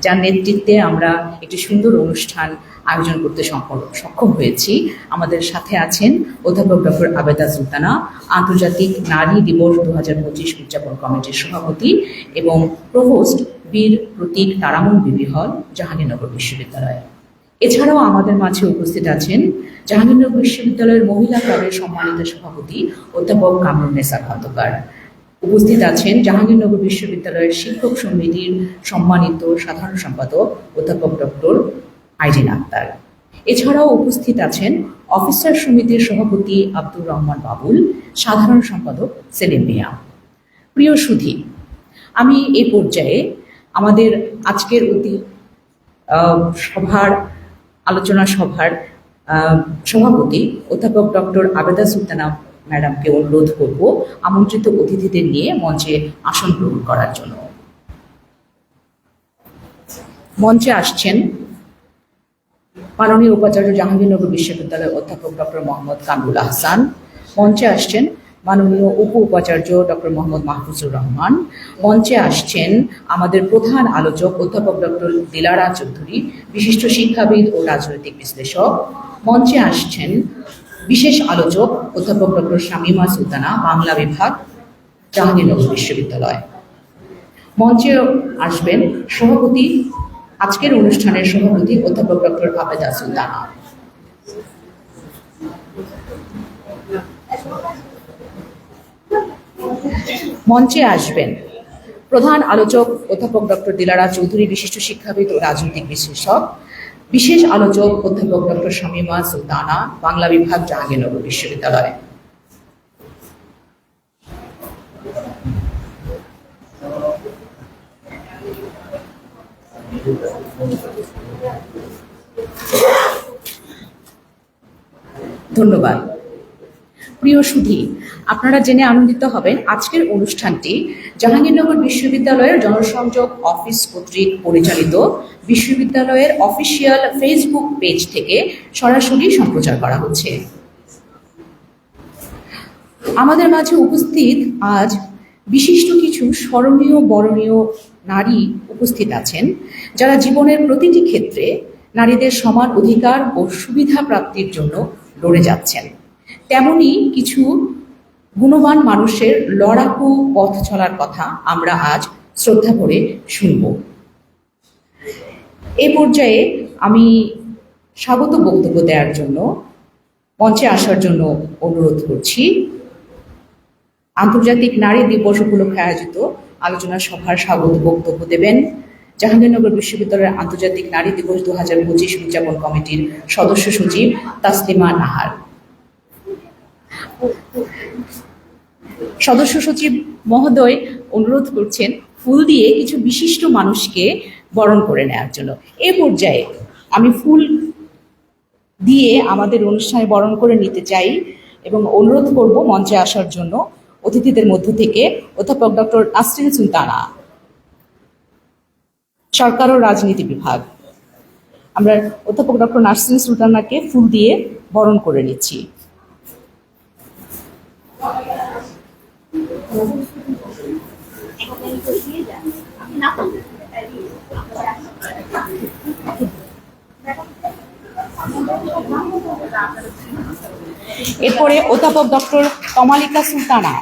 যার নেতৃত্বে আমরা একটি সুন্দর অনুষ্ঠান আয়োজন করতে সক্ষম হয়েছি। আমাদের সাথে আছেন অধ্যাপক ডক্টর আবেদা সুলতানা, আন্তর্জাতিক নারী দিবস 2025 উদযাপন কমিটির সভাপতি এবং প্রভোস্ট বীর প্রতীক তারামন বিবি হল, জাহাঙ্গীরনগর বিশ্ববিদ্যালয়। এছাড়াও আমাদের মাঝে উপস্থিত আছেন জাহাঙ্গীরনগর বিশ্ববিদ্যালয়ের মহিলা ক্লাবের সম্মানিত সভাপতি অধ্যাপক কামরুন্নেসা খন্দকার। উপস্থিত আছেন জাহাঙ্গীরনগর বিশ্ববিদ্যালয়ের শিক্ষক সমিতির সম্মানিত সাধারণ সম্পাদক অধ্যাপক ডক্টর আইরিন আক্তার। এছাড়াও উপস্থিত আছেন অফিসার সমিতির সভাপতি আব্দুর রহমান বাবুল, সাধারণ সম্পাদক সেলিম মিয়া। প্রিয় সুধী, আমি এই পর্যায়ে আমাদের আজকের আলোচনা সভার সভাপতি অধ্যাপক ডক্টর আবেদা সুলতানা ম্যাডামকে অনুরোধ করব আমন্ত্রিত অতিথিদের নিয়ে মঞ্চে আসন গ্রহণ করার জন্য। মঞ্চে আসছেন মাননীয় উপাচার্য জাহাঙ্গীরনগর বিশ্ববিদ্যালয়ের অধ্যাপক ডক্টর মোহাম্মদ কামরুল আহসান। মঞ্চে আসছেন মাননীয় উপ উপাচার্য ডক্টর মোহাম্মদ মাহফুজুর রহমান। মঞ্চে আসছেন আমাদের প্রধান আলোচক অধ্যাপক ডক্টর দিলারা চৌধুরী, বিশিষ্ট শিক্ষাবিদ ও রাজনৈতিক বিশ্লেষক। মঞ্চে আসছেন বিশেষ আলোচক অধ্যাপক ডক্টর শামীমা সুলতানা, বাংলা বিভাগ, জাহাঙ্গীরনগর বিশ্ববিদ্যালয়। মঞ্চে আসবেন আজকের অনুষ্ঠানের সভাপতি অধ্যাপক ডক্টর আবেদা সুলতানা। মঞ্চে আসবেন প্রধান আলোচক অধ্যাপক ডক্টর দিলারা চৌধুরী, বিশিষ্ট শিক্ষাবিদ ও রাজনৈতিক বিশ্লেষক। বিশেষ আলোচক অধ্যাপক ডক্টর শামীমা সুলতানা, বাংলা বিভাগ, জাহাঙ্গীরনগর বিশ্ববিদ্যালয়। ধন্যবাদ। প্রিয় সুধী, আপনারা জেনে আনন্দিত হবেন আজকের অনুষ্ঠানটি জাহাঙ্গীরনগর বিশ্ববিদ্যালয়ের জনসংযোগ অফিস কর্তৃক পরিচালিত বিশ্ববিদ্যালয়ের অফিসিয়াল ফেসবুক পেজ থেকে সরাসরি সম্প্রচার করা হচ্ছে। আমাদের মাঝে উপস্থিত আজ বিশিষ্ট কিছু স্মরণীয় বরণীয় নারী উপস্থিত আছেন, যারা জীবনের প্রতিটি ক্ষেত্রে নারীদের সমান অধিকার ও সুবিধা প্রাপ্তির জন্য লড়ে যাচ্ছেন। তেমনি কিছু গুণবান মানুষের লড়াকু পথ চলার কথা আমরা আজ শ্রদ্ধা করে শুনব। এ পর্যায়ে আমি স্বাগত বক্তব্য দেওয়ার জন্য মঞ্চে আসার জন্য অনুরোধ করছি আন্তর্জাতিক নারী দিবস উপলক্ষে আয়োজিত আলোচনা সভার স্বাগত বক্তব্য দেবেন জাহাঙ্গীরনগর বিশ্ববিদ্যালয়ের আন্তর্জাতিক নারী দিবস 2025 উদযাপন কমিটির সদস্য সচিব তাসলিমা নাহার। সদস্য সচিব মহোদয় অনুরোধ করছেন ফুল দিয়ে কিছু বিশিষ্ট মানুষকে বরণ করে নেওয়ার জন্য। এ পর্যায়ে আমি ফুল দিয়ে আমাদের অনুষ্ঠানে বরণ করে নিতে চাই এবং অনুরোধ করব মঞ্চে আসার জন্য অতিথিদের মধ্য থেকে অধ্যাপক ডক্টর নাসরিন সুলতানা, সরকার ও রাজনীতি বিভাগ। আমরা অধ্যাপক ডক্টর নাসরিন সুলতানাকে ফুল দিয়ে বরণ করে নিচ্ছি। এরপরে অধ্যাপক ডক্টর তমালিকা সুলতানা।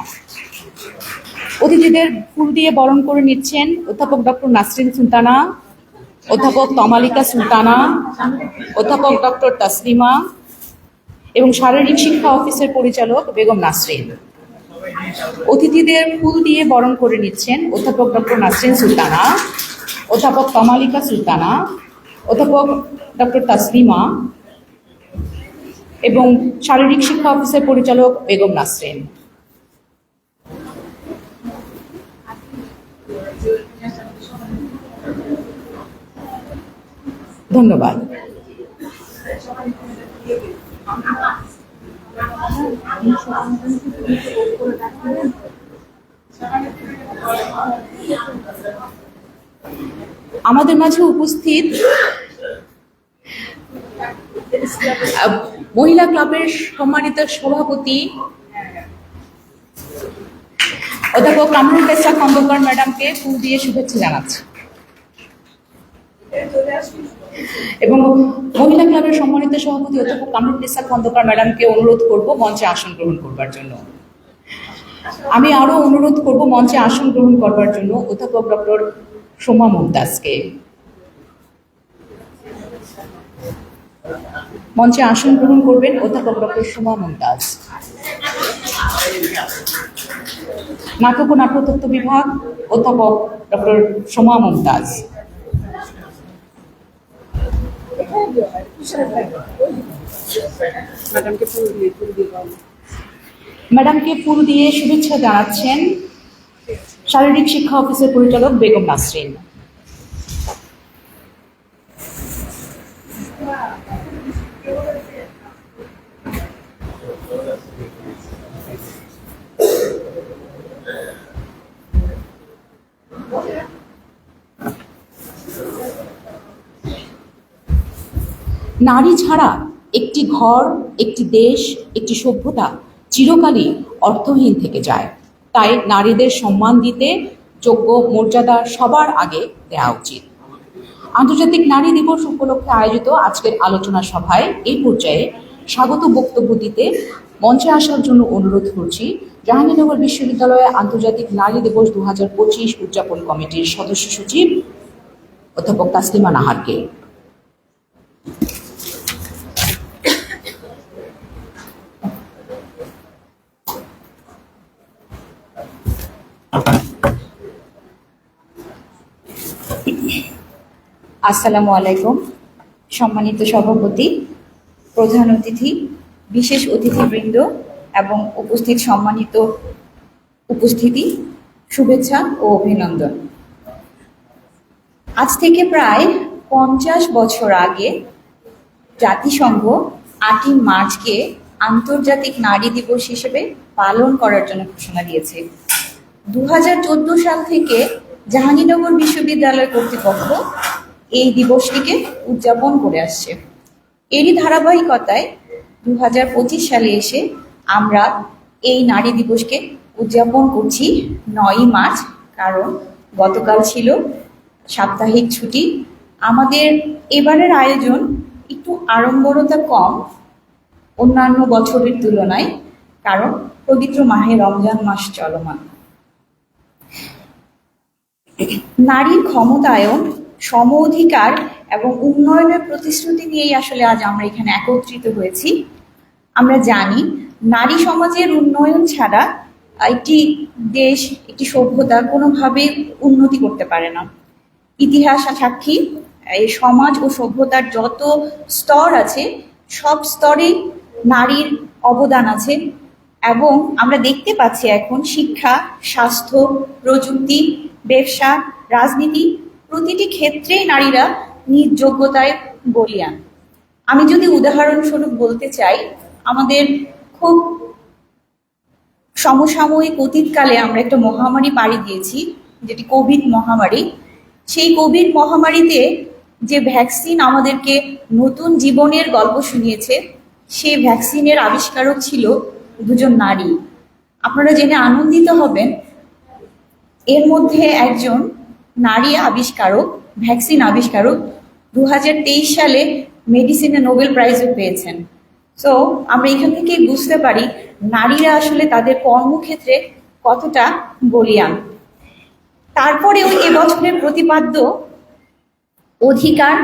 অতিথিদের ফুল দিয়ে বরণ করে নিচ্ছেন অধ্যাপক ডক্টর নাসরিন সুলতানা, অধ্যাপক তমালিকা সুলতানা, অধ্যাপক ডক্টর তাসলিমা এবং শারীরিক শিক্ষা অফিসের পরিচালক বেগম নাসরিন। অতিথিদের ফুল দিয়ে বরণ করে নিচ্ছেন অধ্যাপক ডক্টর নাসরিন সুলতানা, অধ্যাপক তমালিকা সুলতানা, অধ্যাপক ডক্টর তাসলিমা এবং শারীরিক শিক্ষা অফিসের পরিচালক বেগম নাসরিন। ধন্যবাদ। আমাদের মাঝে উপস্থিত মহিলা ক্লাবের সম্মানিত সভাপতি অধ্যাপক কামরুন্নেসা খন্দকার ম্যাডামকে ফুল দিয়ে শুভেচ্ছা জানাচ্ছি। এবং মহিলা ক্লাবের সম্মানিত সভাপতি অধ্যাপক কামরুন্নেসা খন্দকার ম্যাডামকে অনুরোধ করব মঞ্চে আসন গ্রহণ করবার জন্য। আমি আরো অনুরোধ করব মঞ্চে আসন গ্রহণ করবার জন্য অধ্যাপক ডক্টর সোমা মুমতাজকে। মঞ্চে আসন গ্রহণ করবেন অধ্যাপক ডক্টর সোমা মুমতাজ। নাটক ও নাট্যতত্ত্ব বিভাগ অধ্যাপক ডক্টর সোমা মুমতাজ। ম্যাডামকে ফুল দিয়ে শুভেচ্ছা জানাচ্ছেন শারীরিক শিক্ষা অফিসের পরিচালক বেগম নাসরিন। নারী ছাড়া একটি ঘর, একটি দেশ, একটি সভ্যতা চিরকালই অর্থহীন থেকে যায়। তাই নারীদের সম্মান দিতে যোগ্য মর্যাদা সবার আগে দেওয়া উচিত। আন্তর্জাতিক নারী দিবস উপলক্ষে আয়োজিত আজকের আলোচনা সভায় এই পর্যায়ে স্বাগত বক্তব্য দিতে মঞ্চে আসার জন্য অনুরোধ করছি জাহাঙ্গীরনগর বিশ্ববিদ্যালয়ে আন্তর্জাতিক নারী দিবস 2025 উদযাপন কমিটির সদস্য সচিব অধ্যাপক তাসলিমা নাহারকে। আসসালামু আলাইকুম। সম্মানিত সভাপতি, প্রধান অতিথি, বিশেষ অতিথিবৃন্দ এবং উপস্থিত সম্মানিত উপস্থিতি, শুভেচ্ছা ও অভিনন্দন। আজ থেকে প্রায় 50 বছর আগে জাতিসংঘ 8ই মার্চকে আন্তর্জাতিক নারী দিবস হিসেবে পালন করার জন্য ঘোষণা দিয়েছে। 2014 সাল থেকে জাহাঙ্গীরনগর বিশ্ববিদ্যালয় কর্তৃপক্ষ এই দিবসটিকে উদযাপন করে আসছে। এরই ধারাবাহিকতায় 2025 সালে এসে আমরা এই নারী দিবসকে উদযাপন করছি 9ই মার্চ, কারণ গতকাল ছিল সাপ্তাহিক ছুটি। আমাদের এবারের আয়োজন একটু আড়ম্বরতা কম অন্যান্য বছরের তুলনায়, কারণ পবিত্র মাহে রমজান মাস চলমান। নারীর ক্ষমতায়ন, সম অধিকার এবং উন্নয়নের প্রতিশ্রুতি নিয়েই আসলে আজ আমরা এখানে একত্রিত হয়েছি। আমরা জানি নারী সমাজের উন্নয়ন ছাড়া একটি দেশ, একটি সভ্যতা কোনোভাবে উন্নতি করতে পারে না। ইতিহাস সাক্ষী, এই সমাজ ও সভ্যতার যত স্তর আছে সব স্তরেই নারীর অবদান আছে এবং আমরা দেখতে পাচ্ছি এখন শিক্ষা, স্বাস্থ্য, প্রযুক্তি, ব্যবসা, রাজনীতি প্রতিটি ক্ষেত্রেই নারীরা নিজ যোগ্যতায় বলীয়ান। আমি যদি উদাহরণস্বরূপ বলতে চাই, আমাদের খুব সমসাময়িক অতীতকালে আমরা একটা মহামারী পাড়ি দিয়েছি, যেটি কোভিড মহামারী। সেই কোভিড মহামারীতে যে ভ্যাকসিন আমাদেরকে নতুন জীবনের গল্প শুনিয়েছে, সেই ভ্যাকসিনের আবিষ্কারক ছিল দুজন নারী। আপনারা জেনে আনন্দিত হবেন, এর মধ্যে একজন নারী আবিষ্কারক, ভ্যাকসিন আবিষ্কারক 2023 সালে মেডিসিনে নোবেল প্রাইজও পেয়েছেন। সো আমরা এখান থেকেই বুঝতে পারি নারীরা আসলে তাদের কর্মক্ষেত্রে কতটা বলীয়ান। তারপরেও এবছরের প্রতিপাদ্য অধিকার,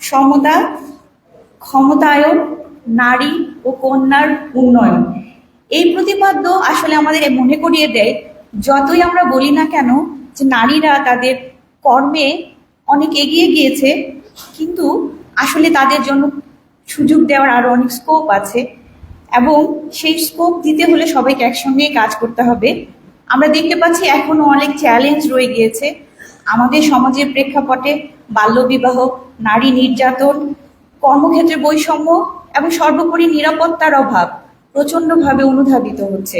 সমতা, ক্ষমতায়ন, নারী ও কন্যার উন্নয়ন, এই প্রতিপাদ্য আসলে আমাদের মনে করিয়ে দেয়, যতই আমরা বলি না কেন যে নারীরা তাদের কর্মে অনেক এগিয়ে গিয়েছে, কিন্তু আসলে তাদের জন্য সুযোগ দেওয়ার আরো অনেক স্কোপ আছে এবং সেই স্কোপ দিতে হলে সবাইকে একসঙ্গেই কাজ করতে হবে। আমরা দেখতে পাচ্ছি এখনো অনেক চ্যালেঞ্জ রয়ে গিয়েছে আমাদের সমাজের প্রেক্ষাপটে। বাল্যবিবাহ, নারী নির্যাতন, কর্মক্ষেত্রে বৈষম্য এবং সর্বোপরি নিরাপত্তার অভাব প্রচণ্ডভাবে অনুধাবিত হচ্ছে।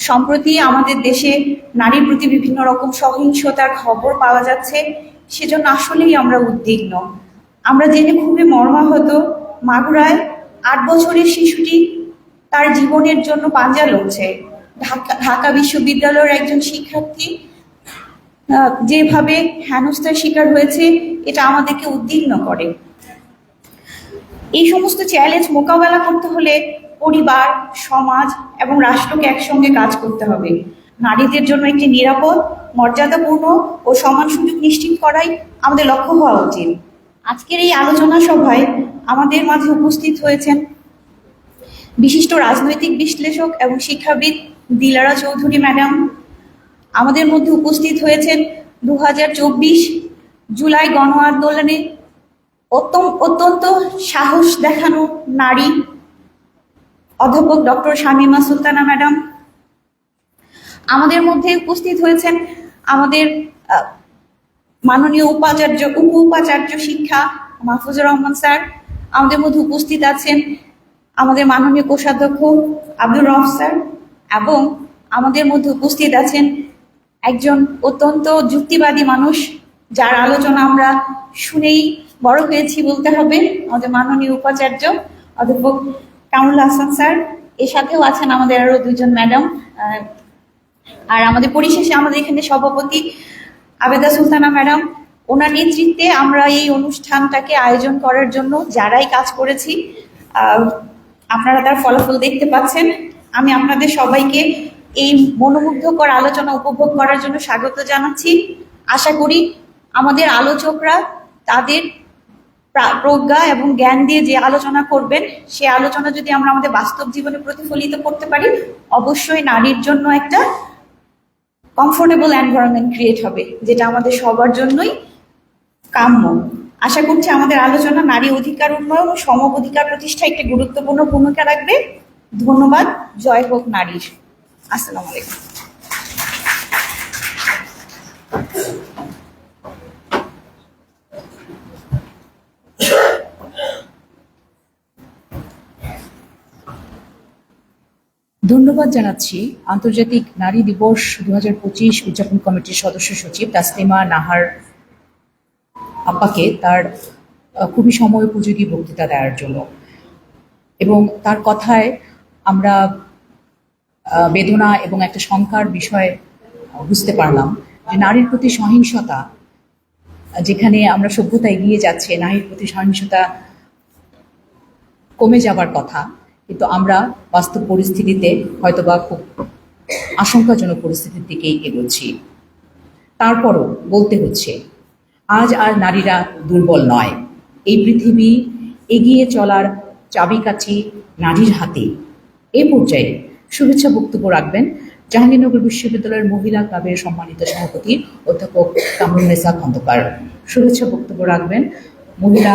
সম্প্রতি আমাদের দেশে নারীর প্রতি বিভিন্ন রকম সহিংসতার খবর পাওয়া যাচ্ছে, সেজন্য আসলেই আমরা উদ্বিগ্ন। আমরা জেনে খুবই মর্মাহত, মাগুরায় 8 বছরের শিশুটি তার জীবনের জন্য পাঞ্জা লড়ছে। ঢাকা বিশ্ববিদ্যালয়ের একজন শিক্ষার্থী যেভাবে হেনস্থার শিকার হয়েছে, এটা আমাদেরকে উদ্বিগ্ন করে। এই সমস্ত চ্যালেঞ্জ মোকাবেলা করতে হলে পরিবার, সমাজ এবং রাষ্ট্রকে একসঙ্গে কাজ করতে হবে। নারীদের জন্য একটি নিরাপদ, মর্যাদাপূর্ণ ও সমান সুযোগ নিশ্চিত করাই আমাদের লক্ষ্য হওয়া উচিত। আজকের এই আলোচনা সভায় আমাদের মাঝে উপস্থিত হয়েছেন বিশিষ্ট রাজনৈতিক বিশ্লেষক এবং শিক্ষাবিদ দিলারা চৌধুরী ম্যাডাম। আমাদের মধ্যে উপস্থিত হয়েছেন 2024 জুলাই গণ আন্দোলনে অত্যন্ত সাহস দেখানো নারী অধ্যাপক ডক্টর শামীমা সুলতানা ম্যাডাম। আমাদের মধ্যে উপস্থিত হয়েছেন আমাদের মাননীয় উপ উপাচার্য শিক্ষা মাহফুজুর রহমান স্যার। আমাদের মধ্যে উপস্থিত আছেন আমাদের মাননীয় কোষাধ্যক্ষ আব্দুর রহমান স্যার, এবং আমাদের মধ্যে উপস্থিত আছেন একজন অত্যন্ত যুক্তিবাদী মানুষ, যার আলোচনা আমরা শুনেই বড় হয়েছি বলতে হবে, আমাদের মাননীয় উপাচার্য অধ্যাপক কামরুল হাসান স্যার। এর সাথেও আছেন আমাদের আরো দুজন ম্যাডাম। আর আমাদের পরিশেষে আমাদের এখানে সভাপতি আবেদা সুলতানা ম্যাডাম। ওনার নেতৃত্বে আমরা এই অনুষ্ঠানটাকে আয়োজন করার জন্য যারাই কাজ করেছি, আপনারা তার ফলাফল দেখতে পাচ্ছেন। আমি আপনাদের সবাইকে এই মনোমুগ্ধকর আলোচনা উপভোগ করার জন্য স্বাগত জানাচ্ছি। আশা করি আমাদের আলোচকরা তাদের প্রজ্ঞা এবং জ্ঞান দিয়ে যে আলোচনা করবেন, সে আলোচনা যদি আমরা আমাদের বাস্তব জীবনে প্রতিফলিত করতে পারি, অবশ্যই নারীর জন্য একটা কমফোর্টেবল এনভায়রনমেন্ট ক্রিয়েট হবে, যেটা আমাদের সবার জন্যই কাম্য। আশা করছি আমাদের আলোচনা নারী অধিকার উন্নয়ন ও সম অধিকার প্রতিষ্ঠায় একটি গুরুত্বপূর্ণ ভূমিকা রাখবে। ধন্যবাদ। জয় হোক নারীর। আসসালামু আলাইকুম। ধন্যবাদ জানাচ্ছি আন্তর্জাতিক নারী দিবস 2025 উদযাপন কমিটির সদস্য সচিব তাসলিমা নাহার আপাকে তার খুবই সময় উপযোগী বক্তৃতা দেওয়ার জন্য। এবং তার কথায় আমরা বেদনা এবং একটা শঙ্কার বিষয় বুঝতে পারলাম যে নারীর প্রতি সহিংসতা, যেখানে আমরা সভ্যতা এগিয়ে যাচ্ছে, নারীর প্রতি সহিংসতা কমে যাবার কথা, কিন্তু আমরা বাস্তব পরিস্থিতিতে হয়তোবা খুব আশঙ্কাজনক পরিস্থিতির দিকেই এগোচ্ছি। তারপরও বলতে হচ্ছে, আজ আর নারীরা দুর্বল নয়। এই পৃথিবী এগিয়ে চলার চাবিকাঠি নারীর হাতে। এই পর্যায়ে শুভেচ্ছা বক্তব্য রাখবেন জাহাঙ্গীরনগর বিশ্ববিদ্যালয়ের মহিলা ক্লাবের সম্মানিত সভাপতি অধ্যাপক কামরুন্নেসা খন্দকার। শুভেচ্ছা বক্তব্য রাখবেন মহিলা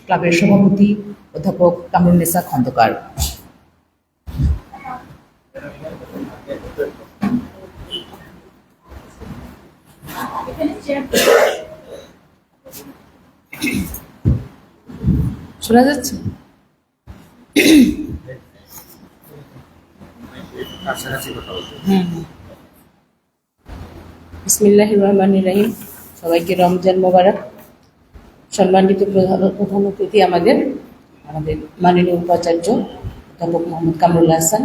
ক্লাবের সভাপতি অধ্যাপক কামরুন্নেসা খন্দকার। শোনা যাচ্ছে? বিসমিল্লাহির রহমানির রহিম। সবাইকে রমজান মোবারক। সম্মানিত প্রধান অতিথি আমাদের মাননীয় উপাচার্য অধ্যাপক মোহাম্মদ কামরুল হাসান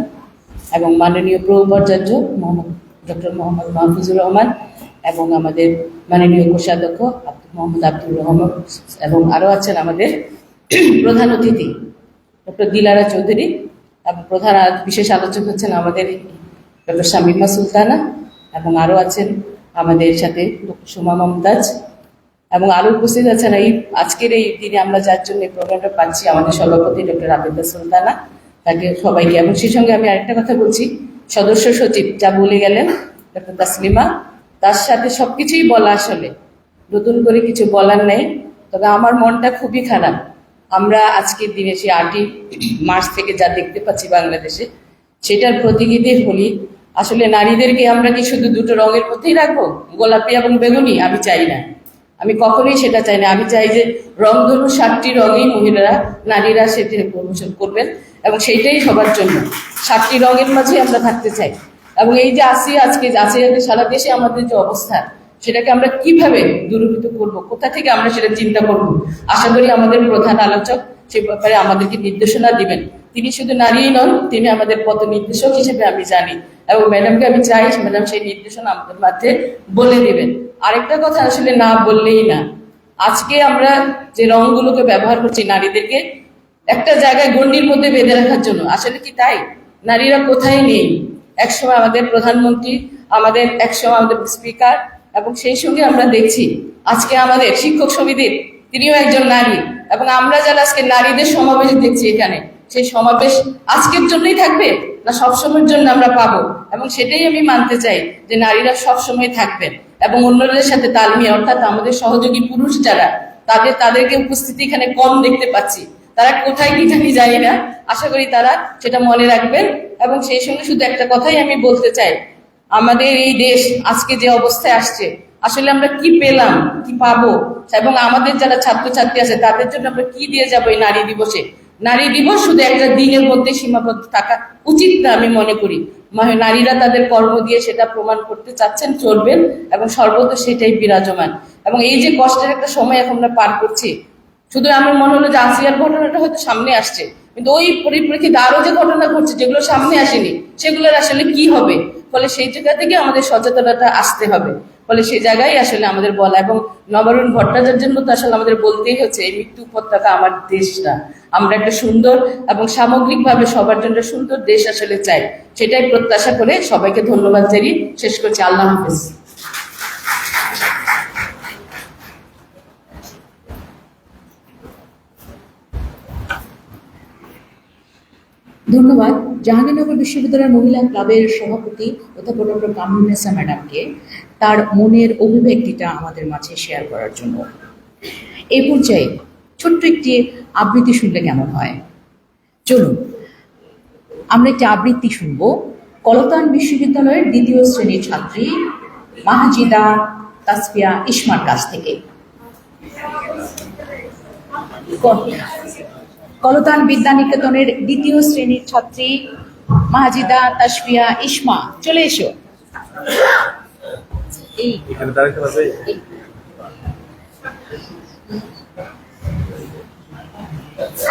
এবং মাননীয় উপাচার্য ডক্টর মোহাম্মদ মাহফুজুর রহমান এবং আমাদের মাননীয় কোষাধ্যক্ষ মোহাম্মদ আব্দুর রহমান এবং আরও আছেন আমাদের প্রধান অতিথি ডক্টর দিলারা চৌধুরী এবং বিশেষ আলোচক হচ্ছেন আমাদের ডক্টর শামীমা সুলতানা এবং আরও আছেন আমাদের সাথে সুমা মমতাজ এবং আরও উপস্থিত আছেন আজকের এই দিনে আমরা যার জন্য এই প্রোগ্রামটা পাচ্ছি আমাদের সভাপতি ডক্টর আবেদা সুলতানা, তাকে সবাইকে। এবং সেই সঙ্গে আমি আরেকটা কথা বলছি, সদস্য সচিব যা বলে গেলেন ডক্টর তাসলিমা, তার সাথে সবকিছুই বলা, আসলে নতুন করে কিছু বলার নেই। তবে আমার মনটা খুবই খারাপ। আমরা আজকের দিনে সেই 8ই মার্চ থেকে যা দেখতে পাচ্ছি বাংলাদেশে, সেটার প্রতিনিধি হলি আসলে নারীদেরকে আমরা কি শুধু দুটো রঙের মধ্যেই রাখবো, গোলাপি এবং বেগুনি? আমি চাই না, আমি কখনোই সেটা চাই না। আমি চাই যে রংধনু 7টি রঙেই নারীরা সেটি প্রমোশন করবেন এবং সেইটাই সবার জন্য। 7টি রঙের মাঝে আমরা থাকতে চাই। এবং এই যে আজকে সারা দেশে আমাদের যে অবস্থা, সেটাকে আমরা কিভাবে দূরীভূত করব, কোথা থেকে আমরা সেটা চিন্তা করব, আশা করি আমাদের প্রধান আলোচক সে ব্যাপারে আমাদেরকে নির্দেশনা দিবেন। তিনি শুধু নারীই নন, তিনি আমাদের পথ নির্দেশক হিসেবে আমি জানি এবং ম্যাডামকে আমি চাই ম্যাডাম সেই নির্দেশনা আমাদের মাঝে বলে দেবেন। আরেকটা কথা আসলে না বললেই না, আজকে আমরা যে রংগুলোকে ব্যবহার করছি নারীদেরকে একটা জায়গায় গণ্ডির মধ্যে বেঁধে রাখার জন্য, আসলে কি তাই? নারীরা কোথায় নেই? একসময় আমাদের প্রধানমন্ত্রী, একসময় আমাদের স্পিকার, এবং সেই সঙ্গে আমরা দেখছি আজকে আমাদের শিক্ষক সমিতির তিনিও একজন নারী। এবং আমরা যারা আজকে নারীদের সমাবেশ দেখছি এখানে, সেই সমাবেশ আজকের জন্যই থাকবে না সবসময়ের জন্য আমরা পাবো? এবং সেটাই আমি মানতে চাই যে নারীরা সবসময় থাকবেন এবং অন্যদের সাথে তাল মিলিয়ে, অর্থাৎ আমাদের সহযোগী পুরুষ যারা তাদেরকে উপস্থিতি এখানে কম দেখতে পাচ্ছি, তারা কোথায় কি জানি জানি না, আশা করি তারা সেটা মনে রাখবেন। এবং সেই সঙ্গে শুধু একটা কথাই আমি বলতে চাই, আমাদের এই দেশ আজকে যে অবস্থায় আসছে, আসলে আমরা কি পেলাম, কি পাবো, এবং আমাদের যারা ছাত্রছাত্রী আছে তাদের জন্য আমরা কি দিয়ে যাবো এই নারী দিবসে? নারী দিবস শুধু একটা দিনের মধ্যে সীমাবদ্ধ থাকা উচিত না আমি মনে করি। নারীরা তাদের কর্ম দিয়ে সেটা প্রমাণ করতে চাচ্ছেন, চলবেন, এবং সর্বদা সেটাই বিরাজমান। এবং এই যে কষ্টের একটা সময় এখন আমরা পার করছি, শুধু আমার মনে হলো যে আসিয়ার ঘটনাটা হয়তো সামনে আসছে, কিন্তু ওই পরিপ্রেক্ষিতে আরো যে ঘটনা ঘটছে যেগুলো সামনে আসেনি, সেগুলোর আসলে কি হবে? ফলে সেই জায়গা থেকে আমাদের সচেতনতা আসতে হবে। ফলে সেই জায়গায় আসলে আমাদের বলা, এবং নবারুণ ভট্টাচার্যের মতো আসলে আমাদের বলতেই হচ্ছে এই মৃত্যু উপত্যকা আমার দেশ না, আমরা একটা সুন্দর এবং সামগ্রিকভাবে সবার জন্য সুন্দর দেশ আসলে চাই। সেটাই প্রত্যাশা করে সবাইকে ধন্যবাদ জানিয়ে শেষ করছি। আল্লাহ হাফেজ। ধন্যবাদ জাহাঙ্গীরনগর বিশ্ববিদ্যালয়ের মহিলা ক্লাবের সভাপতি অধ্যাপক ডক্টর কামরুন্নেসা ম্যাডামকে তার মনের অভিব্যক্তিটা আমাদের মাঝে শেয়ার করার জন্য। এই পর্যায়ে ছোট্ট একটি আবৃত্তি শুনলে কেমন হয়? চলুন আমরা একটি আবৃত্তি শুনব কলতান বিশ্ববিদ্যালয়ের 2য় শ্রেণীর ছাত্রী মাহজিদা তাসফিয়া ইসমার কাছ থেকে। কলতান বিদ্যানিকেতনের 2য় শ্রেণীর ছাত্রী মাহজিদা তাসফিয়া ইসমা, চলে এসো।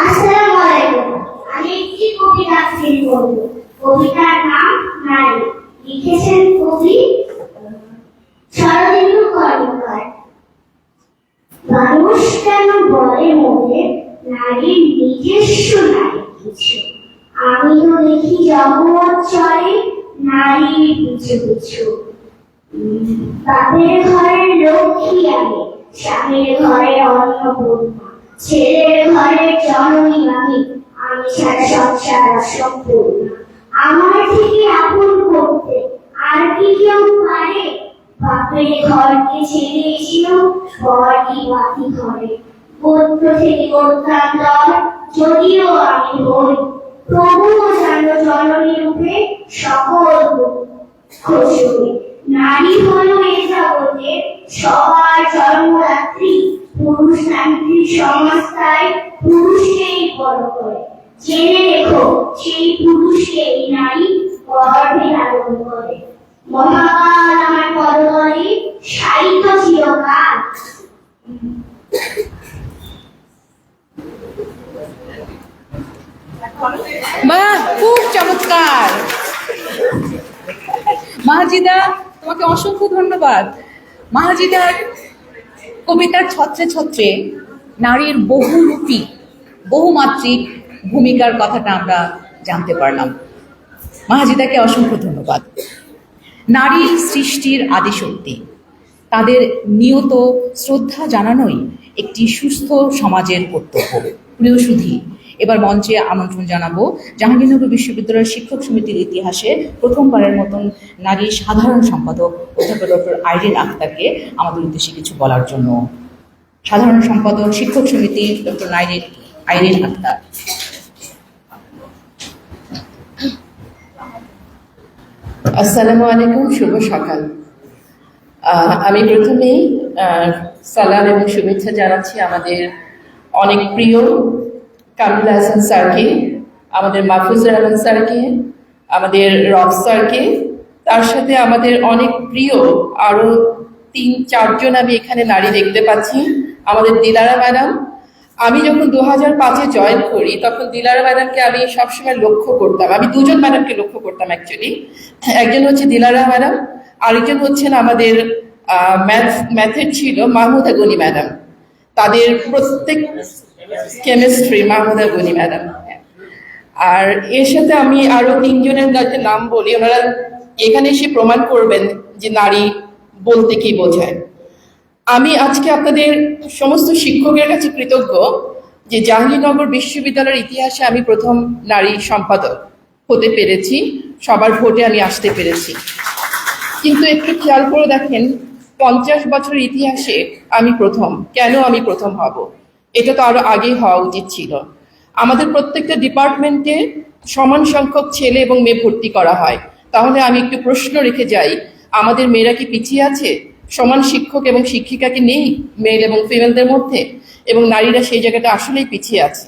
আসসালামু আলাইকুম। আমি একটি কবিতা আবৃত্তি করব। কবিতার নাম নারী। লিখেছেন কবি শরদিন্দু কর্মকার। মানুষ কেন বলে মনে নারীর নিজস্ব নাই কিছু? আমি তো দেখি জগৎ চলে নারীর পিছু পিছু। বাপের ঘরের লক্ষ্মী আমি, স্বামীর ঘরে অন্নপূর্ণা, ছেলের ঘরের জননী আমি, আমি সারা সংসার অসম্পূর্ণ। আমার থেকে আপন করতে আর কি কেউ পারে? বাপের ঘরকে ছেড়ে এসেও বড়ি বাকি ঘরে। গোত্র থেকে গোত্রান্তর যদিও আমি হই, তবুও জানো জননী রূপে সকল খোঁজ হই। নারী হলো এ জগতে সবার জন্মদাত্রী, পুরুষ তান্ত্রিক সংস্থায় পুরুষকেই বড় করে। জেনে রেখো সেই পুরুষকেই নারী গর্ভে লালন করে। মহাকাল আমার পদতলে সাহিত্য চিরকাল। বাহ, খুব চমৎকার মাহজিদা, তোমাকে অসংখ্য ধন্যবাদ। মাহজিদার কবিতার ছত্রে ছত্রে নারীর বহুরূপী বহুমাত্রিক ভূমিকার কথাটা আমরা জানতে পারলাম। মাহজিদাকে অসংখ্য ধন্যবাদ। নারী সৃষ্টির আদিশক্তি, তাদের নিয়ত শ্রদ্ধা জানানোই একটি সুস্থ সমাজের কর্তব্য। প্রিয় সুধী, এবার মঞ্চে আমন্ত্রণ জানাবো জাহাঙ্গীরনগর বিশ্ববিদ্যালয়ের শিক্ষক সমিতির ইতিহাসে প্রথমবারের মতন নারী সাধারণ সম্পাদক অধ্যাপক ডক্টর আইরিন আক্তারকে আমাদের উদ্দেশ্যে কিছু বলার জন্য। সাধারণ সম্পাদক শিক্ষক সমিতি ডক্টর আইরিন আক্তার। আসসালামু আলাইকুম, শুভ সকাল। আমি প্রথমেই সালাম এবং শুভেচ্ছা জানাচ্ছি আমাদের অনেক প্রিয় কামরুল হাসান স্যারকে, আমাদের মাহফুজুর রহমান স্যারকে, আমাদের রব স্যারকে, তার সাথে আমাদের অনেক প্রিয় আরো 3-4 জন আমি এখানে নারী দেখতে পাচ্ছি। আমাদের দিলারা ম্যাডাম, আমি যখন 2005-এ জয়েন করি তখন দিলারা ম্যাডামকে আমি সবসময় লক্ষ্য করতাম। আমি 2 জন ম্যাডামকে লক্ষ্য করতাম অ্যাকচুয়ালি। একজন হচ্ছে দিলারা ম্যাডাম, আরেকজন হচ্ছেন আমাদের ম্যাথের ছিল মাহমুদা গনি ম্যাডাম। তাদের প্রত্যেক কেমিস্ট্রি মাহমুদা গনি ম্যাডাম। আর এর সাথে আমি আরো তিনজনের নাম বলি, ওনারা এখানে এসে প্রমাণ করবেন যে নারী বলতে কি বোঝায়। আমি আজকে আপনাদের সমস্ত শিক্ষকের কাছে কৃতজ্ঞ যে জাহাঙ্গীরনগর বিশ্ববিদ্যালয়ের ইতিহাসে আমি প্রথম নারী সম্পাদক হতে পেরেছি, সবার ভোটে আমি আসতে পেরেছি। কিন্তু একটু খেয়াল করে দেখেন, 50 বছরের ইতিহাসে আমি প্রথম। কেন আমি প্রথম হব? এটা তো আরো আগেই হওয়া উচিত ছিল। আমাদের প্রত্যেকটা ডিপার্টমেন্টে সমান সংখ্যক ছেলে এবং মেয়ে ভর্তি করা হয়। তাহলে আমি একটু প্রশ্ন রেখে যাই, আমাদের মেয়েরা কি পিছিয়ে আছে? সমান শিক্ষক এবং শিক্ষিকা কি নেই মেল এবং ফিমেলদের মধ্যে? এবং নারীরা সেই জায়গাটা আসলেই পিছিয়ে আছে।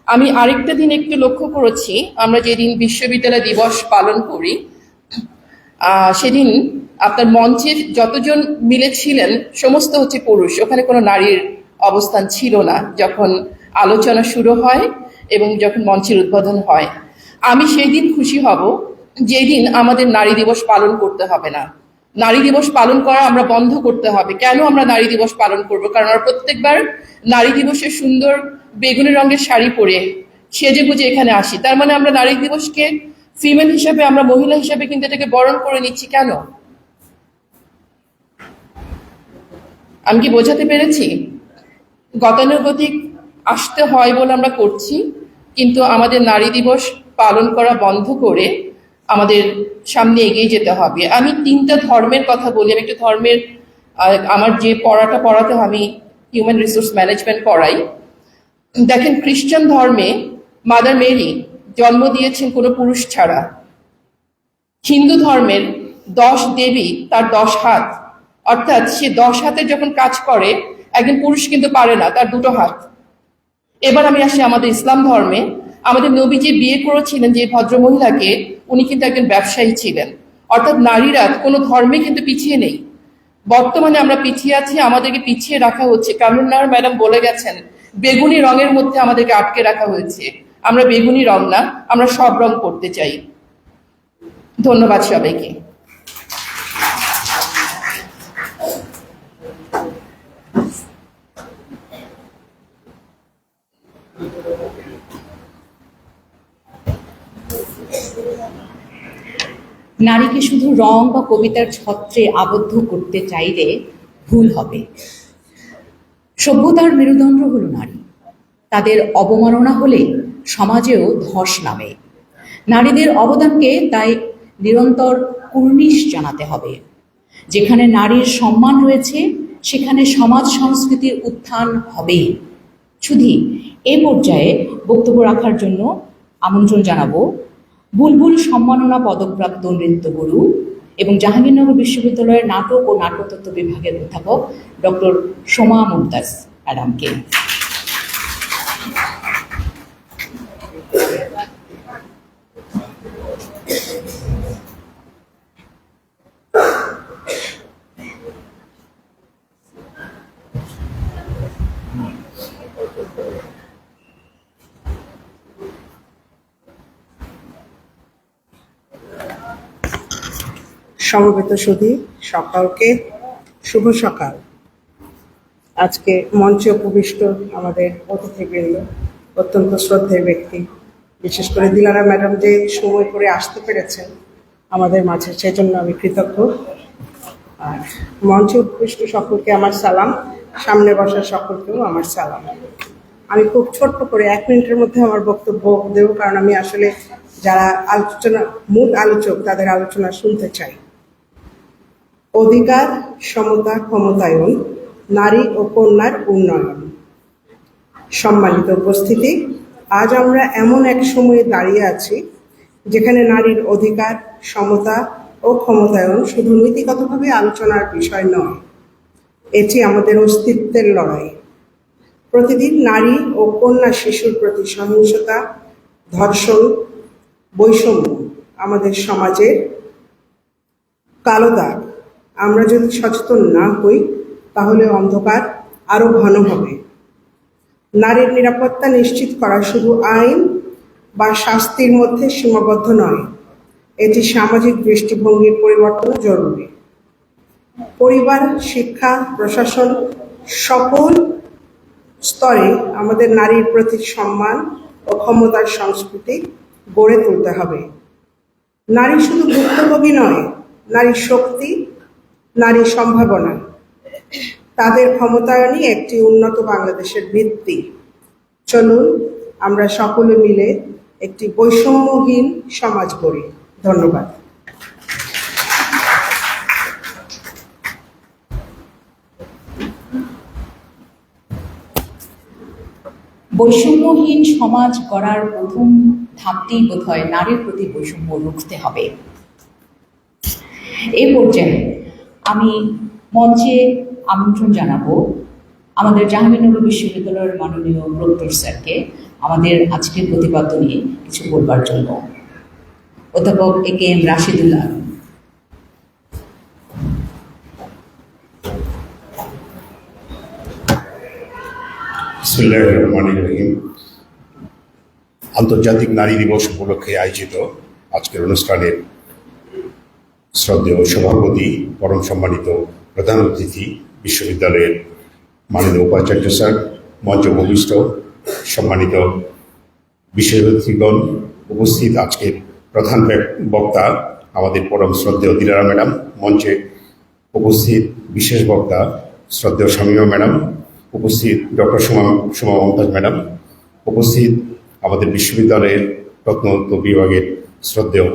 আমি আরেকটা দিন একটু লক্ষ্য করেছি, আমরা যেদিন বিশ্ববিদ্যালয় দিবস পালন করি সেদিন আপনার মঞ্চে যতজন মিলেছিলেন সমস্ত হচ্ছে পুরুষ, ওখানে কোনো নারীর অবস্থান ছিল না যখন আলোচনা শুরু হয় এবং যখন মঞ্চের উদ্বোধন হয়। আমি সেই দিন খুশি হব যেদিন আমাদের নারী দিবস পালন করতে হবে না। নারী দিবস পালন করা আমরা বন্ধ করতে হবে। কেন আমরা নারী দিবস পালন করব? কারণ আমরা প্রত্যেকবার নারী দিবসে সুন্দর বেগুনি রঙের শাড়ি পরে সেজে গুজে এখানে আসি। তার মানে আমরা নারী দিবসকে ফিমেল হিসেবে, আমরা মহিলা হিসেবে কিন্তু এটাকে বরণ করে নিচ্ছি। কেন? আমি কি বোঝাতে পেরেছি? গতানুগতিক আসতে হয় বলে আমরা করছি, কিন্তু আমাদের নারী দিবস পালন করা বন্ধ করে আমাদের সামনে এগিয়ে যেতে হবে। আমি 3টা ধর্মের কথা বলি। আমি একটু ধর্মের, আমার যে পড়াতে আমি হিউম্যান রিসোর্স ম্যানেজমেন্ট পড়াই। দেখেন, খ্রিস্টান ধর্মে মাদার মেরি জন্ম দিয়েছেন কোনো পুরুষ ছাড়া। হিন্দু ধর্মের 10 দেবী তার 10 হাত, অর্থাৎ সে 10 হাতে যখন কাজ করে একজন পুরুষ কিন্তু পারে না, তার 2টো হাত। এবার আমি আসি আমাদের ইসলাম ধর্মে। আমাদের নবীজি বিয়ে করেছিলেন যে ভদ্র মহিলাকে, উনি কিন্তু একজন ব্যবসায়ী ছিলেন। অর্থাৎ নারীরা কোনো ধর্মে কিন্তু পিছিয়ে নেই। বর্তমানে আমরা পিছিয়ে আছি, আমাদেরকে পিছিয়ে রাখা হচ্ছে। কামরুন্নাহার ম্যাডাম বলে গেছেন, বেগুনি রঙের মধ্যে আমাদেরকে আটকে রাখা হয়েছে। আমরা বেগুনি রং না, আমরা সব রং করতে চাই। ধন্যবাদ সবাইকে। নারীকে শুধু রং বা কবিতার ছত্রে আবদ্ধ করতে চাইলে ভুল হবে। সভ্যতার মেরুদণ্ড হলো নারী। তাদের অবমাননা হলে সমাজেও ধস নামে। নারীদের অবদানকে তাই নিরন্তর কুর্নিশ জানাতে হবে। যেখানে নারীর সম্মান রয়েছে সেখানে সমাজ সংস্কৃতির উত্থান হবে। শুধু এ পর্যায়ে বক্তব্য রাখার জন্য আমন্ত্রণ জানাবো বুলবুল সম্মাননা পদকপ্রাপ্ত নৃত্যগুরু এবং জাহাঙ্গীরনগর বিশ্ববিদ্যালয়ের নাটক ও নাট্যতত্ত্ব বিভাগের অধ্যাপক ডক্টর সোমা মুমতাজ ম্যাডামকে। সমবেত সুধী, সকলকে শুভ সকাল। আজকে মঞ্চে উপবিষ্ট আমাদের অতিথিবৃন্দ, অত্যন্ত শ্রদ্ধেয় ব্যক্তি, বিশেষ করে দিলারা ম্যাডাম যে সময় করে আসতে পেরেছেন আমাদের মাঝে, সেজন্য আমি কৃতজ্ঞ। আর মঞ্চে উপবিষ্ট সকলকে আমার সালাম, সামনে বসা সকলকেও আমার সালাম। আমি খুব ছোট্ট করে 1 মিনিটের মধ্যে আমার বক্তব্য দেব, কারণ আমি আসলে যারা মূল আলোচক তাদের আলোচনা শুনতে চাই। অধিকার, সমতা, ক্ষমতায়ন, নারী ও কন্যার উন্নয়ন। সম্মানিত উপস্থিতি, আজ আমরা এমন এক সময়ে দাঁড়িয়ে আছি যেখানে নারীর অধিকার, সমতা ও ক্ষমতায়ন শুধু নীতিগতভাবে আলোচনার বিষয় নয়, এটি আমাদের অস্তিত্বের লড়াই। প্রতিদিন নারী ও কন্যা শিশুর প্রতি সহিংসতা, ধর্ষণ, বৈষম্য আমাদের সমাজের কালো দাগ। আমরা যদি সচেতন না হই তাহলে অন্ধকার আরো ঘন হবে। নারীর নিরাপত্তা নিশ্চিত করা শুধু আইন বা শাস্তির মধ্যে সীমাবদ্ধ নয়, এটি সামাজিক দৃষ্টিভঙ্গির পরিবর্তন জরুরি। পরিবার, শিক্ষা, প্রশাসন সকল স্তরে আমাদের নারীর প্রতি সম্মান ও ক্ষমতার সংস্কৃতি গড়ে তুলতে হবে। নারী শুধু ভুক্তভোগী নয়, নারী শক্তি, নারী সম্ভাবনা। তাদের ক্ষমতায়নই একটি উন্নত বাংলাদেশের ভিত্তি। চলুন আমরা সকলে মিলে একটি বৈষম্যহীন সমাজ গড়ি। ধন্যবাদ। বৈষম্যহীন সমাজ গড়ার প্রথম ধাপটি বোধহয় নারীর প্রতি বৈষম্য রুখতে হবে। এই পর্যায়ে আমি মঞ্চে আমন্ত্রণ জানাবো আমাদের জাহাঙ্গীরনগর বিশ্ববিদ্যালয়ের মাননীয় প্রক্টর স্যারকে আমাদের আজকের প্রতিপাদ্য নিয়ে কিছু বলবার জন্য। অধ্যাপক AKM রাশিদুল্লাহ। বিসমিল্লাহির রহমানির রহিম। আন্তর্জাতিক নারী দিবস উপলক্ষে আয়োজিত আজকের অনুষ্ঠানের শ্রদ্ধেয় সভাপতি, পরম সম্মানিত প্রধান অতিথি, বিশ্ববিদ্যালয়ের মাননীয় উপাচার্য স্যার, মঞ্চ ভূমিষ্ঠ সম্মানিত বিশেষ অতিথিগণ, উপস্থিত আজকের প্রধান বক্তা আমাদের পরম শ্রদ্ধেয় দিলারা ম্যাডাম, মঞ্চে উপস্থিত বিশেষ বক্তা শ্রদ্ধেয় শামীমা ম্যাডাম, উপস্থিত ডক্টর সুমা মমতাজ ম্যাডাম, উপস্থিত আমাদের বিশ্ববিদ্যালয়ের প্রত্নতত্ত্ব বিভাগের শ্রদ্ধেয়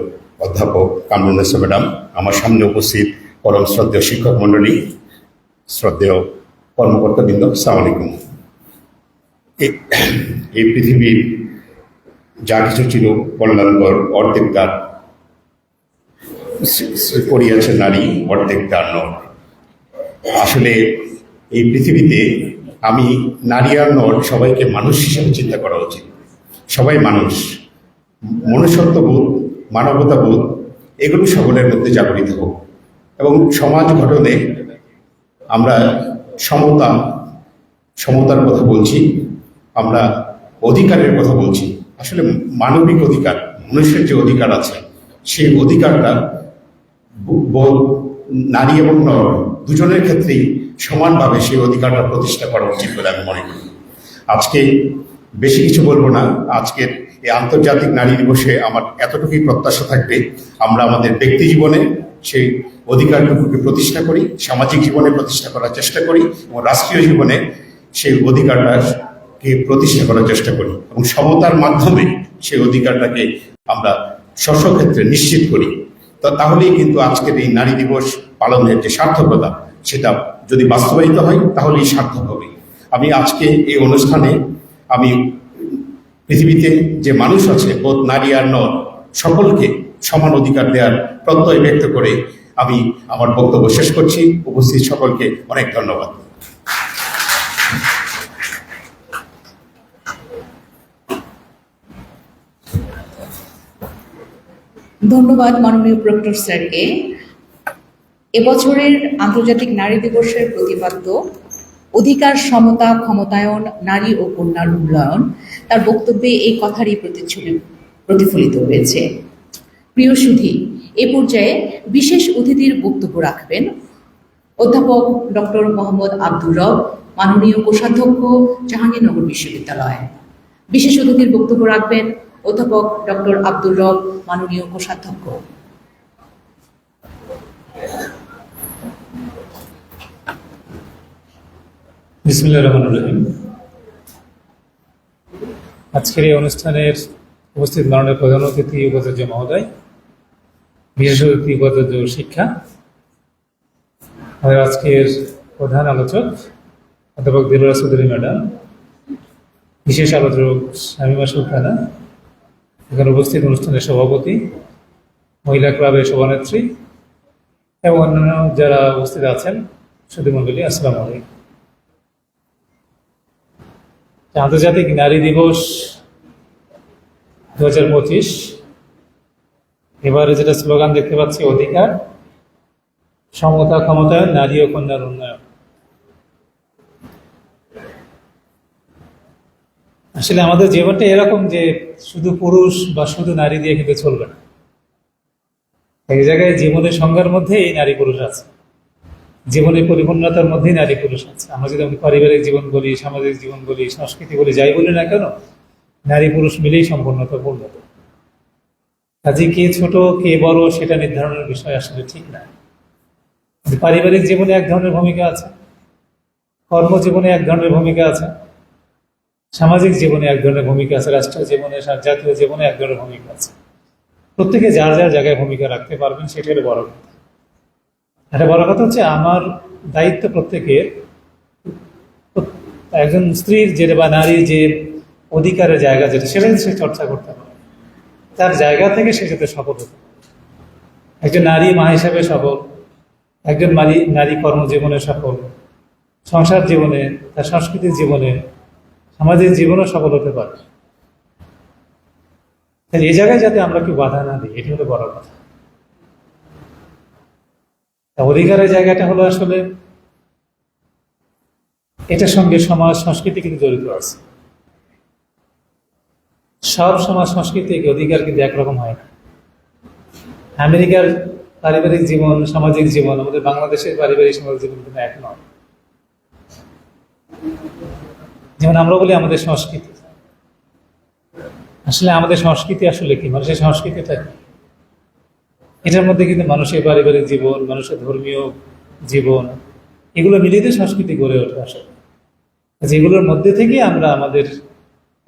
অধ্যাপক কামরুন্নেসা ম্যাডাম, আমার সামনে উপস্থিত পরম শ্রদ্ধেয় শিক্ষক মণ্ডলী, শ্রদ্ধেয় কর্মকর্তাবৃন্দ, আসসালামু আলাইকুম। এই পৃথিবীর যা কিছু ছিল কল্যাণকর, অর্ধেক তার করিয়াছে নারী, অর্ধেক তার নর। আসলে এই পৃথিবীতে আমি নারী আর নর সবাইকে মানুষ হিসেবে চিন্তা করা উচিত। সবাই মানুষ, মনুষ্যত্ববোধ, মানবতাবোধ এগুলো সকলের মধ্যে জাগরিত হোক এবং সমাজ গঠনে আমরা সমতার কথা বলছি, আমরা অধিকারের কথা বলছি। আসলে মানবিক অধিকার, মানুষের যে অধিকার আছে সেই অধিকারটা নারী এবং নর দুজনের ক্ষেত্রেই সমানভাবে সেই অধিকারটা প্রতিষ্ঠা করা উচিত বলে আমি মনে করি। আজকে বেশি কিছু বলবো না। আজকের এই আন্তর্জাতিক নারী দিবসে আমার এতটুকুই প্রত্যাশা থাকবে, আমরা আমাদের ব্যক্তি জীবনে সেই অধিকারটুকুকে প্রতিষ্ঠা করি, সামাজিক জীবনে প্রতিষ্ঠা করার চেষ্টা করি এবং রাষ্ট্রীয় জীবনে সেই অধিকারটাকে প্রতিষ্ঠা করার চেষ্টা করি এবং সমতার মাধ্যমে সেই অধিকারটাকে আমরা স্বস্বক্ষেত্রে নিশ্চিত করি। তো তাহলেই কিন্তু আজকের এই নারী দিবস পালনের যে সার্থকতা, সেটা যদি বাস্তবায়িত হয় তাহলেই সার্থক হবে। আমি আজকে এই অনুষ্ঠানে আমি পৃথিবীতে যে মানুষ আছে, বোধ নারী আর নর, সকলকে সমান অধিকার দেওয়ার প্রত্যয় ব্যক্ত করে আমি আমার বক্তব্য শেষ করছি। উপস্থিত সকলকে অনেক ধন্যবাদ। ধন্যবাদ মাননীয় প্রক্টর স্যারকে। এবছরের আন্তর্জাতিক নারী দিবসের প্রতিপাদ্য অধিকার, সমতা, ক্ষমতায়ন, নারী ও কন্যার উন্নয়ন, তার বক্তব্যে এই কথারই প্রতিফলিত হয়েছে। প্রিয় সুধী, এ পর্যায়ে বিশেষ অতিথির বক্তব্য রাখবেন অধ্যাপক ডক্টর মোহাম্মদ আব্দুর রব, মাননীয় কোষাধ্যক্ষ, জাহাঙ্গীরনগর বিশ্ববিদ্যালয়। বিশেষ অতিথির বক্তব্য রাখবেন অধ্যাপক ডক্টর আব্দুর রব, মাননীয় কোষাধ্যক্ষ। বিসমিল্লাহির রহমানির রহিম। আজকের এই অনুষ্ঠানের উপস্থিত মাননীয় প্রধান অতিথি, উপাচার্য মহোদয়, বিশেষ অতিথি উপাচার্য শিক্ষা, আমাদের আজকের প্রধান আলোচক অধ্যাপক দিলারা চৌধুরী ম্যাডাম, বিশেষ আলোচক শামীমা সুলতানা, এখানে উপস্থিত অনুষ্ঠানের সভাপতি, মহিলা ক্লাবের সভানেত্রী এবং অন্যান্য যারা উপস্থিত আছেন সুধীমণ্ডলী, আসসালামু আলাইকুম। আন্তর্জাতিক নারী দিবস 2025, এবারে যেটা স্লোগান দেখতে পাচ্ছি, অধিকার, সমতা, ক্ষমতায়ন, নারী ও কন্যার উন্নয়ন। আসলে আমাদের জীবনটা এরকম যে শুধু পুরুষ বা শুধু নারী দিয়ে কিন্তু চলবে না। এক জায়গায় জীবনের সংজ্ঞার মধ্যে এই নারী পুরুষ আছে। জীবনের পরিপূর্ণতার মধ্যেই নারী পুরুষ আছে। আমরা যদি পারিবারিক জীবন বলি, সামাজিক জীবন বলি, সংস্কৃতি বলি, যাই বলি না কেন, নারী পুরুষ মিলেই সম্পূর্ণতা পূর্ণতা। কাজে কে ছোট কে বড় সেটা নির্ধারণের বিষয় আসলে ঠিক না। পারিবারিক জীবনে এক ধরনের ভূমিকা আছে, কর্মজীবনে এক ধরনের ভূমিকা আছে, সামাজিক জীবনে এক ধরনের ভূমিকা আছে, রাষ্ট্রীয় জীবনে, জাতীয় জীবনে এক ধরনের ভূমিকা আছে। প্রত্যেকে যার যার জায়গায় ভূমিকা রাখতে পারবেন, সেটা হলো বড় কথা। একটা বড় কথা হচ্ছে আমার দায়িত্ব প্রত্যেকের, একজন স্ত্রীর যে বা নারীর যে অধিকারের জায়গা যেটা, সেটা সে চর্চা করতে পারে, তার জায়গা থেকে সে যাতে সফল হতে পারে। একজন নারী মা হিসাবে সফল, একজন নারী কর্মজীবনে সফল, সংসার জীবনে, তার সাংস্কৃতিক জীবনে, সামাজিক জীবনেও সফল হতে পারে। এই জায়গায় যাতে আমরা কেউ বাধা না দিই, এটি হলো বড় কথা। অধিকারের জায়গাটা হলো আসলে এটার সঙ্গে সমাজ সংস্কৃতি কিন্তু জড়িত আছে। সব সমাজ সংস্কৃতিক অধিকার কিন্তু একরকম হয় না। আমেরিকার পারিবারিক জীবন, সামাজিক জীবন, আমাদের বাংলাদেশের পারিবারিক সামাজিক জীবন কিন্তু এক নয়। যেমন আমরা বলি আমাদের সংস্কৃতি, আসলে আমাদের সংস্কৃতি আসলে কি, মানুষের সংস্কৃতিটা কি? এটার মধ্যে কিন্তু মানুষের পারিবারিক জীবন, মানুষের ধর্মীয় জীবন, এগুলো মিলিয়ে সংস্কৃতি গড়ে ওঠে আসলে। যেগুলোর মধ্যে থেকে আমরা আমাদের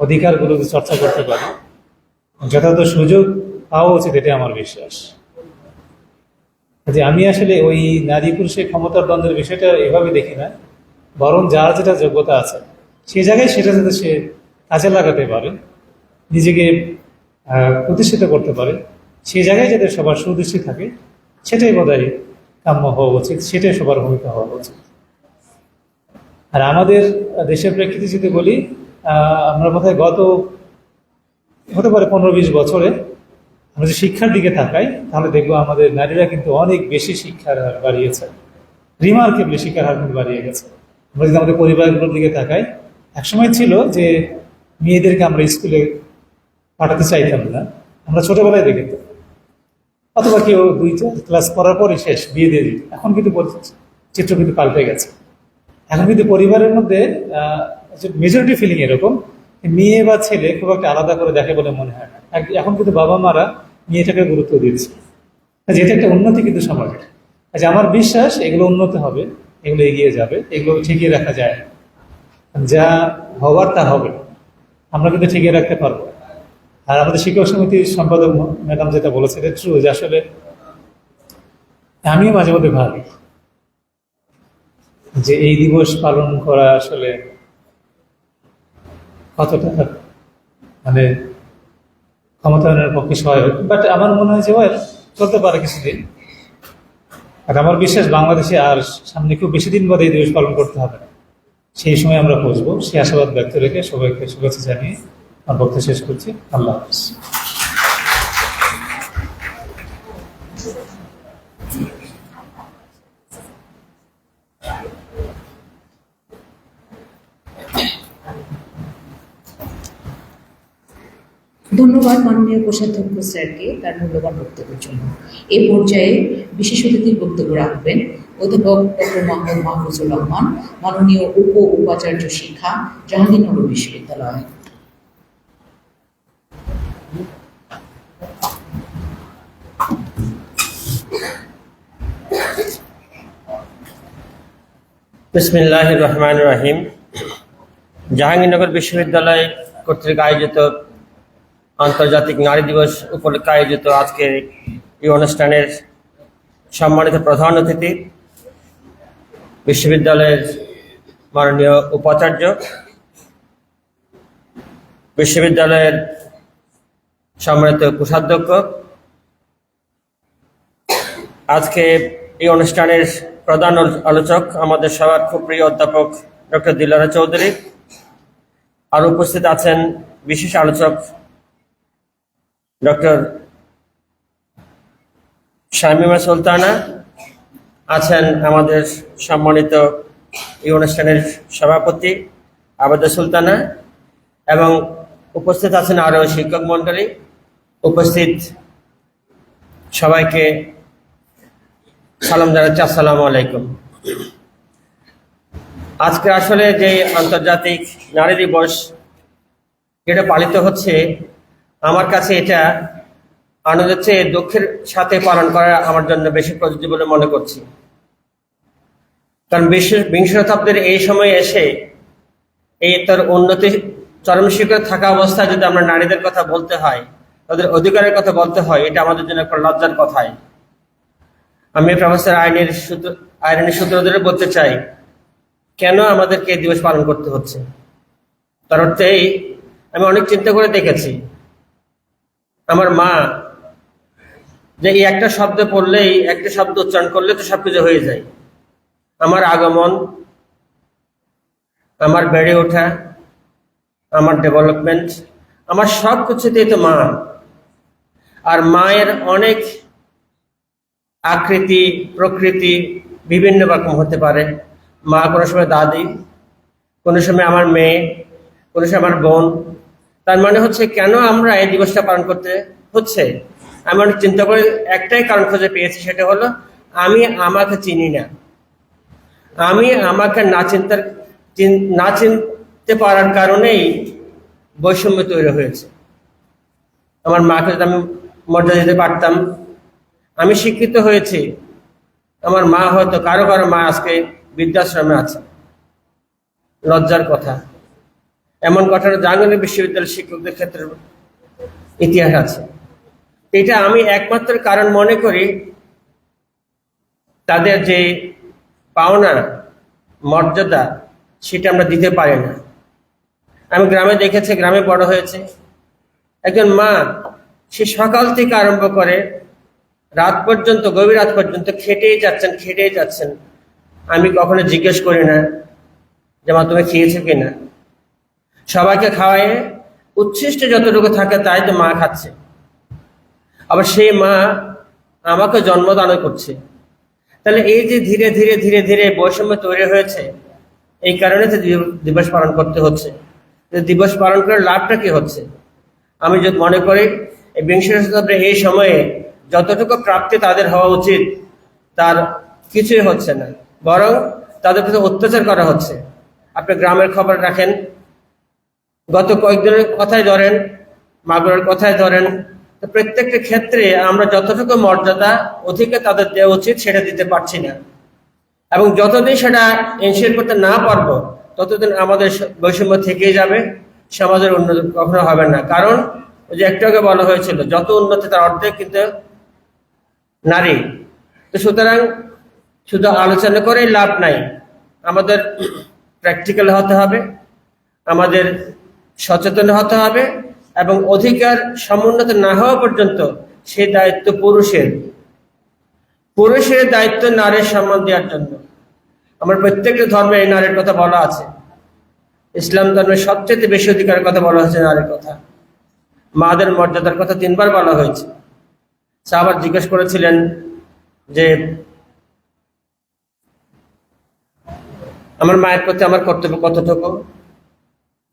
অধিকারগুলো চর্চা করতে পারি, যথাযথ সুযোগ পাওয়া উচিত, এটা আমার বিশ্বাস। যে আমি আসলে ওই নারী পুরুষের ক্ষমতার দ্বন্দ্বের বিষয়টা এভাবে দেখি না, বরং যার যেটা যোগ্যতা আছে সেই জায়গায় সেটা যাতে সে কাজে লাগাতে পারে, নিজেকে প্রতিষ্ঠিত করতে পারে, সেই জায়গায় যাতে সবার সুদৃষ্টি থাকে, সেটাই বোধহয় কাম্য হওয়া উচিত, সেটাই সবার ভূমিকা হওয়া উচিত। আর আমাদের দেশের প্রেক্ষিতে যদি বলি, আমরা বোধহয় গত হতে পারে 15-20 বছরে আমরা যদি শিক্ষার দিকে তাকাই, তাহলে দেখবো আমাদের নারীরা কিন্তু অনেক বেশি শিক্ষার হার বাড়িয়েছে, রিমার্কেবলি শিক্ষার হার কিন্তু বাড়িয়ে গেছে। আমরা যদি আমাদের পরিবারগুলোর দিকে তাকাই, একসময় ছিল যে মেয়েদেরকে আমরা স্কুলে পাঠাতে চাইতাম না, আমরা ছোটবেলায় দেখতাম, অথবা কেউ 2-4 ক্লাস করার পরই শেষ, বিয়ে দিয়ে দিত। এখন কিন্তু চিত্র কিন্তু পাল্টে গেছে। এখন কিন্তু পরিবারের মধ্যে মেজরিটি ফিলিং এরকম, মেয়ে বা ছেলে খুব একটা আলাদা করে দেখে বলে মনে হয় না। এখন কিন্তু বাবা মারা মেয়েটাকে গুরুত্ব দিচ্ছে, যেটা একটা উন্নতি কিন্তু সমাজের। আমার বিশ্বাস এগুলো উন্নত হবে, এগুলো এগিয়ে যাবে, এগুলো ঠেকিয়ে রাখা যায় না। যা হওয়ার তা হবে, আমরা কিন্তু ঠেকিয়ে রাখতে পারবো। আর আমাদের শিক্ষক সমিতির সম্পাদক ম্যাডাম যেটা বলেছে, এটা ট্রু, যে আসলে আমিও মাঝে মধ্যে ভাবি যে এই দিবস পালন করা আসলে কতটা মানে ক্ষমতায়নের পক্ষে সহায়ক। বাট আমার মনে হয় যে চলতে পারে কিছুদিন। আর আমার বিশ্বাস বাংলাদেশে আর সামনে খুব বেশি দিন বাদে এই দিবস পালন করতে হবে না, সেই সময় আমরা পৌঁছবো। সেই আশাবাদ ব্যক্ত রেখে সবাইকে শুভেচ্ছা জানিয়ে আমার বক্তব্য শেষ করছি। আল্লাহ হাফেজ। ধন্যবাদ মাননীয় কোষাধ্যক্ষ স্যারকে তার মূল্যবান বক্তব্যের জন্য। এ পর্যায়ে বিশেষ অতিথির বক্তব্য রাখবেন অধ্যাপক ডক্টর মোহাম্মদ মাহফুজুর রহমান, মাননীয় উপাচার্য শিক্ষা, জাহাঙ্গীরনগর বিশ্ববিদ্যালয়। বিসমিল্লাহির রহমানির রহিম। জাহাঙ্গীরনগর বিশ্ববিদ্যালয় কর্তৃক আয়োজিত আন্তর্জাতিক নারী দিবস উপলক্ষে আয়োজিত আজকের এই অনুষ্ঠানের সম্মানিত প্রধান অতিথি, বিশ্ববিদ্যালয়ের মাননীয় উপাচার্য, বিশ্ববিদ্যালয়ের সম্মানিত কোষাধ্যক্ষ, আজকে এই অনুষ্ঠানের প্রধান আলোচক আমাদের সবার খুব প্রিয় অধ্যাপক ডক্টর দিলারা চৌধুরী, আর উপস্থিত আছেন বিশেষ আলোচক ডক্টর শামীমা সুলতানা, আছেন আমাদের সম্মানিত এই অনুষ্ঠানের সভাপতি আবেদা সুলতানা, এবং উপস্থিত আছেন আরও শিক্ষক মণ্ডলী। উপস্থিত সবাইকে সালাম জানাচ্ছি, আসসালামু আলাইকুম। আজকে আসলে যে আন্তর্জাতিক নারী দিবস যেটা পালিত হচ্ছে, আমার কাছে এটা আনন্দের চেয়ে দুঃখের সাথে পালন করা আমার জন্য বেশি প্রযোজ্য বলে মনে করছি। কারণ বিংশ শতাব্দীর এই সময়ে এসে এই তার উন্নতি চরম শিখরে থাকা অবস্থায় যদি আমরা নারীদের কথা বলতে হয়, তাদের অধিকারের কথা বলতে হয়, এটা আমাদের জন্য একটা লজ্জার কথাই। আমি প্রফেসর আইনের সূত্র ধরে বলতে চাই, কেন আমাদেরকে এই দিবস পালন করতে হচ্ছে। তার অর্থেই আমি অনেক চিন্তা করে দেখেছি, আমার মা যে এই একটা শব্দ পড়লেই, একটা শব্দ উচ্চারণ করলে তো সবকিছু হয়ে যায়। আমার আগমন, আমার বেড়ে ওঠা, আমার ডেভেলপমেন্ট, আমার সব কিছুতেই তো মা। আর মায়ের অনেক আকৃতি প্রকৃতি বিভিন্ন রকম হতে পারে। মা কোনো সময় দাদি, কোনো সময় আমার মেয়ে, কোনো সময় আমার বোন। তার মানে হচ্ছে কেন আমরা এই দিবসটা পালন করতে হচ্ছে। আমি অনেক চিন্তা করে একটাই কারণ খুঁজে পেয়েছি, সেটা হলো আমি আমাকে চিনি না। আমি আমাকে না চিনতে পারার কারণেই বৈষম্য তৈরি হয়েছে। আমার মাকে যদি আমি মর্যাদা দিতে পারতাম, আমি শিক্ষিত হয়েছি, আমার মা হয়তো কারো মা আজকে বৃদ্ধাশ্রমে আছে। লজ্জার কথা। এমন ঘটনা জাহাঙ্গীরনগর বিশ্ববিদ্যালয়ের শিক্ষকদের ক্ষেত্রে ইতিহাস আছে। এটা আমি একমাত্র কারণ মনে করি, তাদের যে পাওনা মর্যাদা সেটা আমরা দিতে পারি না। আমি গ্রামে দেখেছি, গ্রামে বড় হয়েছে, একজন মা সে সকাল থেকে আরম্ভ করে রাত পর্যন্ত, গভীর রাত পর্যন্ত খেটেই যাচ্ছেন। আমি কখনো জিজ্ঞেস করি না যে মা তুমি খেয়েছো কিনা। সবাইকে খাওয়ায় উচ্ছিষ্ট যতটুকু থাকে তাই তো মা খাচ্ছে। আবার সেই মা আমাকে জন্মদান করছে। তাহলে এই যে ধীরে ধীরে ধীরে ধীরে বৈষম্য তৈরি হয়েছে, এই কারণে তো দিবস পালন করতে হচ্ছে। দিবস পালন করার লাভটা কি হচ্ছে? আমি যদি মনে করি এই বিংশ শতাব্দীর এই সময়ে যতটুকু প্রাপ্তি তাদের হওয়া উচিত তার কিছুই হচ্ছে না, বরং তাদের প্রতি অত্যাচার করা হচ্ছে। আপনি গ্রামের খবর রাখেন, গত কয়েকদিনের কথাই ধরেন, মাগুরার কথাই ধরেন, তো প্রত্যেকটা ক্ষেত্রে আমরা যতটুকু মর্যাদা অধিকার তাদের দেওয়া উচিত সেটা দিতে পারছি না। এবং যতদিন সেটা এনশিওর করতে না পারবো ততদিন আমাদের বৈষম্য থেকেই যাবে, সমাজের উন্নতি কখনো হবে না। কারণ ওই যে একটু আগে বলা হয়েছিল, যত উন্নতি তার অর্ধেক কিন্তু নারী। তো সুতরাং শুধু আলোচনা করেই লাভ নাই, আমাদের প্র্যাকটিক্যাল হতে হবে, আমাদের সচেতন হতে হবে, এবং অধিকার সমুন্নত না হওয়া পর্যন্ত সেই দায়িত্ব পুরুষের দায়িত্ব নারীর সম্মান দেওয়ার জন্য। আমার প্রত্যেকটা ধর্মে এই নারীর কথা বলা আছে। ইসলাম ধর্মের সবচেয়ে বেশি অধিকারের কথা বলা হয়েছে নারীর কথা। মাদের মর্যাদার কথা 3 বার বলা হয়েছে। সাহাবারা জিজ্ঞেস করেছিলেন যে আমার মায়ের প্রতি আমার কর্তব্য কতটুকু।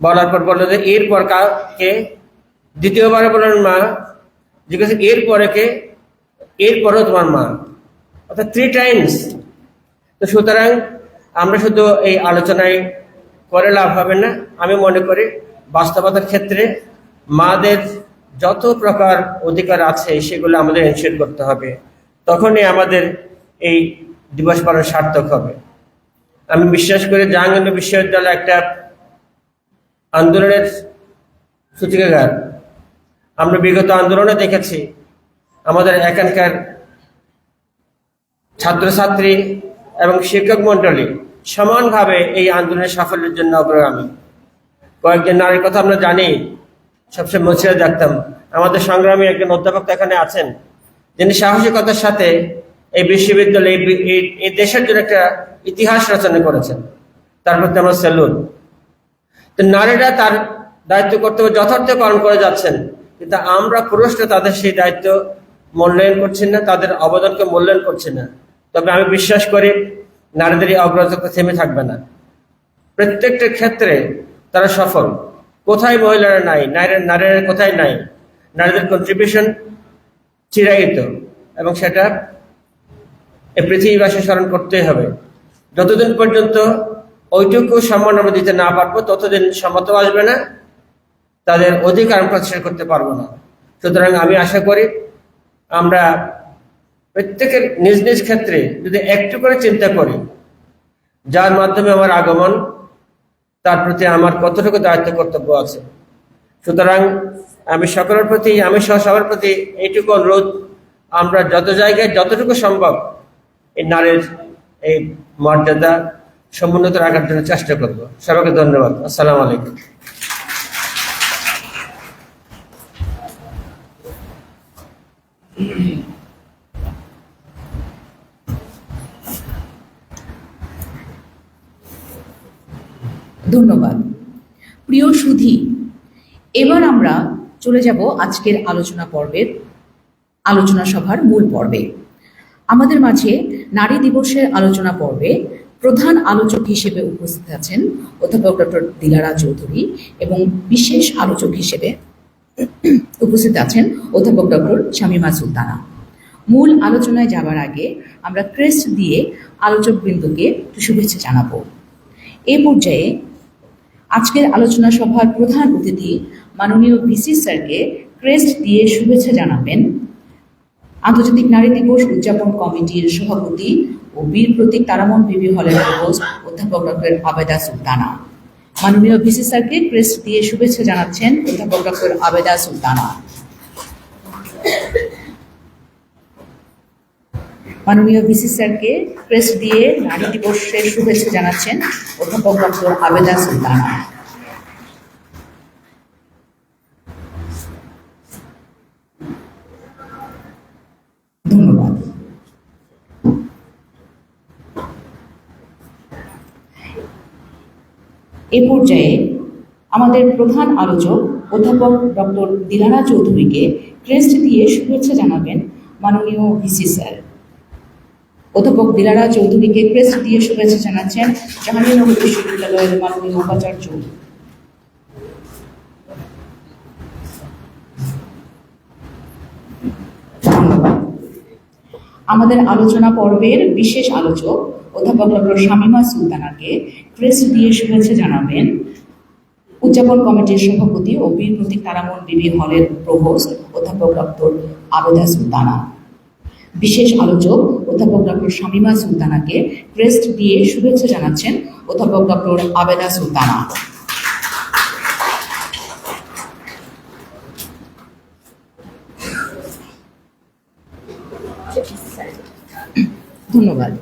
বলার পর বললো যে এরপর কে? দ্বিতীয়বার বললেন মা। জিজ্ঞেস এরপরে কে? এরপরেও তোমার মা, অর্থাৎ 3 টাইমস। তো সুতরাং আমরা শুধু এই আলোচনায় করে লাভ হবে না। আমি মনে করি বাস্তবতার ক্ষেত্রে মাদের যত প্রকার অধিকার আছে সেগুলো আমাদের এনশিওর করতে হবে, তখনই আমাদের এই দিবস পালন সার্থক হবে। আমি বিশ্বাস করি জাহাঙ্গীরনগর বিশ্ববিদ্যালয় একটা আন্দোলনের সূচিকাগার। আমরা বিগত আন্দোলনে দেখেছি আমাদের এখানকার ছাত্রছাত্রী এবং শিক্ষক মন্ডলী সমানভাবে এই আন্দোলনের সাফল্যের জন্য অগ্রগামী। কয়েকজন নারীর কথা আমরা জানি, সবসময় মনে রাখতাম। আমাদের সংগ্রামী একজন অধ্যাপক এখানে আছেন, যিনি সাহসিকতার সাথে এই বিশ্ববিদ্যালয়ে এই দেশের জন্য একটা ইতিহাস রচনা করেছেন। তার প্রতি আমার স্যালুট। তো নারীরা তার দায়িত্ব কর্তব্য যথার্থ পালন করে যাচ্ছেন, কিন্তু আমরা পুরুষরা তাদের সেই দায়িত্ব মূল্যায়ন করছি না, তাদের অবদানকে মূল্যায়ন করছি না। তবে আমি বিশ্বাস করি নারীদের এই অগ্রযাত্রা থেমে থাকবে না। প্রত্যেকটা ক্ষেত্রে তারা সফল। কোথায় মহিলারা নাই, নারীরা কোথায় নাই, নারীদের কন্ট্রিবিউশন চিরায়িত, এবং সেটা এই পৃথিবীবাসী স্মরণ করতেই হবে। যতদিন পর্যন্ত ওইটুকু সম্মান আমরা দিতে না পারবো ততদিন সম্মত আসবে না, তাদের অধিকার আমরা প্রতিষ্ঠা করতে পারবো না। সুতরাং আমি আশা করি আমরা প্রত্যেকের নিজ নিজ ক্ষেত্রে যদি একটু করে চিন্তা করি যার মাধ্যমে আমার আগমন, তার প্রতি আমার কতটুকু দায়িত্ব কর্তব্য আছে। সুতরাং আমি সকলের প্রতি, আমি সহ সবার প্রতি এইটুকু অনুরোধ, আমরা যত জায়গায় যতটুকু সম্ভব এই নারীর এই মর্যাদা সমুন্নত রাখার জন্য চেষ্টা করব। সবাইকে ধন্যবাদ। আসসালামু আলাইকুম। ধন্যবাদ। প্রিয় সুধী, এবার আমরা চলে যাব আজকের আলোচনা সভার মূল পর্বে। আমাদের মাঝে নারী দিবসের আলোচনা পর্বে প্রধান আলোচক হিসেবে উপস্থিত আছেন অধ্যাপক ডক্টর দিলারা চৌধুরী এবং বিশেষ আলোচক হিসেবে উপস্থিত আছেন অধ্যাপক ডক্টর শামীমা সুলতানা। মূল আলোচনায় যাবার আগে আমরা ক্রেস্ট দিয়ে আলোচকবৃন্দকে একটু শুভেচ্ছা জানাবো। এই পর্যায়ে আজকের আলোচনা সভার প্রধান অতিথি মাননীয় ভিসি স্যারকে ক্রেস্ট দিয়ে শুভেচ্ছা জানাবেন আন্তর্জাতিক নারী দিবস উদযাপন কমিটির সভাপতি ও বীর প্রতীক তারামন বিবি হলের প্রভোস্ট অধ্যাপক ডক্টর আবেদা সুলতানা। মাননীয় ভিসি স্যারকে ক্রেস্ট দিয়ে শুভেচ্ছা জানাচ্ছেন অধ্যাপক ডক্টর আবেদা সুলতানা। মাননীয় ভিসি স্যারকে ক্রেস্ট দিয়ে নারী দিবসের শুভেচ্ছা জানাচ্ছেন অধ্যাপক ডক্টর আবেদা সুলতানা। ধন্যবাদ। এ পর্যায়ে আমাদের প্রধান আলোচক অধ্যাপক ডক্টর দিলারা চৌধুরীকে ক্রেস্ট দিয়ে শুভেচ্ছা জানাবেন মাননীয় ভিসি স্যার। অধ্যাপক দিলারা চৌধুরীকে ক্রেস্ট দিয়ে শুভেচ্ছা জানাচ্ছেন জাহাঙ্গীরনগর বিশ্ববিদ্যালয়ের মাননীয় উপাচার্য। ধন্যবাদ। আমাদের আলোচনা পর্বের বিশেষ আলোচক অধ্যাপক ডক্টর শামীমা সুলতানাকে ক্রেস্ট দিয়ে শুভেচ্ছা জানাবেন উদযাপন কমিটির সভাপতি ও বীর প্রতীক তারামন বিবি হলের প্রভোস্ট অধ্যাপক ডক্টর আবেদা সুলতানা। বিশেষ আলোচক অধ্যাপক ডক্টর শামীমা সুলতানাকে ক্রেস্ট দিয়ে শুভেচ্ছা জানাচ্ছেন অধ্যাপক ডক্টর আবেদা সুলতানা। ধন্যবাদ।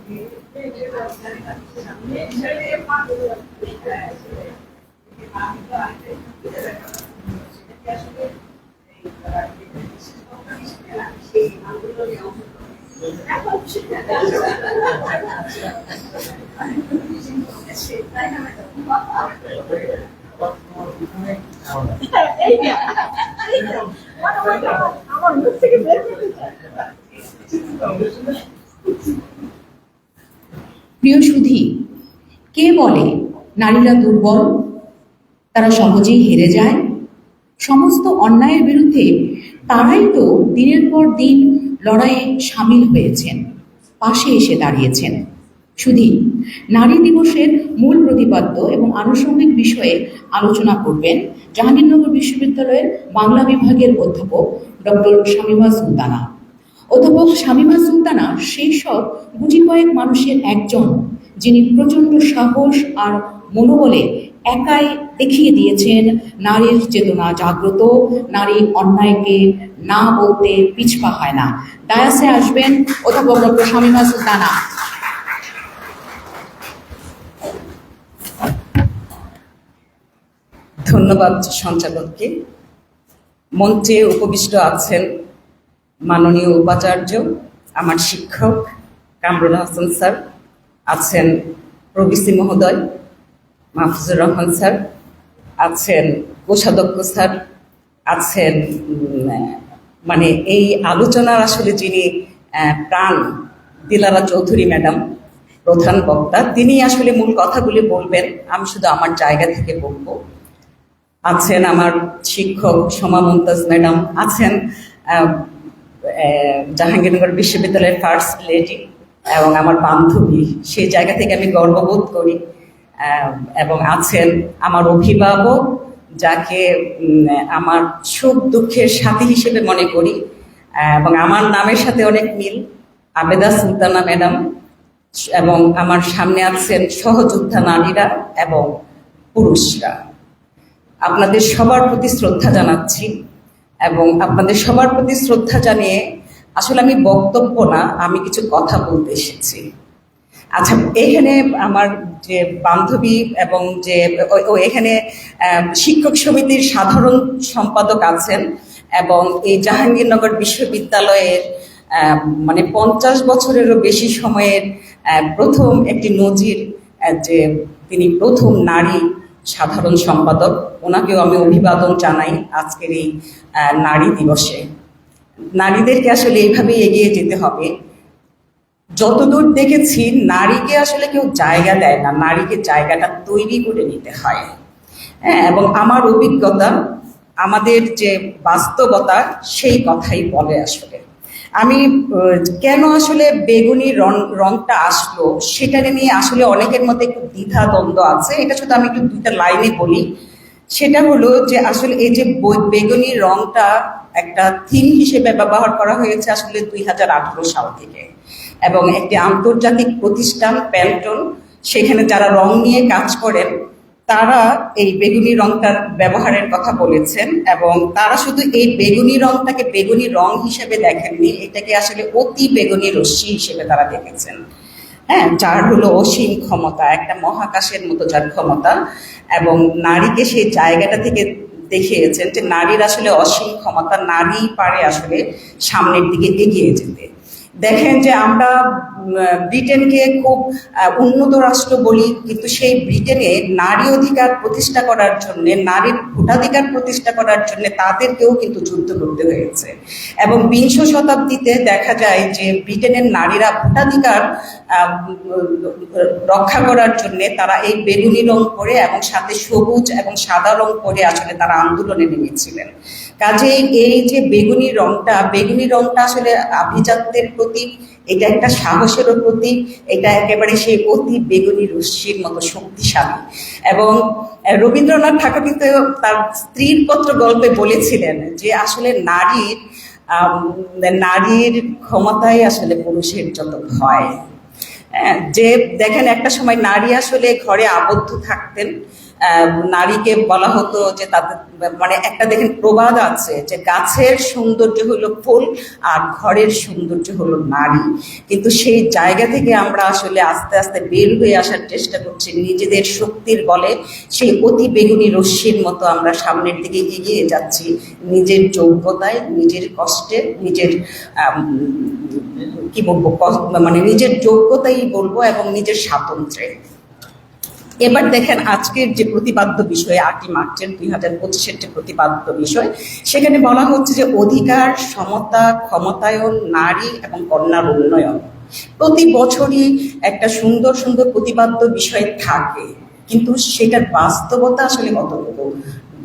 প্রিয় সুধী, কে বলে নারীরা দুর্বল, তারা সহজেই হেরে যায়? সমস্ত অন্যায়ের বিরুদ্ধে তারাই তো দিনের পর দিন লড়াইয়ে সামিল হয়েছেন, পাশে এসে দাঁড়িয়েছেন। সুধী, নারী দিবসের মূল প্রতিপাদ্য এবং আনুষঙ্গিক বিষয়ে আলোচনা করবেন জাহাঙ্গীরনগর বিশ্ববিদ্যালয়ের বাংলা বিভাগের অধ্যাপক ডক্টর শামীমা সুলতানা। অধ্যাপক শামীমা সুলতানা সেই সব গুটি কয়েক মানুষের একজন যিনি প্রচণ্ড সাহস আর মনোবলে একাই দেখিয়ে দিয়েছেন নারীর চেতনা জাগ্রত, নারী অন্যায়কে না বলতে পিছপা হয় না। ডায়াসে আসবেন অধ্যাপক ডক্টর শামীমা সুলতানা। ধন্যবাদ সঞ্চালককে। মঞ্চে উপবিষ্ট আছেন মাননীয় উপাচার্য, আমার শিক্ষক কামরুল হাসান স্যার, আছেন প্রবিসি মহোদয় মাহফুজুর রহমান স্যার, আছেন কোষাধ্যক্ষ স্যার, আছেন মানে এই আলোচনার আসলে যিনি প্রাণ দিলারা চৌধুরী ম্যাডাম প্রধান বক্তা, তিনি আসলে মূল কথাগুলি বলবেন, আমি শুধু আমার জায়গা থেকে বলবো। আছেন আমার শিক্ষক সোমা মুমতাজ ম্যাডাম, আছেন জাহাঙ্গীরনগর বিশ্ববিদ্যালয়ের ফার্স্ট লেডি এবং আমার বান্ধবী, সেই জায়গা থেকে আমি গর্ববোধ করি। এবং আছেন আমার অভিভাবক, যাকে আমার সুখ দুঃখের সাথী হিসেবে মনে করি এবং আমার নামের সাথে অনেক মিল, আবেদা সুলতানা ম্যাডাম। এবং আমার সামনে আছেন সহযোদ্ধা নারীরা এবং পুরুষরা। আপনাদের সবার প্রতি শ্রদ্ধা জানাচ্ছি এবং আপনাদের সবার প্রতি শ্রদ্ধা জানিয়ে আসলে আমি বক্তব্য না, আমি কিছু কথা বলতে এসেছি। আচ্ছা, এখানে আমার যে বান্ধবী এবং যে এখানে শিক্ষক সমিতির সাধারণ সম্পাদক আছেন এবং এই জাহাঙ্গীরনগর বিশ্ববিদ্যালয়ের মানে 50 বছরেরও বেশি সময়ের প্রথম একটি নজির, যে তিনি প্রথম নারী সাধারণ সম্পাদক, ওনাকেও আমি অভিবাদন জানাই আজকের এই নারী দিবসে। নারীদেরকে আসলে এইভাবেই এগিয়ে যেতে হবে। যতদূর দেখেছি, নারীকে আসলে কেউ জায়গা দেয় না, নারীকে জায়গাটা তৈরি করে নিতে হয়। হ্যাঁ, এবং আমার অভিজ্ঞতা, আমাদের যে বাস্তবতা, সেই কথাই বলে। আসলে আমি কেন আসলে বেগুনি রংটা আসলো সেটা নিয়ে আসলে অনেকের মধ্যে একটু দ্বিধা দ্বন্দ্ব আছে। এটা শুধু আমি একটু 2টা লাইনে বলি। সেটা হলো যে আসলে এই যে বেগুনি রংটা একটা থিম হিসেবে ব্যবহার করা হয়েছে আসলে 2018 সাল থেকে, এবং একটি আন্তর্জাতিক প্রতিষ্ঠান প্যান্টন, সেখানে যারা রং নিয়ে কাজ করেন তারা এই বেগুনি রংটার ব্যবহারের কথা বলেছেন। এবং তারা শুধু এই বেগুনি রংটাকে বেগুনি রং হিসেবে দেখেননি, এটাকে আসলে অতি বেগুনি রশ্মি হিসেবে তারা দেখেছেন। হ্যাঁ, যার হলো অসীম ক্ষমতা, একটা মহাকাশের মতো যার ক্ষমতা, এবং নারীকে সেই জায়গাটা থেকে দেখিয়েছেন যে নারীর আসলে অসীম ক্ষমতা, নারী পারে আসলে সামনের দিকে এগিয়ে যেতে। দেখেন যে আমরা ব্রিটেনকে খুব উন্নত রাষ্ট্র বলি, কিন্তু সেই ব্রিটেনে নারী অধিকার প্রতিষ্ঠা করার জন্য, নারীর ভোটাধিকার প্রতিষ্ঠা করার জন্য তাদেরকেও কিন্তু যুদ্ধ করতে হয়েছে। এবং 20 শতাব্দীতে দেখা যায় যে ব্রিটেনের নারীরা ভোটাধিকার রক্ষা করার জন্য তারা এই বেগুনি রং পরে এবং সাথে সবুজ এবং সাদা রং পরে আসলে তারা আন্দোলনে নেমেছিলেন। কাজেই এই যে বেগুনি রংটা আসলে আভিজাত্যের প্রতীক, এটা একটা সাহসেরও প্রতীক, এটা একেবারে সেই অতি বেগুনি রশ্মির মতো শক্তিশালী। এবং রবীন্দ্রনাথ ঠাকুর কিন্তু তার স্ত্রীর পত্র গল্পে বলেছিলেন যে আসলে নারীর ক্ষমতায় আসলে পুরুষের যত ভয়। যে দেখেন একটা সময় নারী আসলে ঘরে আবদ্ধ থাকতেন, নারীকে বলা হতো যে তাদের মানে একটা দেখেন প্রবাদ আছে যে গাছের সৌন্দর্য হলো ফুল আর ঘরের সৌন্দর্য হলো নারী। কিন্তু সেই জায়গা থেকে আমরা আসলে আস্তে আস্তে বের হয়ে আসার চেষ্টা করছি, নিজেদের শক্তির বলে সেই অতি বেগুনি রশ্মির মতো আমরা সামনের দিকে এগিয়ে যাচ্ছি, নিজের যোগ্যতায়, নিজের কষ্টে, নিজের কি বলবো, মানে নিজের যোগ্যতাই বলবো এবং নিজের স্বাতন্ত্র্যে। এবার দেখেন আজকের যে প্রতিপাদ্য বিষয়, 8ই মার্চের 2025-এর যে প্রতিপাদ্য বিষয়, সেখানে বলা হচ্ছে যে অধিকার, সমতা, ক্ষমতায়ন, নারী এবং কন্যার উন্নয়ন। প্রতি বছরই একটা সুন্দর সুন্দর প্রতিপাদ্য বিষয় থাকে, কিন্তু সেটার বাস্তবতা আসলে কতটুকু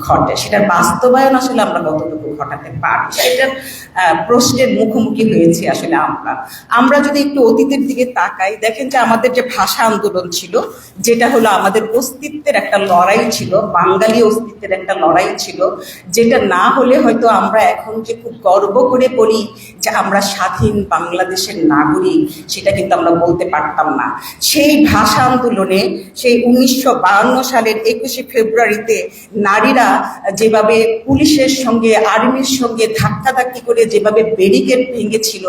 ঘটে, সেটার বাস্তবায়ন আসলে আমরা কতটুকু ঘটাতে পারি, সেটার প্রশ্নের মুখোমুখি হয়েছি আসলে আমরা যদি একটু অতীতের দিকে তাকাই, দেখেন যে আমাদের যে ভাষা আন্দোলন ছিল, যেটা হলো আমাদের অস্তিত্বের একটা লড়াই ছিল, বাঙালি অস্তিত্বের একটা লড়াই ছিল, যেটা না হলে হয়তো আমরা এখন যে খুব গর্ব করে বলি যে আমরা স্বাধীন বাংলাদেশের নাগরিক, সেটা কিন্তু আমরা বলতে পারতাম না। সেই ভাষা আন্দোলনে সেই 1952 সালের 21শে ফেব্রুয়ারিতে নারীরা যেভাবে পুলিশের সঙ্গে, আর্মির সঙ্গে ধাক্কাধাক্কি করে যেভাবে ব্যারিকেড ভেঙেছিল,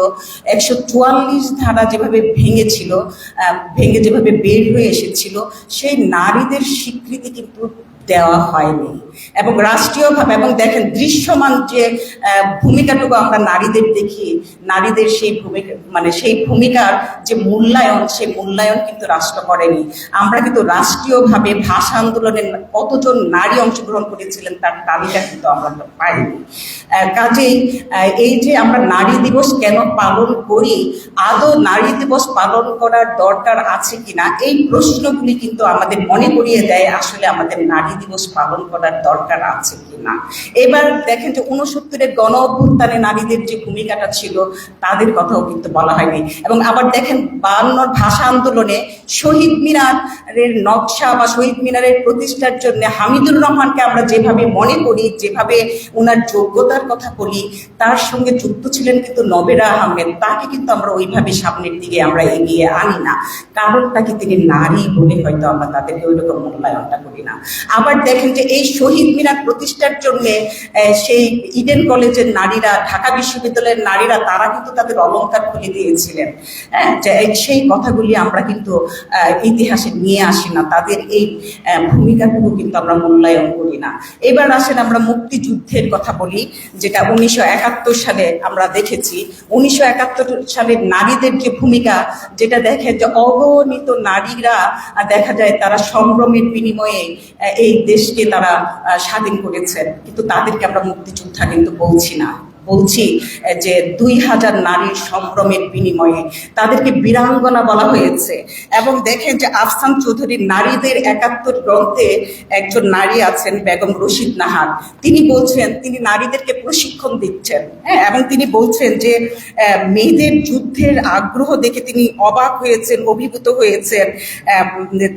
144 ধারা যেভাবে ভেঙেছিল, ভেঙে যেভাবে বের হয়ে এসেছিল, সেই নারীদের স্বীকৃতি কিন্তু দেওয়া হয়নি। এবং রাষ্ট্রীয়ভাবে, এবং দেখেন দৃশ্যমান যে ভূমিকাটুকু আমরা নারীদের দেখি, নারীদের সেই ভূমিকা, মানে সেই ভূমিকার যে মূল্যায়ন, সেই মূল্যায়ন কিন্তু রাষ্ট্র করেনি। আমরা কিন্তু রাষ্ট্রীয়ভাবে ভাষা আন্দোলনে কতজন নারী অংশগ্রহণ করেছিলেন তার তালিকা কিন্তু আমরা পাইনি। কাজেই এই যে আমরা নারী দিবস কেন পালন করি, আদৌ নারী দিবস পালন করার দরকার আছে কিনা, এই প্রশ্নগুলি কিন্তু আমাদের মনে করিয়ে দেয় আসলে আমাদের নারী দিবস পালন করার দরকার আছে কিনা। এবার দেখেন যে 69-এর গণ অভ্যুত্থানে নারীদের যে ভূমিকাটা ছিল তাদের কথাও কিন্তু বলা হয়নি। এবং আবার দেখেন 52 ভাষা আন্দোলনে শহীদ মিনারের নকশা বা শহীদ মিনারের প্রতিষ্ঠার জন্য হামিদুর রহমানকে আমরা যেভাবে মনে করি, যেভাবে ওনার যোগ্যতার কথা বলি, তার সঙ্গে যুক্ত ছিলেন কিন্তু নবেরা আহমেদ। তাকে কিন্তু আমরা ওইভাবে সামনের দিকে আমরা এগিয়ে আনি না, কারণটা কি তিনি নারী বলে হয়তো আমরা তাদেরকে ওই রকম মূল্যায়নটা করি না। আবার দেখেন যে এই শহীদ মিনার প্রতিষ্ঠার জন্য সেই ইডেন কলেজের নারীরা, ঢাকা বিশ্ববিদ্যালয়ের নারীরা, তারা কিন্তু তাদের অলংকার খুলে দিয়েছিলেন। হ্যাঁ, সেই কথাগুলি আমরা কিন্তু ইতিহাসে নিয়ে আসি না, তাদের এই ভূমিকাটুকু কিন্তু আমরা মূল্যায়ন করি না। এবার আসেন আমরা মুক্তিযুদ্ধের কথা বলি, যেটা 1971 সালে আমরা দেখেছি। 1971 সালের নারীদের যে ভূমিকা, যেটা দেখে যে অগণিত নারীরা দেখা যায় তারা সম্ভ্রমের বিনিময়ে এই দেশকে তারা স্বাধীন করেছেন, কিন্তু তাদেরকে আমরা মুক্তিযোদ্ধা কিন্তু বলছি না, বলছি যে 2000 নারীর সম্ভ্রমের বিনিময়ে তাদেরকে বীরাঙ্গনা বলা হয়েছে। এবং দেখেন যে আফসান চৌধুরীর নারীদের 71 গ্রন্থে একজন নারী আছেন বেগম রশিদ নাহার, তিনি বলছেন, তিনি নারীদেরকে প্রশিক্ষণ দিচ্ছেন। হ্যাঁ, এবং তিনি বলছেন যে মেয়েদের যুদ্ধের আগ্রহ দেখে তিনি অবাক হয়েছেন, অভিভূত হয়েছেন।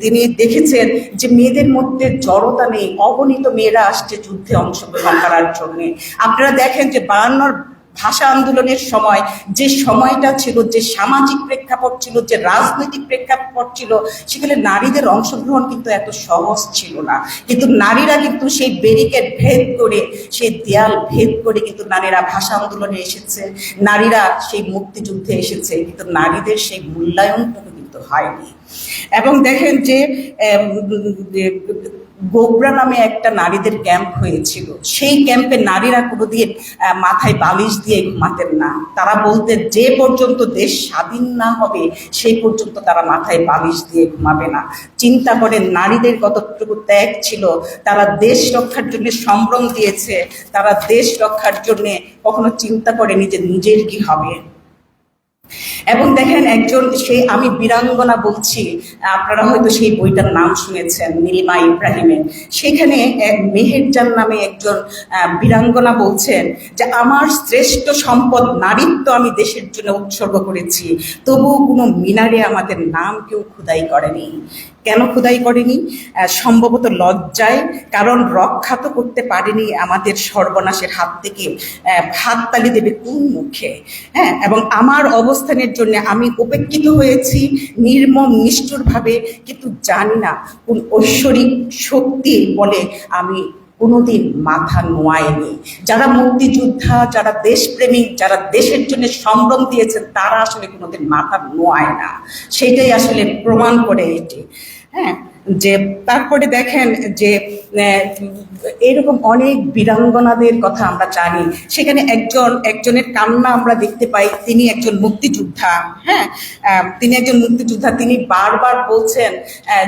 তিনি দেখেছেন যে মেয়েদের মধ্যে জড়তা নেই, অগণিত মেয়েরা আসছে যুদ্ধে অংশগ্রহণ করার জন্য। আপনারা দেখেন যে 52 ভাষা আন্দোলনের সময় যে সময়টা ছিল, যে সামাজিক প্রেক্ষাপট ছিল, যে রাজনৈতিক প্রেক্ষাপট ছিল, সেখানে নারীদের অংশগ্রহণ কিন্তু এত সহজ ছিল না। কিন্তু নারীরা কিন্তু সেই ব্যারিকেড ভেদ করে, সেই দেয়াল ভেদ করে কিন্তু নারীরা ভাষা আন্দোলনে এসেছে, নারীরা সেই মুক্তিযুদ্ধে এসেছে, কিন্তু নারীদের সেই মূল্যায়নটুকু কিন্তু হয়নি। এবং দেখেন যে গোবরা নামে একটা নারীদের ক্যাম্প হয়েছিল, সেই ক্যাম্পে নারীরা কোনোদিন মাথায় বালিশ দিয়ে ঘুমাতেন না। তারা বলতেন যে পর্যন্ত দেশ স্বাধীন না হবে সেই পর্যন্ত তারা মাথায় বালিশ দিয়ে ঘুমাবে না। চিন্তা করেন নারীদের কতটুকু ত্যাগ ছিল, তারা দেশ রক্ষার জন্য সম্ভ্রম দিয়েছে, তারা দেশ রক্ষার জন্য কখনো চিন্তা করেনি যে নিজের কি হবে। এবং দেখেন একজন, সেই আমি বীরাঙ্গনা বলছি, আপনারা হয়তো সেই বইটার নাম শুনেছেন, নীলিমা ইব্রাহিমের। সেখানে এক মেহেরজান নামে একজন বীরাঙ্গনা বলছেন যে আমার শ্রেষ্ঠ সম্পদ নারীত্ব আমি দেশের জন্য উৎসর্গ করেছি, তবুও কোনো মিনারে আমাদের নাম কেউ খোদাই করেনি। কেন খোদাই করেনি? সম্ভবত লজ্জায়, কারণ রক্ষা তো করতে পারেনি আমাদের সর্বনাশের হাত থেকে। হাততালি দেবে কোন মুখে? হ্যাঁ, এবং আমার অবস্থানের জন্য আমি উপেক্ষিত হয়েছি নির্মম নিষ্ঠুরভাবে, কিন্তু জানি না কোন ঐশ্বরিক শক্তি বলে আমি কোনোদিন মাথা নোয়ায়নি। যারা মুক্তিযোদ্ধা, যারা দেশপ্রেমিক, যারা দেশের জন্য সম্ভ্রম দিয়েছেন, তারা আসলে কোনোদিন মাথা নোয়ায় না। সেটাই আসলে প্রমাণ করে এটি। হ্যাঁ, যে তারপরে দেখেন যে এরকম অনেক বীরাঙ্গনাদের কথা আমরা জানি। সেখানে একজনের কান্না আমরা দেখতে পাই, তিনি একজন মুক্তিযোদ্ধা। হ্যাঁ, তিনি একজন মুক্তিযোদ্ধা, তিনি বারবার বলছেন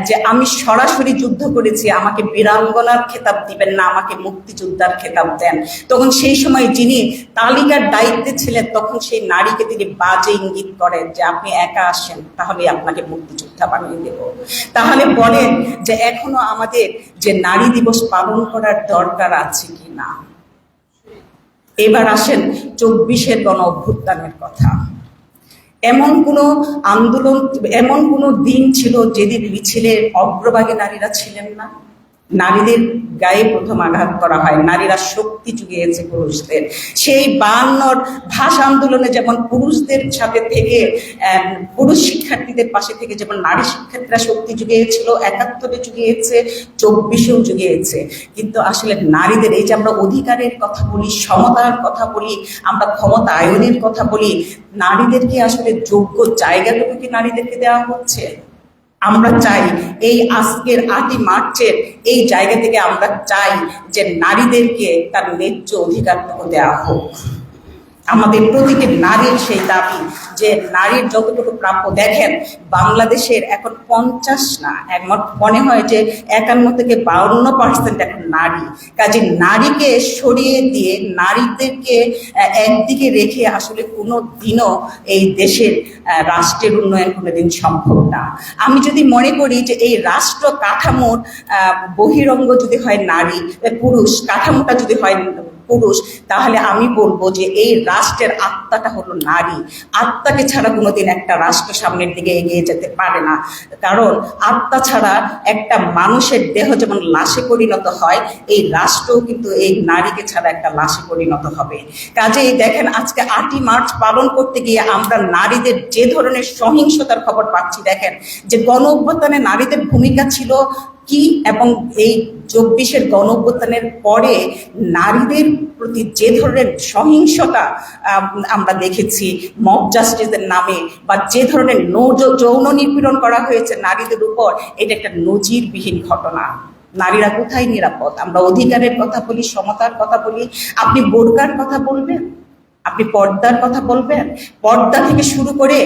যে আমি সরাসরি যুদ্ধ করেছি, আমাকে বীরাঙ্গনার খেতাব দিবেন না, আমাকে মুক্তিযোদ্ধার খেতাব দেন। তখন সেই সময় যিনি তালিকার দায়িত্বে ছিলেন, তখন সেই নারীকে তিনি বাজে ইঙ্গিত করেন যে আপনি একা আসেন, তাহলে আপনাকে মুক্তিযোদ্ধা বানিয়ে দেব। তাহলে বলেন যে এখনো আমাদের যে নারী দিবস পালন করার দরকার আছে কি না? এবার আসেন 24-এর গণ অভ্যুত্থানের কথা। এমন কোনো আন্দোলন, এমন কোনো দিন ছিল যেদিন মিছিলের অগ্রভাগে নারীরা ছিলেন না? নারীদের গায়ে প্রথম আঘাত করা হয়, নারীরা শক্তি জুগিয়েছে পুরুষদের। সেই 52 ভাষা আন্দোলনে যেমন পুরুষদের সাথে থেকে, পুরুষ শিক্ষার্থীদের পাশে থেকে যেমন নারী শিক্ষার্থীরা শক্তি জুগিয়েছিল, 71-এ জুগিয়েছে, 24-এও জুগিয়েছে। কিন্তু আসলে নারীদের এই যে আমরা অধিকারের কথা বলি, সমতার কথা বলি, আমরা ক্ষমতা আয়নের কথা বলি, নারীদেরকে আসলে যোগ্য জায়গাটুকু কি নারীদেরকে দেওয়া হচ্ছে? আমরা চাই এই আজকের 8ই মার্চের এই জায়গা থেকে আমরা চাই যে নারীদেরকে তার ন্যায্য অধিকারটুকু দেওয়া হোক। আমাদের প্রতিটি নারীর সেই দাবি যে নারীর যতটুকু প্রাপ্য। দেখেন বাংলাদেশের এখন 50 না, একমত মনে হয় যে 51 থেকে 52% এখন নারী। কাজে নারীকে সরিয়ে দিয়ে নারীদেরকে একদিকে রেখে আসলে কোনো দিনও এই দেশের রাষ্ট্রের উন্নয়ন কোনোদিন সম্ভব না। আমি যদি মনে করি যে এই রাষ্ট্র কাঠামোর বহিরঙ্গ যদি হয় নারী, পুরুষ কাঠামোটা যদি হয় পুরুষ, তাহলে আমি বলবো যে এই রাষ্ট্রের আত্মাটা হলো নারী। আত্মাকে ছাড়া কোনোদিন একটা রাষ্ট্র সামনের দিকে এগিয়ে যেতে পারে না। কারণ আত্মা ছাড়া একটা মানুষের দেহ যেমন লাশে পরিণত হয়, এই রাষ্ট্রও কিন্তু এই নারীকে ছাড়া একটা লাশে পরিণত হবে। কাজেই দেখেন আজকে 8ই মার্চ পালন করতে গিয়ে আমরা নারীদের যে ধরনের সহিংসতার খবর পাচ্ছি, দেখেন যে গণ অভ্যুত্থানে নারীদের ভূমিকা ছিল কি, এবং এই 24-এর গণ অভ্যুত্থানের পরে নারীদের প্রতি যে ধরনের সহিংসতা আমরা দেখেছি মব জাস্টিসের নামে, বা যে ধরনের যৌন নিপীড়ন করা হয়েছে নারীদের উপর, এটা একটা নজিরবিহীন ঘটনা। নারীরা কোথায় নিরাপদ? আমরা অধিকারের কথা বলি, সমতার কথা বলি, আপনি বোরকার কথা বলবেন, আপনি পর্দার কথা বলবেন। পর্দা থেকে শুরু করে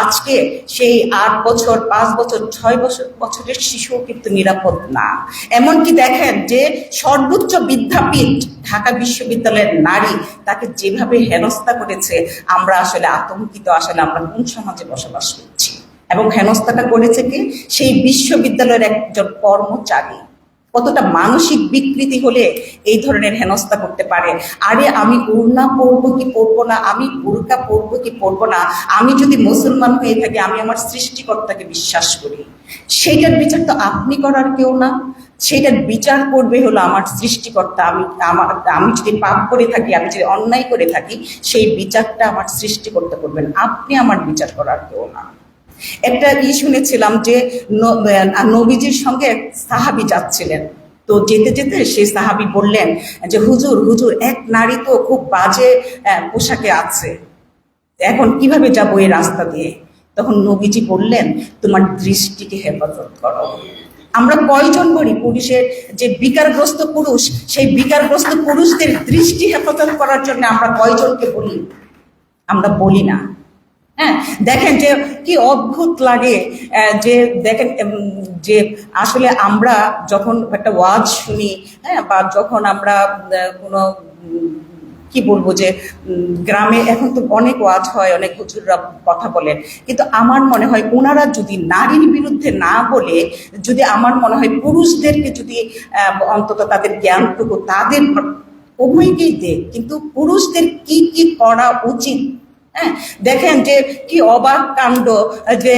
আজকে সেই 8 বছর 5 বছর 6 বছরের শিশুও কিন্তু নিরাপদ না। এমনকি দেখেন যে সর্বোচ্চ বিদ্যাপীঠ ঢাকা বিশ্ববিদ্যালয়ের নারী, তাকে যেভাবে হেনস্থা করেছে, আমরা আসলে আতঙ্কিত। আসলে আমরা কোন সমাজে বসবাস করছি? এবং হেনস্থাটা করেছে কি? সেই বিশ্ববিদ্যালয়ের একজন কর্মচারী। কতটা মানসিক বিকৃতি হলে এই ধরনের হেনস্থা করতে পারে? আরে আমি ওড়না পরবো কি পরবো না, আমি বোরকা পরবো কি পরবো না, আমি যদি মুসলমান হয়ে থাকি, আমি আমার সৃষ্টিকর্তাকে বিশ্বাস করি, সেইটার বিচার তো আপনি করার কেউ না। সেটার বিচার করবে হলো আমার সৃষ্টিকর্তা। আমি যদি পাপ করে থাকি, আমি যদি অন্যায় করে থাকি, সেই বিচারটা আমার সৃষ্টিকর্তা করবেন, আপনি আমার বিচার করার কেউ না। একটা শুনেছিলাম যে নবীজির সঙ্গে এক সাহাবী যাচ্ছিলেন, তো যেতে যেতে সেই সাহাবী বললেন যে হুজুর হুজুর, এক নারী তো খুব বাজে পোশাকে আছে, এখন কিভাবে যাবো এই রাস্তা দিয়ে? তখন নবীজি বললেন, তোমার দৃষ্টিকে হেফাজত করো। আমরা কয়জন বলি পুরুষের যে বিকারগ্রস্ত পুরুষ, সেই বিকারগ্রস্ত পুরুষদের দৃষ্টি হেফাজত করার জন্য আমরা কয়জনকে বলি? আমরা বলি না। হ্যাঁ, দেখেন যে কি অদ্ভুত লাগে যে দেখেন যে আসলে আমরা যখন একটা ওয়াজ শুনি, হ্যাঁ, বা যখন আমরা কোনো কি বলবো যে গ্রামে এখন তো অনেক ওয়াজ হয়, অনেক হুজুররা কথা বলেন, কিন্তু আমার মনে হয় ওনারা যদি নারীর বিরুদ্ধে না বলে, যদি আমার মনে হয় পুরুষদেরকে যদি অন্তত তাদের জ্ঞানটুকু তাদের উভয়কেই দেয়, কিন্তু পুরুষদের কি কি করা উচিত। হ্যাঁ, দেখেন যে কি অবাক কাণ্ড, যে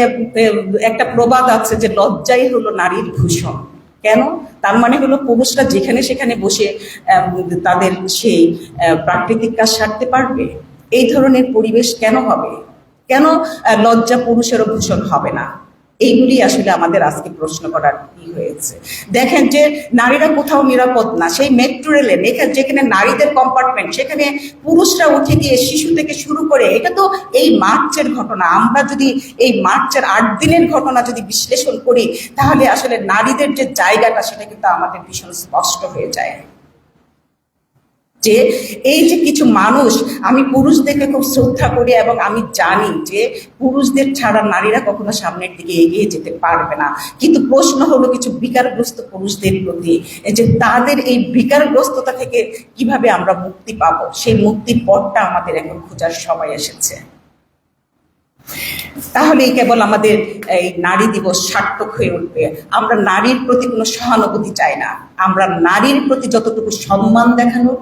একটা প্রবাদ আছে যে লজ্জাই হলো নারীর ভূষণ। কেন? তার মানে হলো পুরুষরা যেখানে সেখানে বসে তাদের সেই প্রাকৃতিক কাজ সারতে পারবে। এই ধরনের পরিবেশ কেন হবে? কেন লজ্জা পুরুষেরও ভূষণ হবে না? এইগুলি আসলে আমাদের আজকে প্রশ্ন করার কি হয়েছে। দেখেন যে নারীরা কোথাও নিরাপদ না। সেই মেট্রো রেলে যেখানে নারীদের কম্পার্টমেন্ট, সেখানে পুরুষরা উঠে গিয়ে শিশু থেকে শুরু করে, এটা তো এই মার্চের ঘটনা। আমরা যদি এই মার্চের 8 দিনের ঘটনা যদি বিশ্লেষণ করি, তাহলে আসলে নারীদের যে জায়গাটা, সেটা কিন্তু আমাদের ভীষণ স্পষ্ট হয়ে যায়। যে এই যে কিছু মানুষ, আমি পুরুষদেরকে খুব শ্রদ্ধা করি এবং আমি জানি যে পুরুষদের ছাড়া নারীরা কখনো সামনের দিকে এগিয়ে যেতে পারবে না, কিন্তু প্রশ্ন হলো কিছু বিকারগ্রস্ত পুরুষদের প্রতি, যে তাদের এই বিকারগ্রস্ততা থেকে কিভাবে আমরা মুক্তি পাবো, সেই মুক্তির পথটা আমাদের এখন খোঁজার সময় এসেছে। তাহলেই কেবল আমাদের এই নারী দিবস সার্থক হয়ে উঠবে। আমরা নারীর প্রতি কোনো সহানুভূতি চাই না, আমরা নারীর প্রতি যতটুকু সম্মান দেখানো,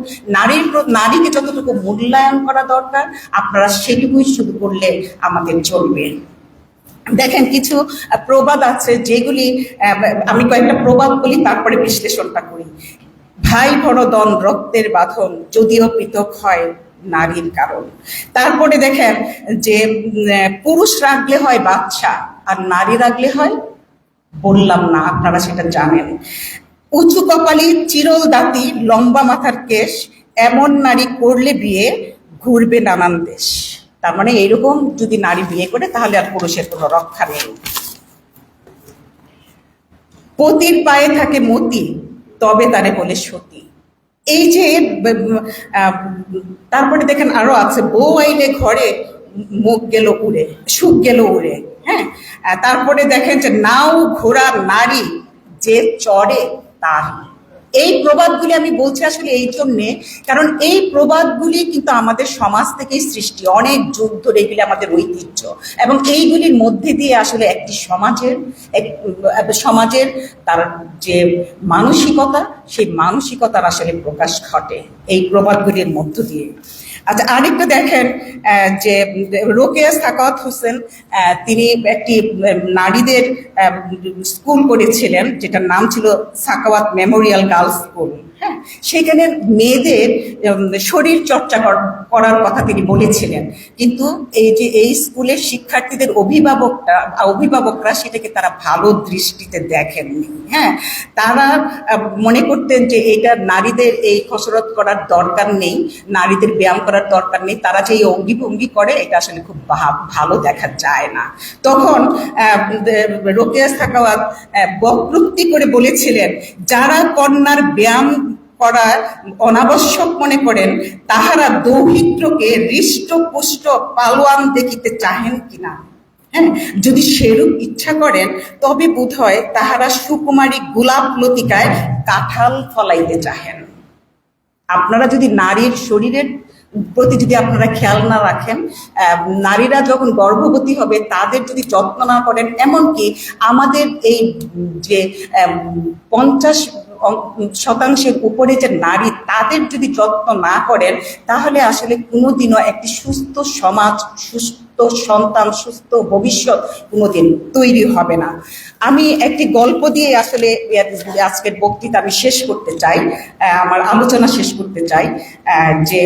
নারীকে যতটুকু মূল্যায়ন করা দরকার, আপনারা সেটুকুই শুধু করলে আমাদের চলবে। দেখেন কিছু প্রবাদ আছে যেগুলি, আমি কয়েকটা প্রবাদ বলি, তারপরে বিশ্লেষণটা করি। ভাই ভরদন রক্তের বাঁধন, যদিও পৃথক হয় নারীর কারণ। তারপরে দেখেন যে পুরুষ রাখলে হয় বাচ্চা, আর নারী রাখলে হয়, বললাম না, আপনারা সেটা জানেন। উঁচু কপালি, চিরল দাঁতি, লম্বা মাথার কেশ, এমন নারী করলে বিয়ে, ঘুরবে নানান দেশ। তার মানে এইরকম যদি নারী বিয়ে করে, তাহলে আর পুরুষের কোনো রক্ষা নেই। পতির পায়ে থাকে মতি, তবে তারে বলে সতী। এই যে তারপরে দেখেন আরো আছে, বউ আইলে ঘরে মুখ গেল উড়ে, সুখ গেল উড়ে। হ্যাঁ, তারপরে দেখেন যে নাও ঘোড়া নারী যে চড়ে তার। এই প্রবাদগুলি আমি বলছি আসলে এই জন্যে, কারণ এই প্রবাদগুলি কিন্তু আমাদের সমাজ থেকেই সৃষ্টি, অনেক যুগ ধরে এগুলি আমাদের ঐতিহ্য, এবং এইগুলির মধ্যে দিয়ে আসলে একটি সমাজের তার যে মানসিকতা, সেই মানসিকতার আসলে প্রকাশ ঘটে এই প্রবাদগুলির মধ্য দিয়ে। আচ্ছা, আরেকটা দেখেন যে রোকেয়া সাকাওয়াত হোসেন, তিনি একটি নারীদের স্কুল করেছিলেন, যেটার নাম ছিল সাকাওয়াত মেমোরিয়াল গার্লস স্কুল। হ্যাঁ, সেখানে মেয়েদের শরীর চর্চা করার কথা তিনি বলেছিলেন, কিন্তু এই যে এই স্কুলের শিক্ষার্থীদের অভিভাবকরা সেটাকে তারা ভালো দৃষ্টিতে দেখেননি। হ্যাঁ, তারা মনে করতেন যে এটা নারীদের এই কসরত করার দরকার নেই, নারীদের ব্যায়াম করার দরকার নেই, তারা যে এই অঙ্গি ভঙ্গি করে এটা আসলে খুব ভালো দেখা যায় না। তখন রোকেয়া সাকাওয়াত বক্রোক্তি করে বলেছিলেন, যারা কন্যার ব্যায়াম করা অনাবশ্যক মনে করেন, তাহারা দৌহিত্রকে হৃষ্টপুষ্ট পালোয়ান দেখিতে চাহেন কিনা। হ্যাঁ, যদি সেরূপ ইচ্ছা করেন তবে বোধ হয় তাহারা সুকুমারী গোলাপ লতিকায় কাঁঠাল ফলাইতে চাহেন। আপনারা যদি নারীর শরীরের প্রতি যদি আপনারা খেয়াল না রাখেন, নারীরা যখন গর্ভবতী হবে তাদের যদি যত্ন না করেন, এমনকি আমাদের এই যে 50% উপরে যে নারী, তাদের যদি যত্ন না করেন, তাহলে আসলে কোনোদিনও একটি সুস্থ সমাজ, সুস্থ সন্তান, সুস্থ ভবিষ্যৎ কোনোদিন তৈরি হবে না। আমি একটি গল্প দিয়ে আসলে আজকের বক্তৃতা আমি শেষ করতে চাই, আমার আলোচনা শেষ করতে চাই। যে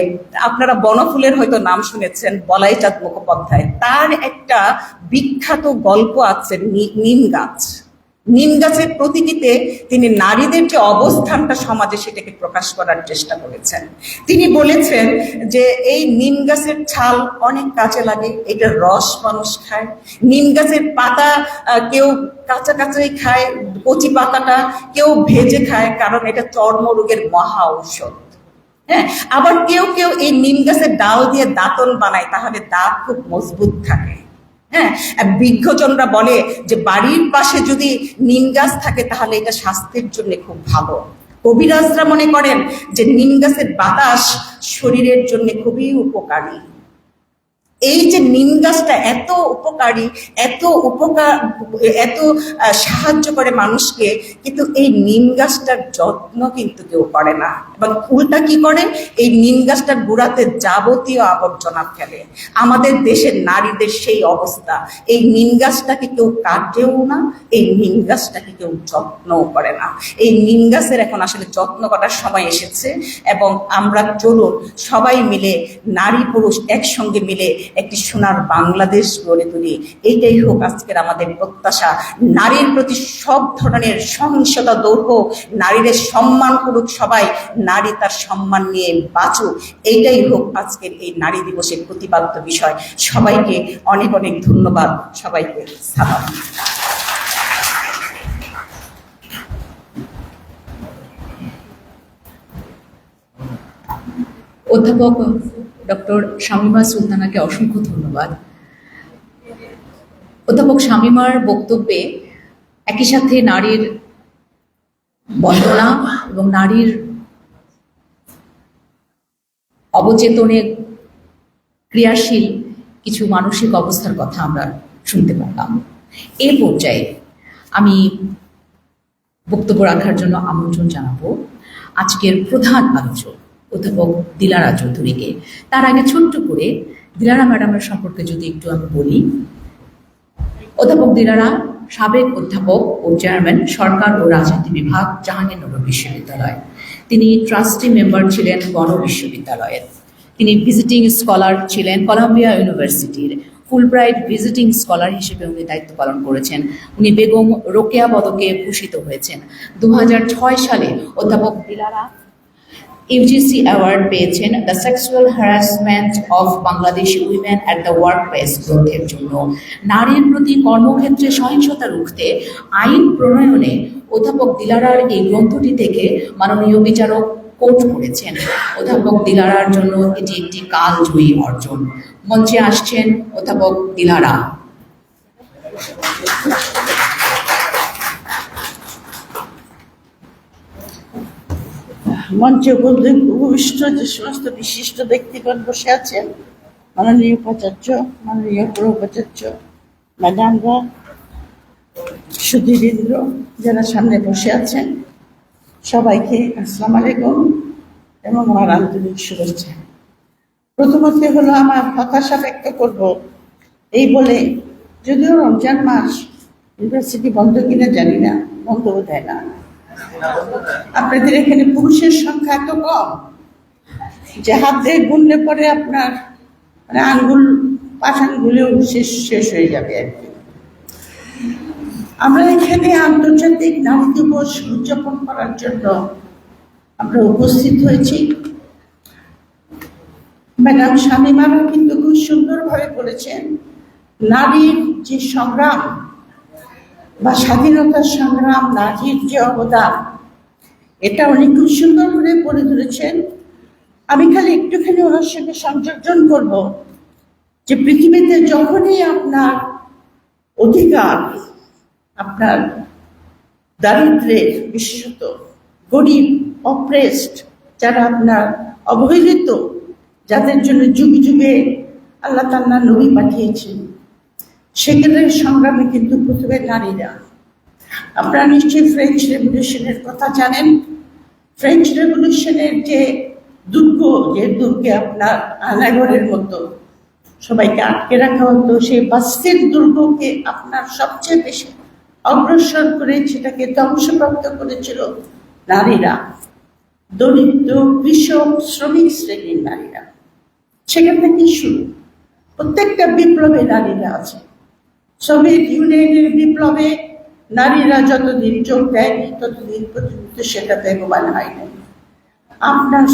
আপনারা বনফুলের হয়তো নাম শুনেছেন, বলাইচাঁদ মুখোপাধ্যায়, তার একটা বিখ্যাত গল্প আছে নিম গাছ। নিম গাছের প্রতীকীতে তিনি নারীদের যে অবস্থানটা সমাজে সেটাকে প্রকাশ করার চেষ্টা করেছেন। তিনি বলেছেন যে এই নিম গাছের ছাল অনেক কাজে লাগে, এটার রস মানুষ খায়। নিম গাছের পাতা কেউ কাঁচা কাঁচাই খায়, কচি পাতাটা কেউ ভেজে খায়, কারণ এটা চর্মরোগের মহা ঔষধ। হ্যাঁ, আবার কেউ কেউ এই নিম গাছের ডাল দিয়ে দাঁতন বানায়, তাহলে দাঁত খুব মজবুত থাকে। হ্যাঁ, বিজ্ঞজনরা বলে যে বাড়ির পাশে যদি নিম গাছ থাকে তাহলে এটা স্বাস্থ্যের জন্য খুব ভালো। কবিরাজরা মনে করেন যে নিম গাছের বাতাস শরীরের জন্য খুবই উপকারী। এই যে নিম গাছটা এত উপকারী, এত সাহায্য করে মানুষকে, কিন্তু এই নিম গাছটার যত্ন কিন্তু কেউ করে না, এবং উল্টা কি করে, এই নিম গাছটার গোড়াতে যাবতীয় আবর্জনা ফেলে। আমাদের দেশের নারীদের সেই অবস্থা, এই নিম গাছটাকে কেউ কাটেও না, এই নিম গাছটাকে কেউ যত্নও করে না। এই নিম গাছের এখন আসলে যত্ন করার সময় এসেছে, এবং আমরা চলুন সবাই মিলে, নারী পুরুষ একসঙ্গে মিলে একটি সোনার বাংলাদেশ গড়ে তুলি। এইটাই হোক আজকের আমাদের প্রত্যাশা। নারীর প্রতি সব ধরনের সহিংসতা দূর হোক, নারীদের সম্মান করুক সবাই, নারী তার সম্মান নিয়ে বাঁচুক, এইটাই হোক আজকের এই নারী দিবসের প্রতিপাদ্য বিষয়। সবাইকে অনেক অনেক ধন্যবাদ, সবাইকে সালাম। অধ্যাপক ডক্টর শামীমা সুলতানাকে অসংখ্য ধন্যবাদ। অধ্যাপক শামীমার বক্তব্যে একই সাথে নারীর বন্দনা এবং নারীর অবচেতনে ক্রিয়াশীল কিছু মানসিক অবস্থার কথা আমরা শুনতে পারলাম। এই পর্যায়ে আমি বক্তব্য রাখার জন্য আমন্ত্রণ জানাবো আজকের প্রধান আলোচক অধ্যাপক দিলারা চৌধুরীকে। তার আগে ছোট্ট করে দিলারা ম্যাডামের সম্পর্কে যদি একটু আমি বলি। অধ্যাপক দিলারা সাবেক অধ্যাপক ও চেয়ারম্যান, সরকার ও রাজনীতি বিভাগ, জাহাঙ্গীরনগর বিশ্ববিদ্যালয়। তিনি ট্রাস্টি মেম্বার ছিলেন গণ বিশ্ববিদ্যালয়ের। তিনি ভিজিটিং স্কলার ছিলেন কলাম্বিয়া ইউনিভার্সিটির। ফুলব্রাইট ভিজিটিং স্কলার হিসেবে উনি দায়িত্ব পালন করেছেন। উনি বেগম রোকেয়া পদকে ভূষিত হয়েছেন। 2006 সালে অধ্যাপক দিলারা ইউজিসি অ্যাওয়ার্ড পেয়েছেন the sexual harassment of Bangladeshi women at the work place গ্রন্থের জন্য। নারীর প্রতি কর্মক্ষেত্রে সহিংসতা রুখতে আইন প্রণয়নে অধ্যাপক দিলারার এই গ্রন্থটি থেকে মাননীয় বিচারক কোট করেছেন। অধ্যাপক দিলারার জন্য এটি একটি কালজয়ী অর্জন। মঞ্চে আসছেন অধ্যাপক দিলারা। মঞ্চে উপবিষ্ট যে সমস্ত বিশিষ্ট ব্যক্তিগণ বসে আছেন, মাননীয় উপাচার্য, মাননীয় উপাচার্য, ম্যাডামরা, সুধীবৃন্দ যারা সামনে বসে আছেন, সবাইকে আসসালামু আলাইকুম এবং আমার আন্তরিক শুভেচ্ছা। প্রথমত হলো আমার হতাশা ব্যক্ত করব এই বলে, যদিও রমজান মাস, ইউনিভার্সিটি বন্ধ কিনা জানি না, বন্ধও দেয় না। আপনাদের এখানে পুরুষের সংখ্যা এত কম যে হাত দিয়ে গুনলে পরে আপনার মানে আঙ্গুল পাশানগুলিও শেষ হয়ে যাবে আর কি। আমরা এখানে আন্তর্জাতিক নারী দিবস উদযাপন করার জন্য আমরা উপস্থিত হয়েছি। ম্যাডাম শামীমারা কিন্তু খুব সুন্দরভাবে বলেছেন, নারীর যে সংগ্রাম বা স্বাধীনতার সংগ্রাম, নারীর যে অবদান, এটা উনি খুব সুন্দর করে বলে ধরেছেন। আমি খালি একটুখানি ওনার সঙ্গে সংযোজন করব যে পৃথিবীতে যখনই আপনার অধিকার, আপনার দারিদ্রের, বিশেষত গরিব, অপ্রেসড, যারা আপনার অবহেলিত, যাদের জন্য যুগ যুগে আল্লাহ তাআলা নবী পাঠিয়েছেন, সেখানে সংগ্রামে কিন্তু প্রথমে নারীরা। আপনারা নিশ্চয়ই ফ্রেঞ্চ রেভলিউশনের কথা জানেন। ফ্রেঞ্চ রেভলিউশনের যে দুর্গে আপনার আনাগরের মতো সবাইকে আটকে রাখা হতো, সেই বাস্তির দুর্গকে আপনার সবচেয়ে বেশি অগ্রসর করে সেটাকে ধ্বংসপ্রাপ্ত করেছিল নারীরা, দরিদ্র, কৃষক, শ্রমিক শ্রেণীর নারীরা। সেখান থেকে শুরু, প্রত্যেকটা বিপ্লবে নারীরা আছে। সোভিয়েত ইউনিয়নের বিপ্লবে নারীরা যতদিন যোগ দেয়নি ততদিন পর্যন্ত সেটা বেগবান হয়নি। আপনার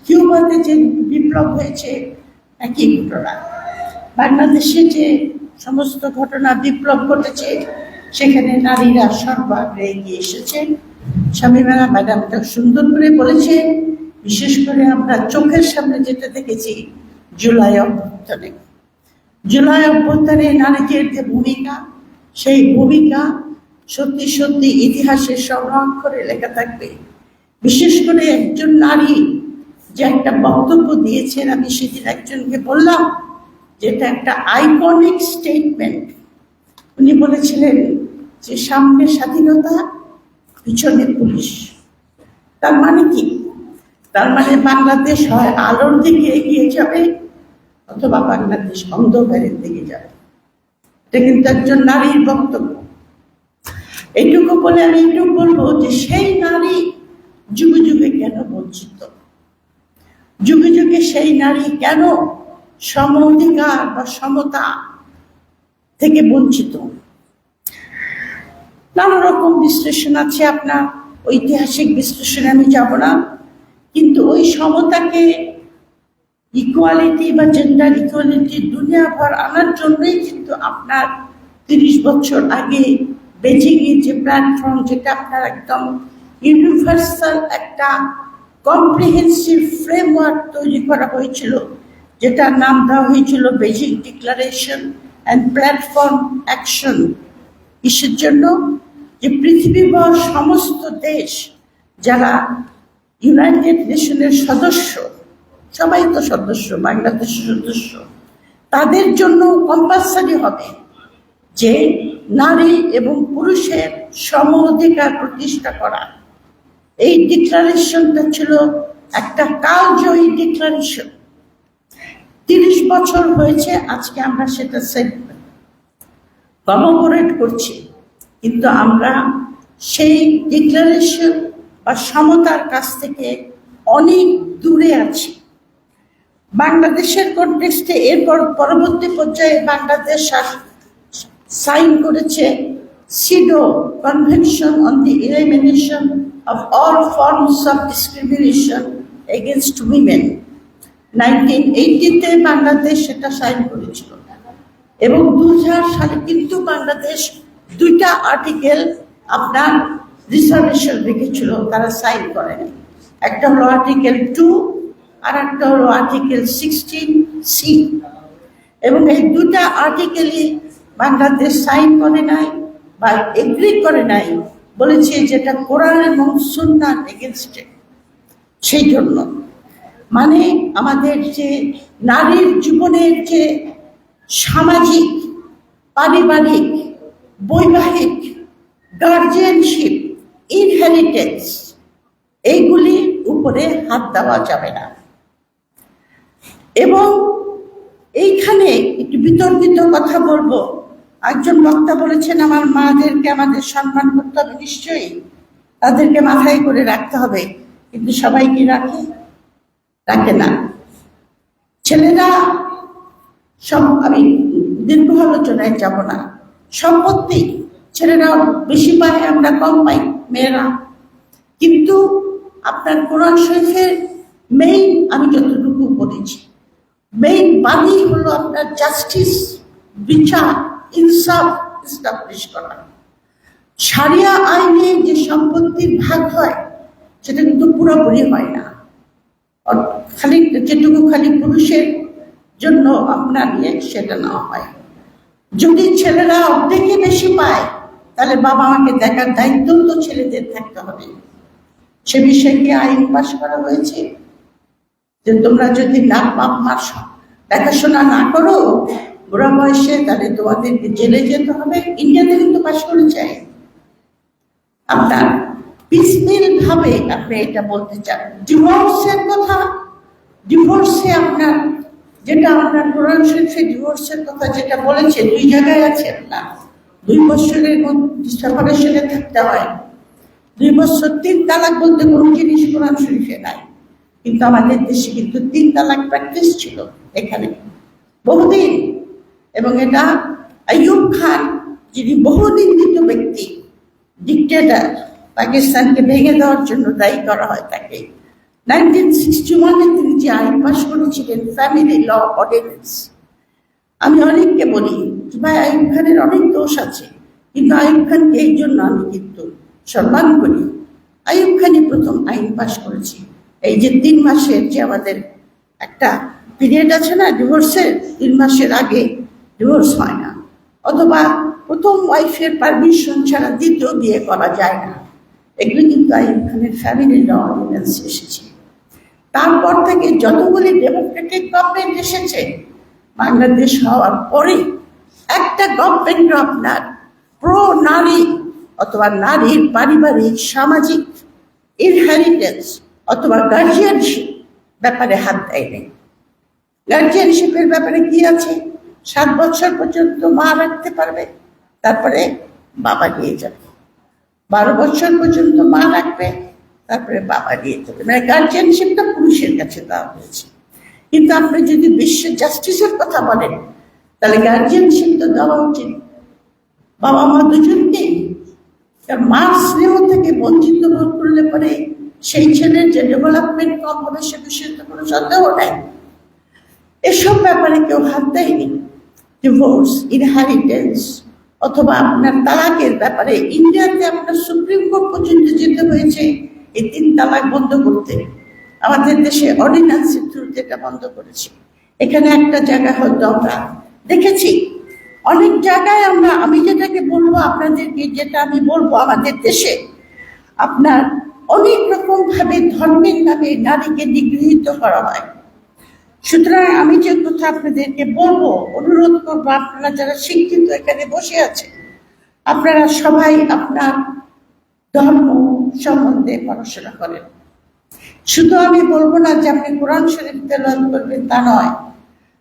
কিউবাতে যে বিপ্লব হয়েছে একই ঘটনা। বাংলাদেশে যে সমস্ত ঘটনা বিপ্লব ঘটেছে সেখানে নারীরা সর্বাগ্রে এগিয়ে এসেছেন। শামীমা ম্যাডামটা সুন্দর করে বলেছেন। বিশেষ করে আমরা চোখের সামনে যেটা দেখেছি জুলাই অভ্যুত্থানে। জুলাই অভ্যুত্থানে নারীদের যে ভূমিকা, সেই ভূমিকা সত্যি সত্যি ইতিহাসের স্বর্ণাক্ষরে লেখা থাকবে। বিশেষ করে একজন নারী যে একটা বক্তব্য দিয়েছেন, আমি সেদিন একজনকে বললাম যেটা একটা আইকনিক স্টেটমেন্ট। উনি বলেছিলেন যে সামনে স্বাধীনতা, পিছনে পুলিশ। তার মানে কি? তার মানে বাংলাদেশ হয় আলোর দিকে এগিয়ে যাবে অথবা বাংলাদেশ অন্ধকারের দিকে যাবে। এটা কিন্তু একজন নারীর বক্তব্য। এইটুকু বলে আমি একটু বলবো যে সেই নারী যুগে যুগে কেন বঞ্চিত, যুগে যুগে সেই নারী কেন সম অধিকার বা সমতা থেকে বঞ্চিত। নানা রকম বিশ্লেষণ আছে, আপনার ঐতিহাসিক বিশ্লেষণে আমি যাব না, কিন্তু ওই সমতাকে, ইকুয়ালিটি বা জেন্ডার ইকুয়ালিটি দুনিয়াভর আনার জন্যই কিন্তু আপনার 30 বছর আগে বেজিংয়ের যে প্ল্যাটফর্ম, যেটা আপনার একদম ইউনিভার্সাল একটা কম্প্রিহেন্সিভ ফ্রেমওয়ার্ক তৈরি করা হয়েছিল, যেটার নাম দেওয়া হয়েছিল Beijing declaration and platform action. কিসের জন্য? যে পৃথিবীভর সমস্ত দেশ যারা ইউনাইটেড নেশনের সদস্য, সবাই তো সদস্য, বাংলাদেশের সদস্য, তাদের জন্য কম্পালসারি হবে যে নারী এবং পুরুষের সম অধিকার প্রতিষ্ঠা করা। এই ডিক্লারেশনটা ছিল একটা কালজয়ী ডিক্লারেশন। 30 বছর হয়েছে, আজকে আমরা সেটা কমেমোরেট করছি, কিন্তু আমরা সেই ডিক্লারেশন বা সমতার কাছ থেকে অনেক দূরে আছি। বাংলাদেশের কনটেক্সটে এরপর পরবর্তী পর্যায়ে বাংলাদেশ সাইন করেছে CEDAW convention on the elimination of all forms of discrimination against women. 1980-তে বাংলাদেশ সেটা সাইন করেছিল এবং 2000 সালে কিন্তু বাংলাদেশ 2টা আর্টিকেল আপনার রিজার্ভেশন রেখেছিল, তারা সাইন করেনি। একটা হলো আর্টিকেল 2 আর একটা হলো আর্টিকেল 16C। এবং এই দুটা আর্টিকেলই বাংলাদেশ সাইন করে নাই বা এগ্রি করে নাই, বলেছে যেটা কোরআন এবং সুন্নাহর এগেনস্টে। সেই জন্য মানে আমাদের যে নারীর জীবনের যে সামাজিক, পারিবারিক, বৈবাহিক, গার্জিয়ানশিপ, ইনহেরিটেন্স, এইগুলির উপরে হাত দেওয়া যাবে না। এবং এইখানে একটু বিতর্কিত কথা বলবো। একজন বক্তা বলেছেন আমার মাদেরকে আমাদের সম্মান করতে হবে, নিশ্চয়ই তাদেরকে মাথায় করে রাখতে হবে, কিন্তু সবাই কি রাখে না। ছেলেরা সব, আমি দীর্ঘ আলোচনায় যাব না, সম্পত্তি ছেলেরা বেশি পায়, আমরা কম পাই মেয়েরা। কিন্তু আপনার কোরআন শরীফের মেইন, আমি যতটুকু বলেছি, মেইন বাণী হলো আপনার জাস্টিস, বিচার, ইনসাফ এস্টাবলিশ করা। শারিয়া আইনে যে সম্পত্তির ভাগ হয় সেটা কিন্তু পুরোপুরি হয় না, খালি যেটুকু খালি পুরুষের জন্য আপনার সেটা না হয়। যদি ছেলেরা অর্ধেকে বেশি পায় তাহলে বাবা মাকে দেখার দায়িত্ব তো ছেলেদের থাকতে হবে। সে বিষয়ে কি আইন পাশ করা হয়েছে যে তোমরা যদি না বাপ মার দেখাশোনা না করো বুড়া বয়সে, তাহলে তোমাদেরকে জেলে যেতে হবে? ইন্ডিয়াতে কিন্তু পাশ করেছে। আপনার পিসমিল ভাবে আপনি এটা বলতে চান। ডিভোর্সের কথা, ডিভোর্সে আপনার যেটা আপনার কোরআন শরীফে ডিভোর্সের কথা যেটা বলেছে 2 জায়গায় আছে। না 2 বছরের মধ্যে সেপারেশনে থাকতে হয়, 2 বছর। 3 তালাক বলতে কোনো জিনিস কোরআন শরীফে নাই, কিন্তু আমাদের দেশে কিন্তু 3 তালাক প্র্যাকটিস ছিল এখানে বহুদিন। এবং এটা আইয়ুব খান, যিনি বহুনিন্দিত ব্যক্তি, ডিক্টেটর, পাকিস্তানকে ভেঙে দেওয়ার জন্য দায়ী করা হয় তাকে। 1961-এ তিনি যে আইন পাশ করেছিলেন, ফ্যামিলি ল অর্ডিন্যান্স। আমি অনেককে বলি ভাই আইয়ুব খানের অনেক দোষ আছে, কিন্তু আইয়ুব খানকে এই জন্য আমি কিন্তু সম্মান করি। আইয়ুব খানই প্রথম আইন পাশ করেছি। এই যে 3 মাসের যে আমাদের একটা পিরিয়ড আছে না ডিভোর্সের, 3 মাসের আগে ডিভোর্স হয় না, অথবা প্রথম ওয়াইফের পারমিশন ছাড়া দ্বিতীয় বিয়ে করা যায় না, এগুলো কিন্তু আইয়ুব খানের ফ্যামিলি ল অর্ডিন্যান্স এসেছে। তারপর থেকে যতগুলি ডেমোক্রেটিক গভর্নমেন্ট এসেছে বাংলাদেশ হওয়ার পরে, একটা গভর্নমেন্ট আপনার প্রো নারী অথবা নারীর পারিবারিক, সামাজিক, ইনহেরিটেন্স অথবা গার্জিয়ানশিপ ব্যাপারে হাত দেয়নি। গার্জিয়ানশিপের ব্যাপারে কি আছে? 7 বছর পর্যন্ত মা রাখতে পারবে, তারপরে বাবা নিয়ে যাবে। 12 বছর পর্যন্ত মা রাখবে, তারপরে বাবা নিয়ে যাবে। মানে গার্জিয়ানশিপটা পুরুষের কাছে দেওয়া হয়েছে। কিন্তু আপনি যদি বিশ্ব জাস্টিসের কথা বলেন, তাহলে গার্জিয়ানশিপ তো দেওয়া উচিত বাবা মা দুজনকেই। মার স্নেহ থেকে বঞ্চিত বোধ করলে পরে সেই ছেলের যে ডেভেলপমেন্ট কম হবে সে বিষয়ে তো কোনো সন্দেহ নাই। এসব ব্যাপারে কেউ হাত দেয়নি। ডিভোর্স, ইনহেরিটেন্স অথবা আপনার তালাকের ব্যাপারে ইন্ডিয়াতে আপনার সুপ্রিম কোর্ট পর্যন্ত যেতে হয়েছে এই 3 তালাক বন্ধ করতে। আমাদের দেশে অর্ডিন্যান্সের থ্রুতে এটা বন্ধ করেছে। এখানে একটা জায়গা হয়তো আমরা দেখেছি, অনেক জায়গায় আমরা, আমি যেটাকে বলবো আপনাদেরকে, যেটা আমি বলবো আমাদের দেশে আপনার অনেক রকম ভাবে ধর্মের নামে নারীকে নিগৃহীত করা হয়। সুতরাং আমি যে কথা আপনাদেরকে বলবো, অনুরোধ করবো, আপনারা যারা শিক্ষিত এখানে বসে আছেন, আপনারা সবাই আপনার ধর্ম সম্বন্ধে পড়াশোনা করেন। শুধু আমি বলবো না যে আপনি কোরআন শরীফ তেলাওয়াত করবেন, তা নয়।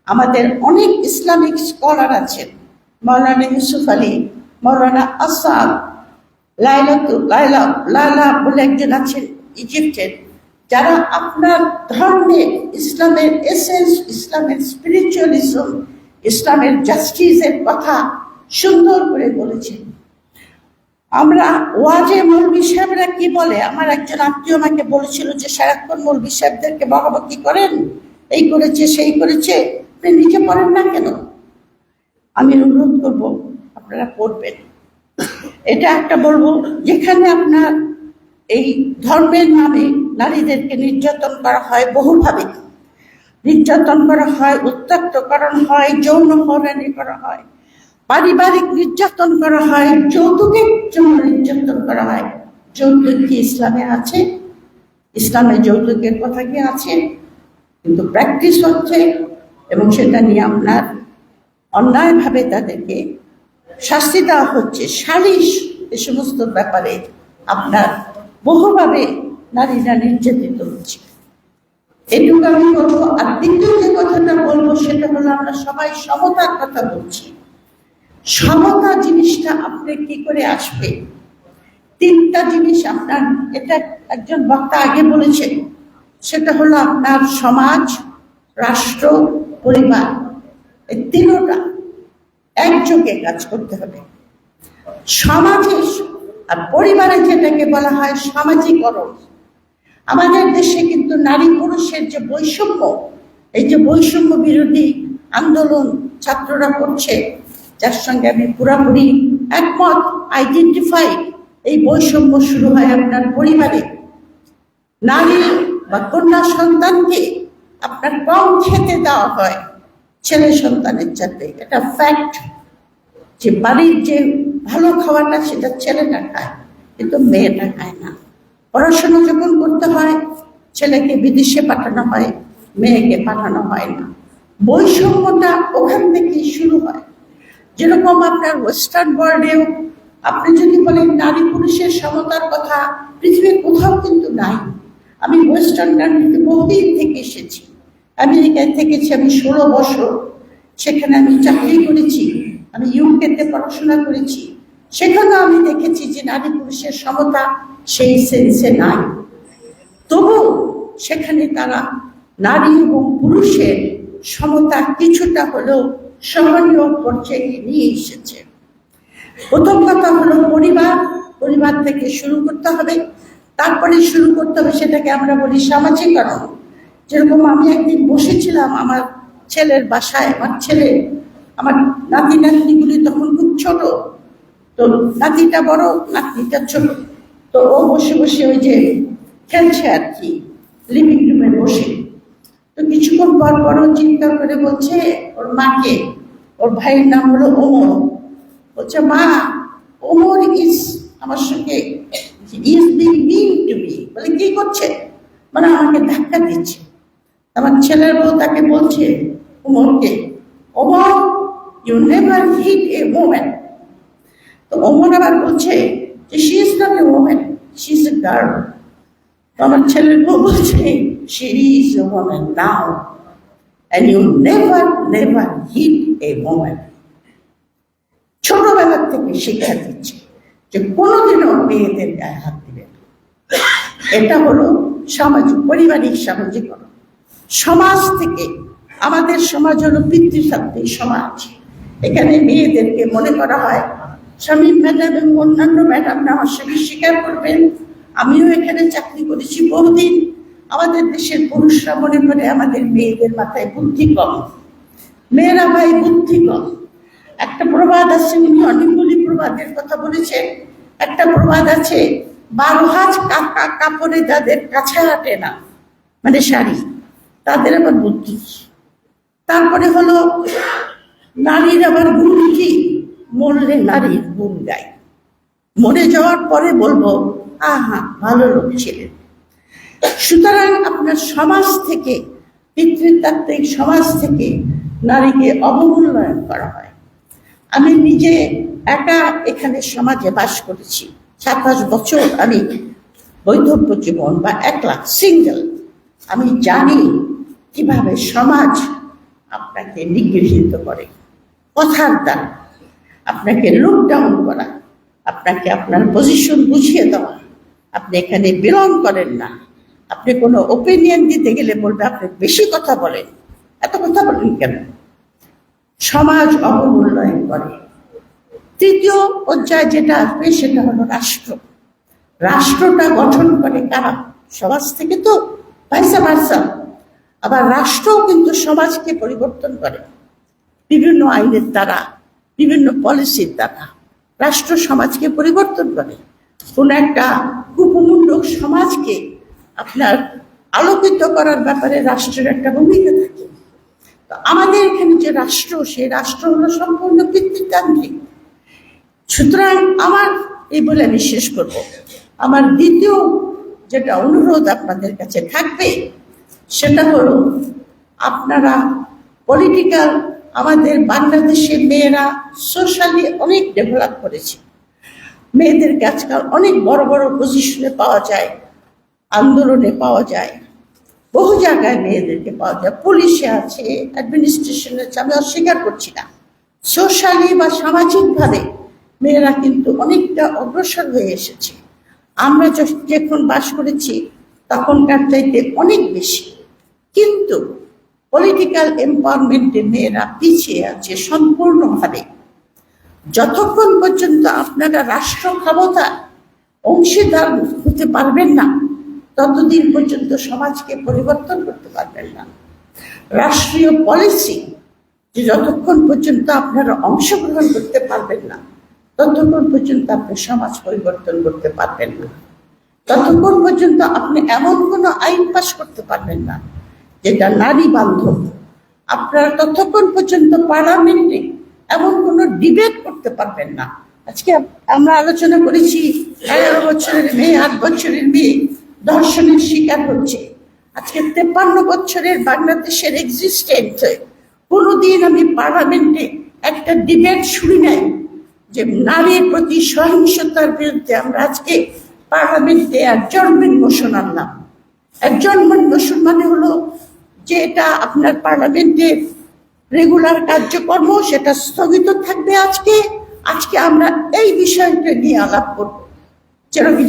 আমাদের অনেক ইসলামিক স্কলার আছেন, মৌলানা ইউসুফ আলী, মৌলানা আসাদ, লাইলা বলে একজন আছেন ইজিপ্টের, যারা আপনার ধর্মের, ইসলামের এসেন্স, ইসলামের স্পিরিচুয়ালিজম, ইসলামের জাস্টিসের কথা সুন্দর করে বলেছেন। আমরা ওয়াজে মৌলবী সাহেবরা কি বলে, আমার একজন আত্মীয় আমাকে বলেছিল যে সারাক্ষণ মৌলবী সাহেবদেরকে বকাবকি করেন, এই করেছে সেই করেছে, আপনি নিজে পড়েন না কেন? আমি অনুরোধ করবো আপনারা পড়বেন। এটা একটা বলবো, যেখানে আপনার এই ধর্মের নামে নারীদেরকে নির্যাতন করা হয় বহুভাবে। নির্যাতন করা হয়, উত্ত্যক্ত করা হয়, যৌন হয়রানি করা হয়, পারিবারিক নির্যাতন করা হয়, যৌতুকের জন্য নির্যাতন করা হয়। যৌতুক কি ইসলামে আছে? ইসলামে যৌতুকের কথা কি আছে? কিন্তু প্র্যাকটিস হচ্ছে, এবং সেটা নিয়ে আপনার অন্যায়ভাবে তাদেরকে শাস্তি দেওয়া হচ্ছে। সালিশ, এ সমস্ত ব্যাপারে আপনার বহুভাবে নারীরা নির্যাতিত হচ্ছে। এটুকু আমি বলবো। আর দ্বিতীয় যে কথাটা বলবো সেটা হলো, আমরা সবাই সমতার কথা বলছি। সমতা জিনিসটা আপনি কি করে আসবে? তিনটা জিনিস আপনার, এটা একজন বক্তা আগে বলেছেন, সেটা হলো আপনার সমাজ, রাষ্ট্র, পরিবার। এই তিনটা একযোগে কাজ করতে হবে। সমাজে আর পরিবারে যেটাকে বলা হয় সামাজিকরণ। আমাদের দেশে কিন্তু নারী পুরুষের যে বৈষম্য, এই যে বৈষম্য বিরোধী আন্দোলন ছাত্ররা করছে, যার সঙ্গে আমি পুরাপুরি একমত, আইডেন্টিফাই। এই বৈষম্য শুরু হয় আপনার পরিবারে। নারী বা কন্যা সন্তানকে আপনার কম খেতে দেওয়া হয় ছেলে সন্তানের চাইতে। এটা ফ্যাক্ট, যে বাড়ির যে ভালো খাবারটা সেটা ছেলেটা খায়, কিন্তু মেয়েটা খায় না। পড়াশোনা যখন করতে হয়, ছেলেকে বিদেশে পাঠানো হয়, মেয়েকে পাঠানো হয় না। বৈষম্যটা ওখান থেকেই শুরু হয়। যেরকম আপনার ওয়েস্টার্ন ওয়ার্ল্ডেও আপনি যদি বলেন নারী পুরুষের সমতার কথা, পৃথিবীর কোথাও কিন্তু নাই। আমি ওয়েস্টার্ন কান্ট্রিতে বহুদিন থেকে এসেছি, আমেরিকায় থেকেছি আমি 16 বছর, সেখানে আমি চাকরি করেছি, আমি ইউকেতে পড়াশোনা করেছি। সেখানেও আমি দেখেছি যে নারী পুরুষের সমতা সেই সেন্সে নাই। তবু সেখানে তারা নারী এবং পুরুষের সমতা কিছুটা হলেও সহনীয় পর্যায়ে নিয়ে এসেছে। প্রথম কথা হলো পরিবার। পরিবার থেকে শুরু করতে হবে, তারপরে শুরু করতে হবে সেটাকে আমরা বলি সামাজিকরণ। যেরকম আমি একদিন বসেছিলাম আমার ছেলের বাসায়, আমার নাতি নাতনিগুলি তখন খুব ছোট, তো নাতিটা বড়, নাতনিটা ছোট। তো ও বসে বসে ওই যে খেলছে আর কি, লিভিং রুমে বসে। তো কিছুক্ষণ পর পর চিন্তা করে বলছে ওর মাকে, ওর ভাইয়ের নাম হলো ওমর, বলছে মা, ওমর ইজ আমার সঙ্গে is being mean to me. বলে কি করছে? মানে আমাকে ধাক্কা দিচ্ছে। আমার ছেলের বউ তাকে বলছে ওমরকে, Omar you never hit a woman. তো ওমর আবার বলছে যে she is not a woman, she is a girl. তো আমার ছেলের বউ বলছে she is a woman now and you never hit a woman. ছোটবেলার থেকে শিক্ষা দিচ্ছে যে কোনোদিনও মেয়েদের গায়ে হাত দিবে না। এটা হলো সামাজিক, পারিবারিক সামাজিকরণ। সমাজ থেকে, আমাদের সমাজ হলো পিতৃস্বাত্মিক সমাজ। এখানে মেয়েদেরকে মনে করা হয়, শামীম ম্যাডাম এবং অন্যান্য ম্যাডামরা আমার সঙ্গে স্বীকার করবেন, আমিও এখানে চাকরি করেছি বহুদিন, আমাদের দেশের পুরুষরা মনে করে আমাদের মেয়েদের মাথায় বুদ্ধি কম, মেয়েরা ভাই বুদ্ধি কম। একটা প্রবাদ আছে, উনি অনেকগুলি প্রবাদের কথা বলেছেন। একটা প্রবাদ আছে, 12 হাজ কাপড়ে যাদের কাছে হাঁটে না, মানে শাড়ি, তাদের আবার বুদ্ধি। তারপরে হলো নারীর আবার গুণ কি? মরলে নারীর গুণ গায়, মরে যাওয়ার পরে বলবো আহা ভালো লোক ছিলেন। সুতরাং আপনার সমাজ থেকে, পিতৃতাত্ত্বিক সমাজ থেকে নারীকে অবমূল্যায়ন করা হয়। আমি নিজে একা এখানে সমাজে বাস করেছি 27 বছর। আমি বৈধব্য জীবন বা একলা, সিঙ্গেল। আমি জানি কিভাবে সমাজ আপনাকে নিগৃহীত করে, কথার দ্বারা আপনাকে লুক ডাউন করা, আপনাকে আপনার পজিশন বুঝিয়ে দেওয়া, আপনি এখানে বিলং করেন না, আপনি কোনো ওপিনিয়ন দিতে গেলে বলবে আপনি বেশি কথা বলেন, এত কথা বলেন কেন? সমাজ অবমূল্যায়ন করে। তৃতীয় পর্যায়ে যেটা আসবে সেটা হলো রাষ্ট্র। রাষ্ট্রটা গঠন করে কারা? সমাজ থেকে তো, ভাইসা ভার্সা। আবার রাষ্ট্রও কিন্তু সমাজকে পরিবর্তন করে বিভিন্ন আইনের দ্বারা, বিভিন্ন পলিসির দ্বারা। রাষ্ট্র সমাজকে পরিবর্তন করে। কোন একটা কুপমুন্ডক সমাজকে আপনার আলোকিত করার ব্যাপারে রাষ্ট্রের একটা ভূমিকা থাকে। তো আমাদের এখানে যে রাষ্ট্র, সেই রাষ্ট্র হলো সম্পূর্ণ পিতৃতান্ত্রিক। সুতরাং আমার এই বলে আমি শেষ করব, আমার দ্বিতীয় যেটা অনুরোধ আপনাদের কাছে থাকবে সেটা হলো আপনারা পলিটিক্যাল, আমাদের বাংলাদেশের মেয়েরা সোশ্যালি অনেক ডেভেলপ করেছে। মেয়েদেরকে আজকাল অনেক বড় বড় পজিশনে পাওয়া যায়, আন্দোলনে পাওয়া যায়, বহু জায়গায় মেয়েদেরকে পাওয়া যায়, পুলিশে আছে, অ্যাডমিনিস্ট্রেশনে আছে, আমি অস্বীকার করছি না। সোশ্যালি বা সামাজিকভাবে মেয়েরা কিন্তু অনেকটা অগ্রসর হয়ে এসেছে। আমরা যখন বাস করেছি তখনকার চাইতে অনেক বেশি, কিন্তু পলিটিক্যাল এম্পাওয়ারমেন্টে মেয়েরা পিছিয়ে আছে সম্পূর্ণভাবে। যতক্ষণ পর্যন্ত আপনারা রাষ্ট্র ক্ষমতা অংশীদার হতে পারবেন না, ততদিন পর্যন্ত সমাজকে পরিবর্তন করতে পারবেন না। রাষ্ট্রীয় পলিসি যে যতক্ষণ পর্যন্ত আপনারা অংশগ্রহণ করতে পারবেন না, ততক্ষণ পর্যন্ত আপনি সমাজ পরিবর্তন করতে পারবেন না। ততক্ষণ পর্যন্ত আপনি এমন কোনো আইন পাস করতে পারবেন না যেটা নারী বান্ধব। আপনারা ততক্ষণ পর্যন্ত পার্লামেন্টে এমন কোনো ডিবেট করতে পারবেন না। আজকে আমরা আলোচনা করেছি 11 বছরের মেয়ে, 8 বছরের মেয়ে ধর্ষণের শিকার হচ্ছে। আজকে 53 বছরের বাংলাদেশের এক্সিস্টেন্সে কোনোদিন আমি পার্লামেন্টে একটা ডিবেট শুনি নাই যে নারীর প্রতি সহিংসতার বিরুদ্ধে আমরা আজকে পার্লামেন্টে অ্যাডজর্নমেন্ট মোশন আনলাম। অ্যাডজর্নমেন্ট মোশন মানে হলো যে এটা আপনার পার্লামেন্টের রেগুলার কার্যক্রম, সেটা স্থগিত থাকবে আজকে আমরা এই বিষয়টা নিয়ে আলাপ করব।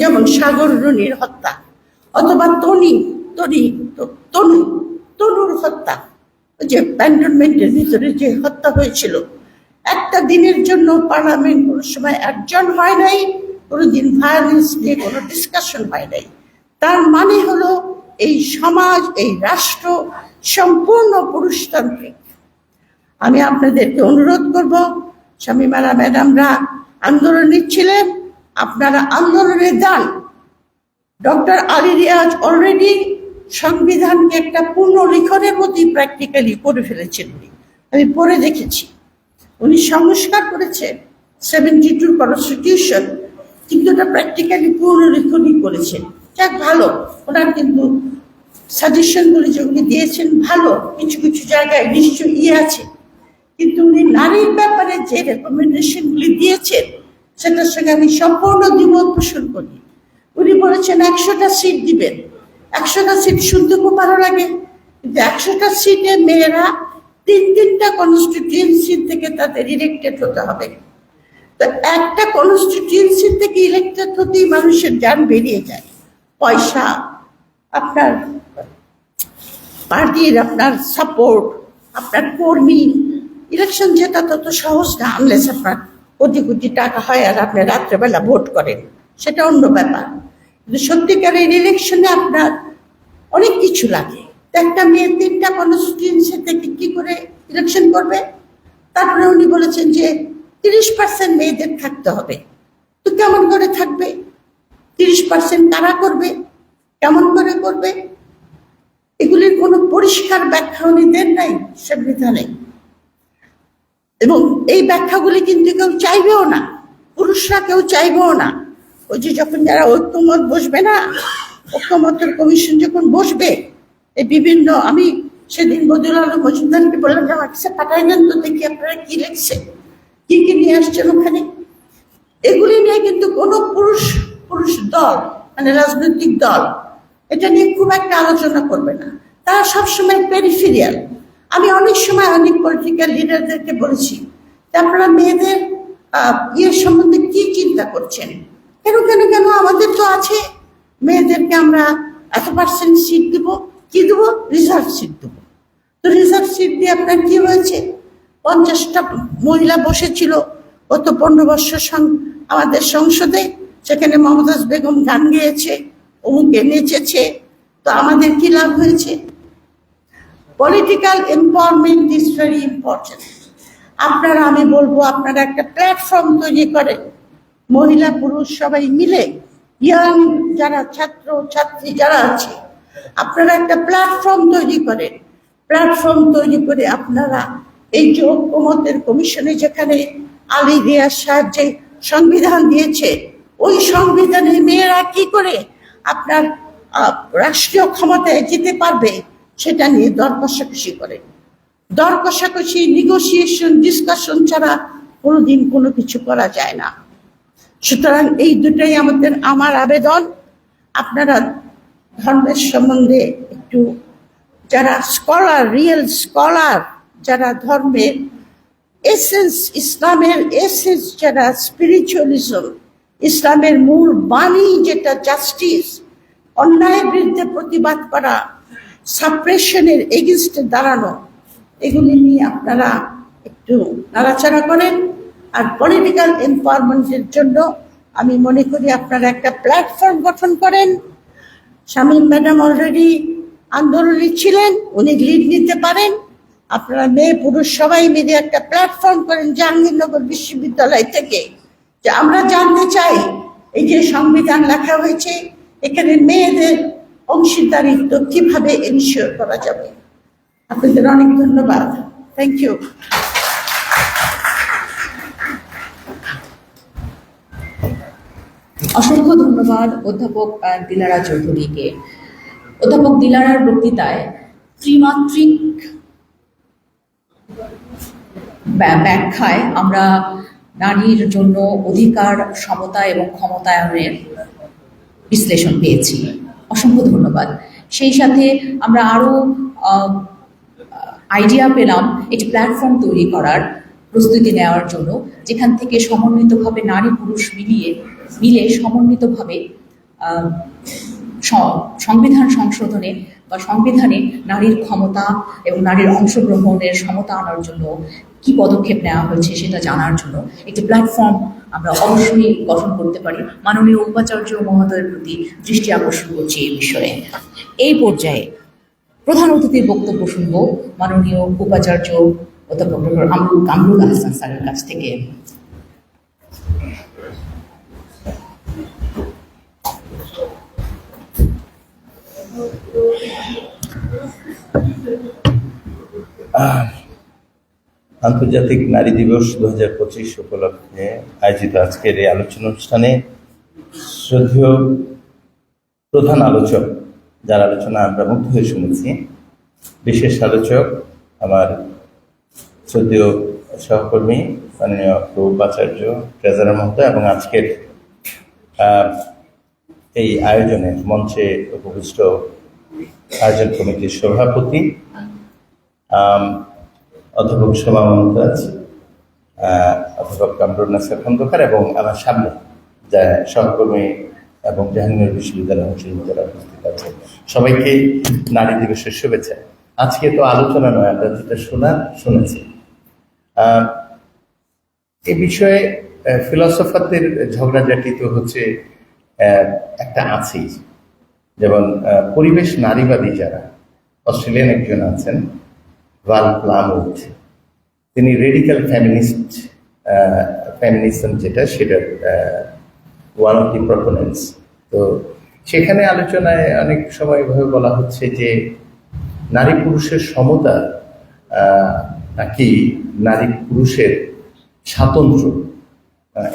যেমন সাগর রুনির হত্যা, অথবা তনুর হত্যা, যে প্যান্টনমেন্টের ভিতরে যে হত্যা হয়েছিল। একটা দিনের জন্য পার্লামেন্ট কোনো সময় একজন হয় নাই, কোনোদিন ভায়োলেন্স নিয়ে কোনো ডিসকাশন হয় নাই। তার মানে হলো এই সমাজ, এই রাষ্ট্র সম্পূর্ণ পুরুষতান্ত্রিক। আমি আপনাদেরকে অনুরোধ করব, শামীমারা ম্যাডামরা আন্দোলনে ছিলেন, আপনারা আন্দোলনে যান। ডক্টর আলী রিয়াজ অলরেডি সংবিধানকে একটা পুনর্লিখনের মধ্যে প্র্যাকটিক্যালি করে ফেলেছেন। আমি পড়ে দেখেছি, উনি সংস্কার করেছেন 72 কনস্টিটিউশন, কিন্তু ওটা প্র্যাকটিক্যালি পুনর্লিখনই করেছেন। যাক, ভালো, ওনার কিন্তু সাজেশনগুলি যেগুলি দিয়েছেন ভালো, কিছু কিছু জায়গায় নিশ্চয়ই আছে, কিন্তু উনি নারীর ব্যাপারে যে রেকমেন্ডেশনগুলি দিয়েছেন সেটার সঙ্গে আমি সম্পূর্ণ দ্বিমত পোষণ করি। উনি বলেছেন 100টা সিট দিবেন। 100টা সিট শুনতে খুব ভালো লাগে, কিন্তু 100টা সিটে মেয়েরা 3টা কনস্টিটিউয়েন্সি থেকে তাদের ইলেক্টেড হতে হবে। তো একটা কনস্টিটিউয়েন্সি থেকে ইলেক্টেড হতেই মানুষের জান বেরিয়ে যায়, পয়সা, আপনার পার্টির আপনার সাপোর্ট, আপনার কর্মী। ইলেকশন যেটা তত সহজ না, আনলেস আপনার কোটি কোটি টাকা হয় আর আপনি রাত্রেবেলা ভোট করেন, সেটা অন্য ব্যাপার। কিন্তু সত্যিকারের ইলেকশনে আপনার অনেক কিছু লাগে। একটা মেয়ে 3টা কনস্টিটিউয়েন্সি থেকে কি করে ইলেকশন করবে? তারপরে উনি বলেছেন যে 30% মেয়েদের থাকতে হবে। তো কেমন করে থাকবে? 30% কারা করবে, কেমন করে করবে? এগুলির কোনো পরিষ্কার ব্যাখ্যা উনি দেন নাই সংবিধানে, এবং এই ব্যাখ্যাগুলি কিন্তু কেউ চাইবেও না, পুরুষরা কেউ চাইবেও না। ওই যে যখন যারা ঐক্যমত বসবে না, ঐক্যমতের কমিশন যখন বসবে, এই বিভিন্ন, আমি সেদিন বদিউল আলম মজুমদারকে বললাম যে আমার কাছে পাঠাই নেন তো দেখি আপনারা কি লিখছে, কি কি নিয়ে আসছেন ওখানে। এগুলি নিয়ে কিন্তু কোনো পুরুষ দল, মানে রাজনৈতিক দল, এটা নিয়ে খুব একটা আলোচনা করবে না। তারা সবসময় পেরিফেরিয়াল। আমি অনেক সময় অনেক পলিটিক্যাল লিডারদেরকে বলেছি যে আপনারা মেয়েদের সম্বন্ধে কি চিন্তা করছেন, কেন আমাদের তো আছে, মেয়েদেরকে আমরা এত% সিট দেবো, কি দেবো, রিজার্ভ সিট দেবো। তো রিজার্ভ সিট দিয়ে আপনার কি হয়েছে? 50টা মহিলা বসেছিল গত 15 বছর আমাদের সংসদে, সেখানে মমতাজ বেগম গান গেয়েছে, অমুকে নেচেছে, তো আমাদের কি লাভ হয়েছে? Political empowerment is very important. আপনারা, আমি বলবো, আপনারা একটা প্ল্যাটফর্ম তৈরি করেন, মহিলা পুরুষ সবাই মিলে ইয়াং যারা ছাত্র ছাত্রী যারা আছে, আপনারা একটা প্ল্যাটফর্ম তৈরি করেন। প্ল্যাটফর্ম তৈরি করে আপনারা এই যে ঐক্যমত্যের কমিশনে যেখানে আলী রিয়াজ সাহেব যে সংবিধান দিয়েছে, ওই সংবিধানে মেয়েরা কি করে আপনার রাষ্ট্রীয় ক্ষমতায় যেতে পারবে সেটা নিয়ে দর কষাকষি করেন। দর কষাকষি, নেগোসিয়েশন, ডিসকাশন ছাড়া কোনোদিন কোনো কিছু করা যায় না। সুতরাং এই দুটোই আমার আবেদন। আপনারা ধর্মের সম্বন্ধে একটু, যারা স্কলার, রিয়েল স্কলার, যারা ধর্মের এসেন্স, ইসলামের এসেন্স, যারা স্পিরিচুয়ালিজম, ইসলামের মূল বাণী যেটা জাস্টিস, অন্যায়ের বিরুদ্ধে প্রতিবাদ করা, সাপ্রেশনের এগেনস্টে দাঁড়ানো, এগুলি নিয়ে আপনারা একটু নাড়াচাড়া করেন। আর পলিটিক্যাল এম্পাওয়ারমেন্টের জন্য আমি মনে করি আপনারা একটা প্ল্যাটফর্ম গঠন করেন। শামীম ম্যাডাম অলরেডি আন্দোলনে ছিলেন, উনি লিড নিতে পারেন। আপনারা মেয়ে পুরুষ সবাই মিলে একটা প্ল্যাটফর্ম করেন জাহাঙ্গীরনগর বিশ্ববিদ্যালয় থেকে, যে আমরা জানতে চাই এই যে সংবিধান লেখা হয়েছে এখানে মেয়েদের অংশীদারিত্ব কিভাবে এনশিওর করা যাবে। আপনাদের অনেক ধন্যবাদ। Thank you. অসংখ্য ধন্যবাদ অধ্যাপক দিলারা চৌধুরীকে। অধ্যাপক দিলারার বক্তৃতায় ত্রিমাত্রিক ব্যাখ্যায় আমরা নারীর জন্য অধিকার, সমতা এবং ক্ষমতায়নের বিশ্লেষণ পেয়েছি। অসংখ্য ধন্যবাদ। সেই সাথে আমরা আরো আইডিয়া পেলাম একটি প্ল্যাটফর্ম তৈরি করার, প্রস্তুতি নেওয়ার জন্য, যেখান থেকে সমন্বিতভাবে নারী পুরুষ মিলে সমন্বিতভাবে সংবিধান সংশোধনে বা সংবিধানে নারীর ক্ষমতা এবং নারীর অংশগ্রহণের সমতা আনার জন্য কি পদক্ষেপ নেওয়া হয়েছে সেটা জানার জন্য একটি প্ল্যাটফর্ম আমরা অবশ্যই গঠন করতে পারি। মাননীয় উপাচার্য মহোদয়ের প্রতি দৃষ্টি আকর্ষণ করছি এই বিষয়ে। এই পর্যায়ে প্রধান অতিথির বক্তব্য শুনব মাননীয় উপাচার্য অধ্যাপক ডক্টর কামরুল আহসান স্যারের কাছ থেকে। আন্তর্জাতিক নারী দিবস 2025 উপলক্ষে আয়োজিত আজকের এই আলোচনা অনুষ্ঠানে শ্রদ্ধেয় প্রধান আলোচক, যার আলোচনা আমরা মুগ্ধ হয়ে শুনেছি, বিশেষ আলোচক আমার শ্রদ্ধেয় সহকর্মী মাননীয় উপাচার্য ট্রেজারার মহোদয় এবং আজকের এই আয়োজনে মঞ্চে উপবিষ্ট আয়োজন কমিটির সভাপতি অধ্যাপক শোভা মমতাজ, অধ্যাপক কামরুল নাসির খন্দকার এবং আমার সামনে যা সহকর্মী এবং জাহাঙ্গীরনগর বিশ্ববিদ্যালয় অংশীদার যারা উপস্থিত আছে, সবাইকে নারী দিবসের শুভেচ্ছা। আজকে তো আলোচনা নয়, আমরা যেটা শুনেছি এ বিষয়ে ফিলসফারদের ঝগড়াঝাটি তো হচ্ছে একটা আছেই। যেমন পরিবেশ নারীবাদী যারা, অস্ট্রেলিয়ান একজন আছেন ভাল প্লামউড, তিনি রেডিক্যাল ফেমিনিজম যেটা, সেটার ওয়ান অফ দি প্রপোনেন্টস। তো সেখানে আলোচনায় অনেক সময় এভাবে বলা হচ্ছে যে নারী পুরুষের সমতা নাকি নারী পুরুষের স্বাতন্ত্র্য,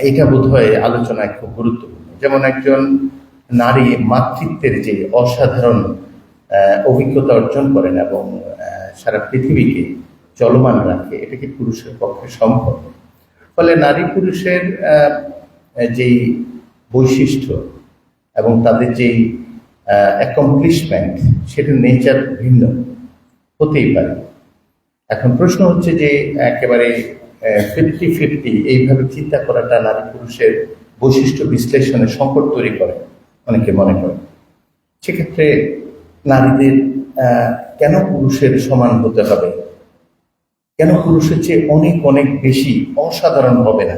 এটা বোধহয় আলোচনায় খুব গুরুত্বপূর্ণ। যেমন একজন নারী মাতৃত্বের যে অসাধারণ অভিজ্ঞতা অর্জন করেন এবং সারা পৃথিবীকে চলমান রাখে, এটা কি পুরুষের পক্ষে সম্ভব? ফলে নারী পুরুষের যেই বৈশিষ্ট্য এবং তাদের যেই অ্যাকমপ্লিশমেন্ট, সেটার নেচার ভিন্ন হতেই পারে। এখন প্রশ্ন হচ্ছে যে একেবারে 50-50 এইভাবে চিন্তা করাটা নারী পুরুষের বৈশিষ্ট্য বিশ্লেষণে সংকট তৈরি করে অনেকে মনে করে। সেক্ষেত্রে নারীদের কেন পুরুষের সমান হতে হবে? কেন পুরুষের চেয়ে অনেক অনেক বেশি অসাধারণ হবে না?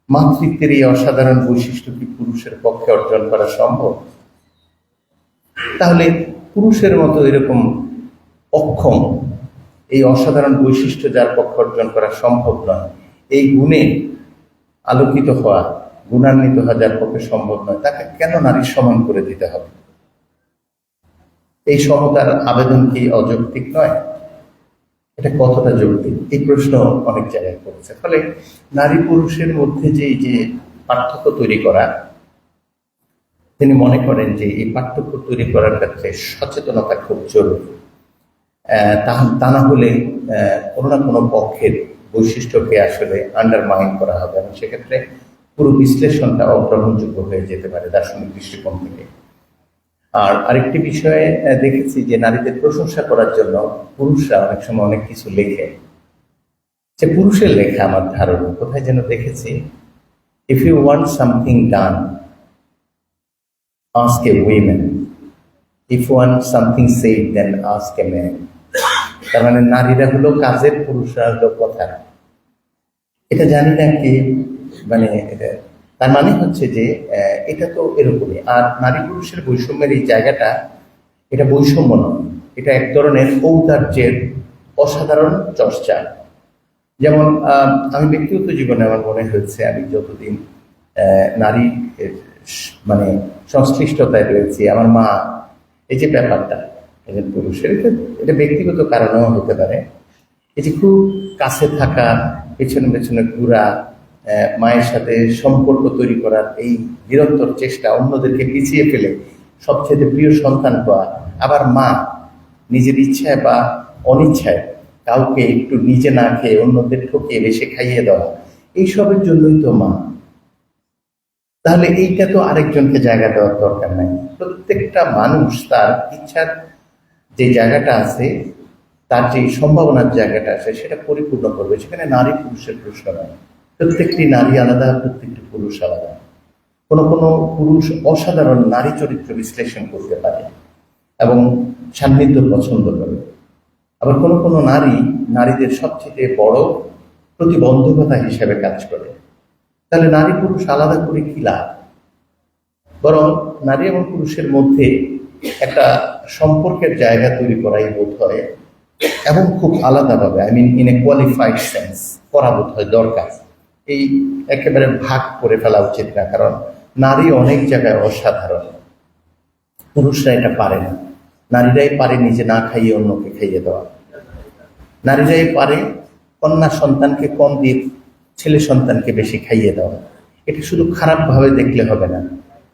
মাতৃত্বের এই অসাধারণ বৈশিষ্ট্য কি পুরুষের পক্ষে অর্জন করা সম্ভব? তাহলে পুরুষের মতো এরকম অক্ষম এই অসাধারণ বৈশিষ্ট্য যার পক্ষে অর্জন করা সম্ভব নয়, এই গুণে আলোকিত হওয়া গুণান্বিত হওয়া যার পক্ষে সম্ভব নয়, তাকে কেন নারীর সমান করে দিতে হবে? এই সমতার আবেদন কি অযৌক্তিক নয়? এটা কতটা যৌক্তিক, এই প্রশ্ন অনেক জায়গায় করছে। ফলে নারী পুরুষের মধ্যে যে পার্থক্য তৈরি করা, তিনি মনে করেন যে এই পার্থক্য তৈরি করার ক্ষেত্রে সচেতনতা খুব জরুরি। তা না হলে কোনো না কোনো পক্ষের বৈশিষ্ট্যকে আসলে আন্ডারমাইন করা হবে এবং সেক্ষেত্রে পুরো বিশ্লেষণটা অগ্রহণযোগ্য হয়ে যেতে পারে দার্শনিক দৃষ্টিকোণ থেকে। আর আরেকটি বিষয়ে দেখেছি যে নারীদের প্রশংসা করার জন্য পুরুষরা অনেক সময় অনেক কিছু লেখে। যে পুরুষের লেখা আমার ধারণা কোথায় যেন দেখেছি, if you want something done ask a woman, if you want something said then ask a man। তার মানে নারীরা হলো কাজের, পুরুষরা হলো কথা। এটা জানি না কি মানে তার মানে হচ্ছে যে এটা তো এরকমই। আর নারী পুরুষের বৈষম্যের এই জায়গাটা, এটা বৈষম্য নয়, এটা এক ধরনের ঔদার্যের অসাধারণ চর্চা। যেমন আমি ব্যক্তিগত জীবনে আমার মনে হয়েছে, আমি যতদিন নারী মানে সংশ্লিষ্টতায় রয়েছি, আমার মা এই যে ব্যাপারটা একজন পুরুষের, এটা ব্যক্তিগত কারণেও হতে পারে, এই যে খুব কাছে থাকা, পেছনে পেছনে ঘোরা, মায়ের সাথে সম্পর্ক তৈরি করার এই নিরন্তর চেষ্টা, অন্যদেরকে পিছিয়ে ফেলে সবচেয়ে প্রিয় সন্তান পাওয়া, আবার মা নিজের ইচ্ছায় বা অনিচ্ছায় কাউকে একটু নিজে না খেয়ে অন্যদের ঠকিয়ে বেশি খাইয়ে দেওয়া, এইসবের জন্যই তো মা। তাহলে এইটা তো আরেকজনকে জায়গা দেওয়ার দরকার নাই। প্রত্যেকটা মানুষ তার ইচ্ছার যে জায়গাটা আছে, তার যে সম্ভাবনার জায়গাটা আছে, সেটা পরিপূর্ণ করবে। সেখানে নারী পুরুষের প্রশ্ন নয়, প্রত্যেকটি নারী আলাদা, প্রত্যেকটি পুরুষ আলাদা। কোনো কোনো পুরুষ অসাধারণ নারী চরিত্র বিশ্লেষণ করতে পারে এবং সান্নিধ্য পছন্দ করে, আবার কোনো কোনো নারী নারীদের সবচেয়ে বড় প্রতিবন্ধকতা হিসেবে কাজ করে। তাহলে নারী পুরুষ আলাদা করে কি লাভ? বরং নারী এবং পুরুষের মধ্যে একটা সম্পর্কের জায়গা তৈরি করাই বোধ হয়, এবং খুব আলাদাভাবে, I mean in a qualified sense করা বোধ হয় দরকার। এই একেবারে ভাগ করে ফেলা উচিত না, কারণ নারী অনেক জায়গায় অসাধারণ, পুরুষরা এটা পারে না। নারীরাই পারে নিজে না খাইয়ে অন্যকে খাইয়ে দেওয়া, নারীরাই পারে কন্যা সন্তানকে কম দিয়ে ছেলে সন্তানকে বেশি খাইয়ে দেওয়া। এটা শুধু খারাপভাবে দেখলে হবে না,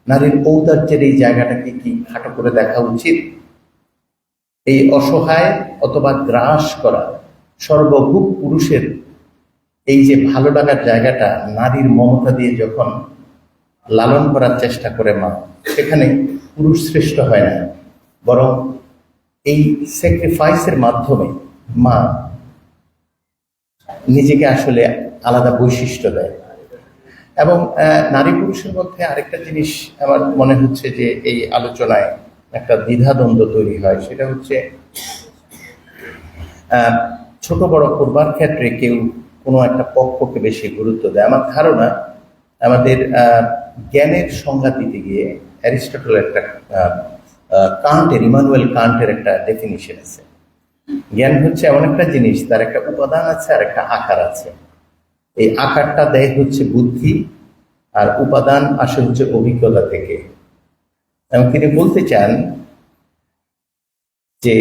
নারীর ঔদার্যের এই জায়গাটাকে কি খাটো করে দেখা উচিত? এই অসহায় অথবা গ্রাস করা সর্বভূক পুরুষের এই যে ভালো লাগার জায়গাটা নারীর মমতা দিয়ে যখন লালন করার চেষ্টা করে মা, সেখানে পুরুষ শ্রেষ্ঠ হয় না, বরং এই স্যাক্রিফাইসের মাধ্যমে মা নিজেকে আসলে আলাদা বৈশিষ্ট্য দেয়। এবং নারী পুরুষের মধ্যে আরেকটা জিনিস আমার মনে হচ্ছে যে এই আলোচনায় একটা দ্বিধাদ্বন্দ্ব তৈরি হয়, সেটা হচ্ছে ছোট বড় করবার ক্ষেত্রে কেউ কোনো একটা পক্ষকে বেশি গুরুত্ব দেয়। আমার ধারণা আমাদের জ্ঞানের সংজ্ঞা দিতে গিয়ে অ্যারিস্টটল একটা কান্টের, ইমানুয়েল কান্টের একটা ডেফিনিশন আছে। জ্ঞান হচ্ছে এমন একটা জিনিস, তার একটা উপাদান আছে আর একটা আকার আছে। এই আকারটা দেয় হচ্ছে বুদ্ধি, আর উপাদান আসে হচ্ছে অভিজ্ঞতা থেকে। এবং তিনি বলতে চান যে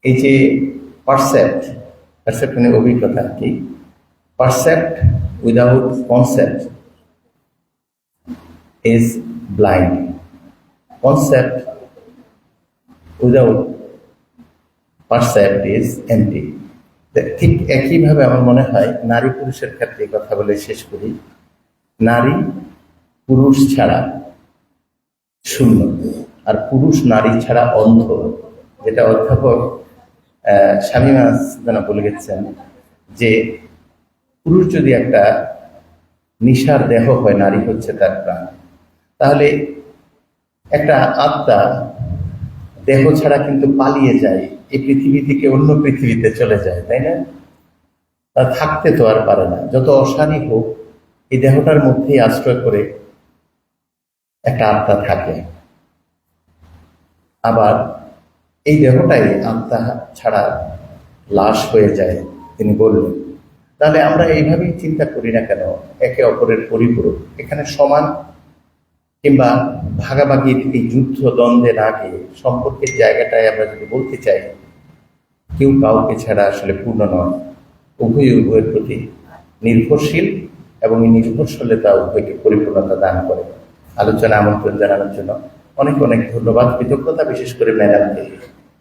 এই যে পারসেপ্ট মানে অভিজ্ঞতা কি, percept without concept is blind, concept without percept is empty. ঠিক একইভাবে আমার মনে হয় নারী পুরুষের ক্ষেত্রে কথা বলে শেষ করি। নারী পুরুষ ছাড়া শূন্য, আর পুরুষ নারী ছাড়া অন্ধ, যেটা অধ্যাপক শামীমা জানা বলে গেছেন যে পুরুষ যদি একটা নিশার দেহ হয়, নারী হচ্ছে তার প্রাণ। তাহলে একটা আত্মা দেহ ছাড়া কিন্তু পালিয়ে যায়, এই পৃথিবী থেকে অন্য পৃথিবীতে চলে যায়, তাই না? তার থাকতে তো আর পারে না, যত অসানি হোক এই দেহটার মধ্যেই আশ্রয় করে একটা আত্মা থাকে। আবার এই দেহটাই আত্মা ছাড়া লাশ হয়ে যায়, তিনি বললেন। তাহলে আমরা এইভাবেই চিন্তা করি না কেন একে অপরের পরিপূরক, এখানে সমান কিংবা ভাগাভাগির এই যুদ্ধ দ্বন্দ্বের আগে সম্পর্কের জায়গাটায় আমরা যদি বলতে চাই কেউ কাউকে ছাড়া আসলে পূর্ণ নয়, উভয়ের প্রতি নির্ভরশীল এবং এই নির্ভরশীলতা উভয়কে পরিপূর্ণতা দান করে। আলোচনা আমন্ত্রণ জানানোর জন্য অনেক অনেক ধন্যবাদ, কৃতজ্ঞতা বিশেষ করে ম্যাডামকে,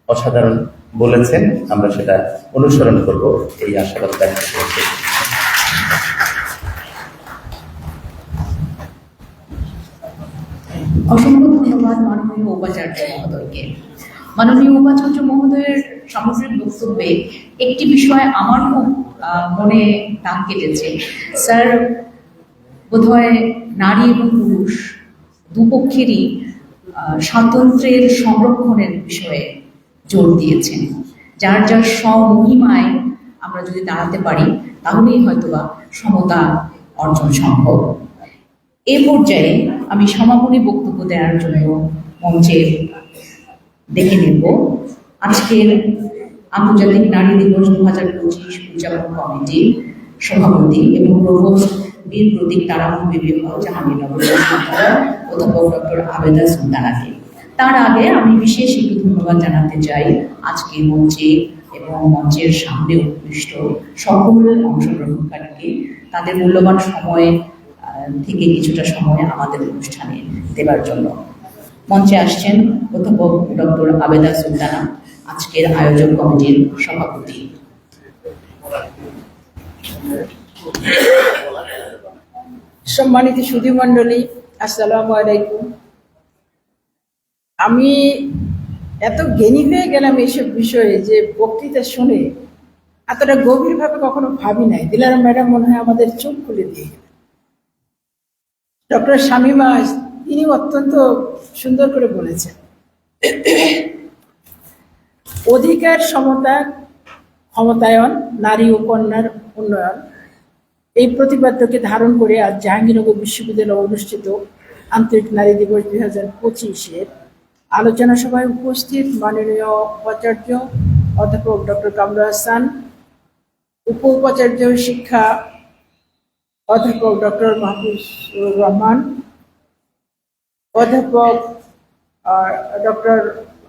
অসাধারণ বলেছেন, আমরা সেটা অনুসরণ করব এই আশাবাদ ব্যক্ত করছি। অসংখ্য ধন্যবাদ মাননীয় উপাচার্য মহোদয়কে। মাননীয় উপাচার্য মহোদয়ের সামগ্রিক বক্তব্যে একটি বিষয় আমার খুব মনে দাগ কেটেছে। স্যার বোধহয় নারী এবং পুরুষ দুপক্ষেরই স্বাতন্ত্র্যের সংরক্ষণের বিষয়ে জোর দিয়েছেন। যার যার স্বমহিমায় আমরা যদি দাঁড়াতে পারি তাহলেই হয়তোবা সমতা অর্জন সম্ভব। এ পর্যায়ে আমি সমাপনী বক্তব্য দেওয়ার জন্য মঞ্চে ডেকে নেব আজকের আন্তর্জাতিক নারী দিবস 2025 উদযাপন কমিটির সভাপতি এবং প্রভোস্ট বীর প্রতীক তারামন বিবিএ জাহাঙ্গীরনগর অধ্যাপক ডক্টর আবেদা সুলতানাকে। তার আগে আমি বিশেষ একটু ধন্যবাদ জানাতে চাই আজকে মঞ্চে এবং মঞ্চের সামনে উপবিষ্ট সকল অংশগ্রহণকারীকে তাদের মূল্যবান সময় থেকে কিছুটা সময় আমাদের অনুষ্ঠানে দেবার জন্য। মঞ্চে আসছেন অধ্যাপক ডক্টর আবেদা সুলতানা, আজকের আয়োজক কমিটির সভাপতি। সম্মানিত সুধী মণ্ডলী, আসসালামু আলাইকুম। আমি এত জ্ঞানী হয়ে গেলাম এইসব বিষয়ে যে বক্তৃতা শুনে এতটা গভীরভাবে কখনো ভাবি নাই। দিলারা ম্যাডাম মনে হয় আমাদের চোখ খুলে দিয়ে গেলেন। ডক্টর শামীমা তিনি অত্যন্ত সুন্দর করে বলেছেন, অধিকার, সমতা, ক্ষমতায়ন, নারী ও কন্যার উন্নয়ন, এই প্রতিপাদ্যকে ধারণ করে আজ জাহাঙ্গীরনগর বিশ্ববিদ্যালয়ে অনুষ্ঠিত আন্তর্জাতিক নারী দিবস 2025-এর আলোচনা সভায় উপস্থিত মাননীয় উপাচার্য অধ্যাপক ডক্টর কামরুল হাসান, উপ উপাচার্য শিক্ষা অধ্যাপক ডক্টর মাহফুজুর রহমান, অধ্যাপক ডক্টর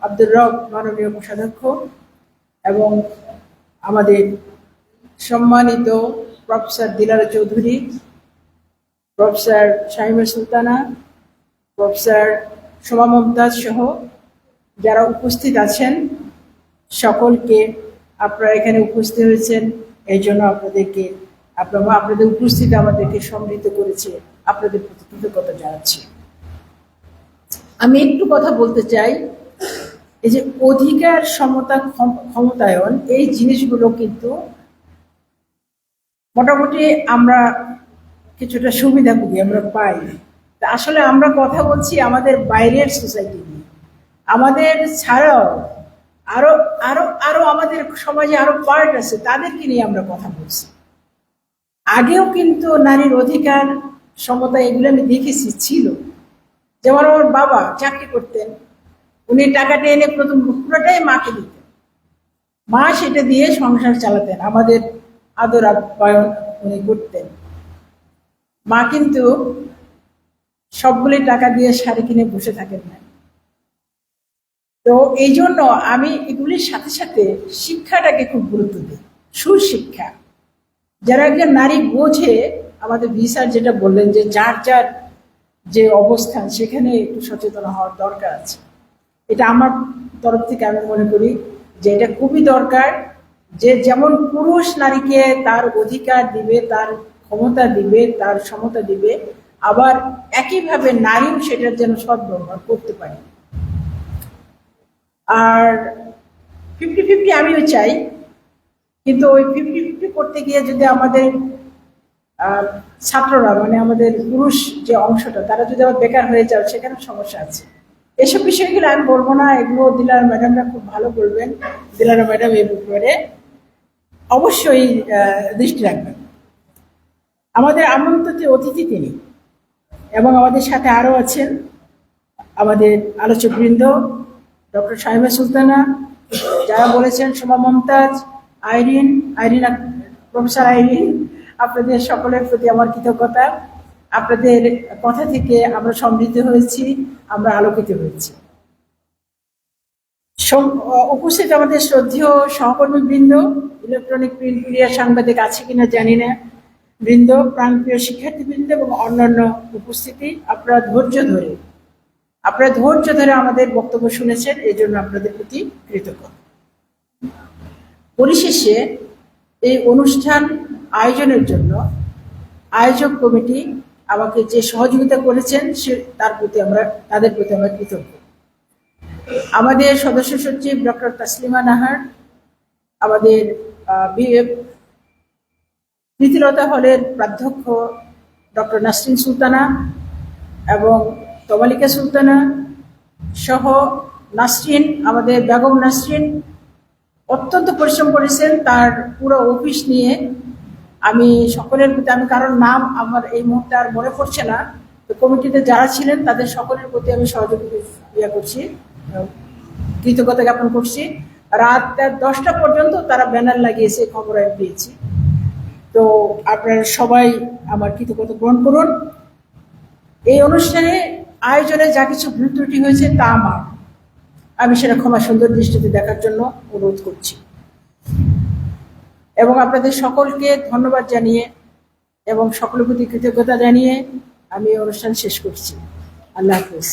আব্দুর রব মাননীয় কোষাধ্যক্ষ এবং আমাদের সম্মানিত professor Dilara Chowdhury, professor Shamima Sultana, professor Shova Momtaz সহ যারা উপস্থিত আছেন সকলকে, আপনারা এখানে উপস্থিত হয়েছেন এই জন্য আপনাদের উপস্থিতি আমাদেরকে সমৃদ্ধ করেছে, আপনাদের প্রতি কৃতজ্ঞতা জানাচ্ছি। আমি একটু কথা বলতে চাই, এই যে অধিকার, সমতা, ক্ষমতায়ন, এই জিনিসগুলো কিন্তু মোটামুটি আমরা কিছুটা সুবিধাভোগী আমরা পাই। তা আসলে আমরা কথা বলছি আমাদের বাইরের সোসাইটি নিয়ে, আমাদের ছাড়াও আরো আরো আরো আমাদের সমাজে আরো পার্ট আছে, তাদেরকে নিয়ে আমরা কথা বলছি। আগেও কিন্তু নারীর অধিকার, সমতা এগুলো আমি দেখেছি ছিল। যেমন আমার বাবা চাকরি করতেন, উনি টাকাটা এনে প্রথম পুরোটাই মাকে দিতেন, মা সেটা দিয়ে সংসার চালাতেন, আমাদের আদর আপ্যায়ন উনি করতেন। মা কিন্তু সবগুলি টাকা দিয়ে শাড়ি কিনে বসে থাকেন না। তো এই জন্য আমি এগুলির সাথে সাথে শিক্ষাটাকে খুব গুরুত্ব দিই, সুশিক্ষা। যারা একজন নারী বোঝে, আমাদের ভিসার যেটা বললেন যে যার যার যে অবস্থান সেখানে একটু সচেতন হওয়ার দরকার আছে। এটা আমার তরফ থেকে আমি মনে করি যে এটা খুবই দরকার, যে যেমন পুরুষ নারীকে তার অধিকার দিবে, তার ক্ষমতা দিবে, তার সমতা দিবে, আবার একইভাবে নারীও সেটার যেন সদ্ব্যবহার করতে পারে। আর 50-50 আমিও চাই, কিন্তু ওই 50-50 করতে গিয়ে যদি আমাদের ছাত্ররা, মানে আমাদের পুরুষ যে অংশটা, তারা যদি আবার বেকার হয়ে যায়, সেখানে সমস্যা আছে। এসব বিষয়গুলো আমি বলবো না, এগুলো দিলারা ম্যাডামরা খুব ভালো বলবেন। দিলারা ম্যাডাম এর ব্যাপারে অবশ্যই দৃষ্টি রাখবেন। আমাদের আমন্ত্রিত অতিথি তিনি, এবং আমাদের সাথে আরো আছেন আমাদের আলোচকবৃন্দ, ডক্টর শামীমা সুলতানা, যারা বলেছেন শোভা মমতাজ, আইরিনা প্রফেসর আইরিন, আপনাদের সকলের প্রতি আমার কৃতজ্ঞতা। আপনাদের কথা থেকে আমরা সমৃদ্ধ হয়েছি, আমরা আলোকিত হয়েছি। উপস্থিত আমাদের শ্রদ্ধেয় সহকর্মী বৃন্দ, ইলেকট্রনিক প্রিন্ট মিডিয়া সাংবাদিক আছে কিনা জানি না, বৃন্দ, প্রাণপ্রিয় শিক্ষার্থীবৃন্দ এবং অন্যান্য উপস্থিতি, আপনারা ধৈর্য ধরে আমাদের বক্তব্য শুনেছেন, এই জন্য আপনাদের প্রতি কৃতজ্ঞ। পরিশেষে এই অনুষ্ঠান আয়োজনের জন্য আয়োজক কমিটি আমাকে যে সহযোগিতা করেছেন তাদের প্রতি আমরা কৃতজ্ঞ। আমাদের সদস্য সচিব ডক্টর তাসলিমা নাহার, আমাদের প্রীতিলতা হলের প্রাধ্যক্ষ ডক্টর নাসরিন সুলতানা এবং তমালিকা সুলতানা সহ নাসরিন, আমাদের বেগম নাসরিন অত্যন্ত পরিশ্রম করেছেন তার পুরো অফিস নিয়ে। আমি সকলের প্রতি, আমি কারোর নাম আমার এই মুহূর্তে আর মনে পড়ছে না, তো কমিটিতে যারা ছিলেন তাদের সকলের প্রতি আমি সহযোগিতা করছি, কৃতজ্ঞতা জ্ঞাপন করছি। রাত 10টা পর্যন্ত তারা ব্যানার লাগিয়েছে, খবর আমি পেয়েছি। তো আপনারা সবাই আমার কৃতজ্ঞতা গ্রহণ করুন। এই অনুষ্ঠানে আয়োজনে যা কিছু ভুল ত্রুটি হয়েছে তা আমি সেটা ক্ষমা সুন্দর দৃষ্টিতে দেখার জন্য অনুরোধ করছি এবং আপনাদের সকলকে ধন্যবাদ জানিয়ে এবং সকলের প্রতি কৃতজ্ঞতা জানিয়ে আমি অনুষ্ঠান শেষ করছি। আল্লাহ হাফেজ।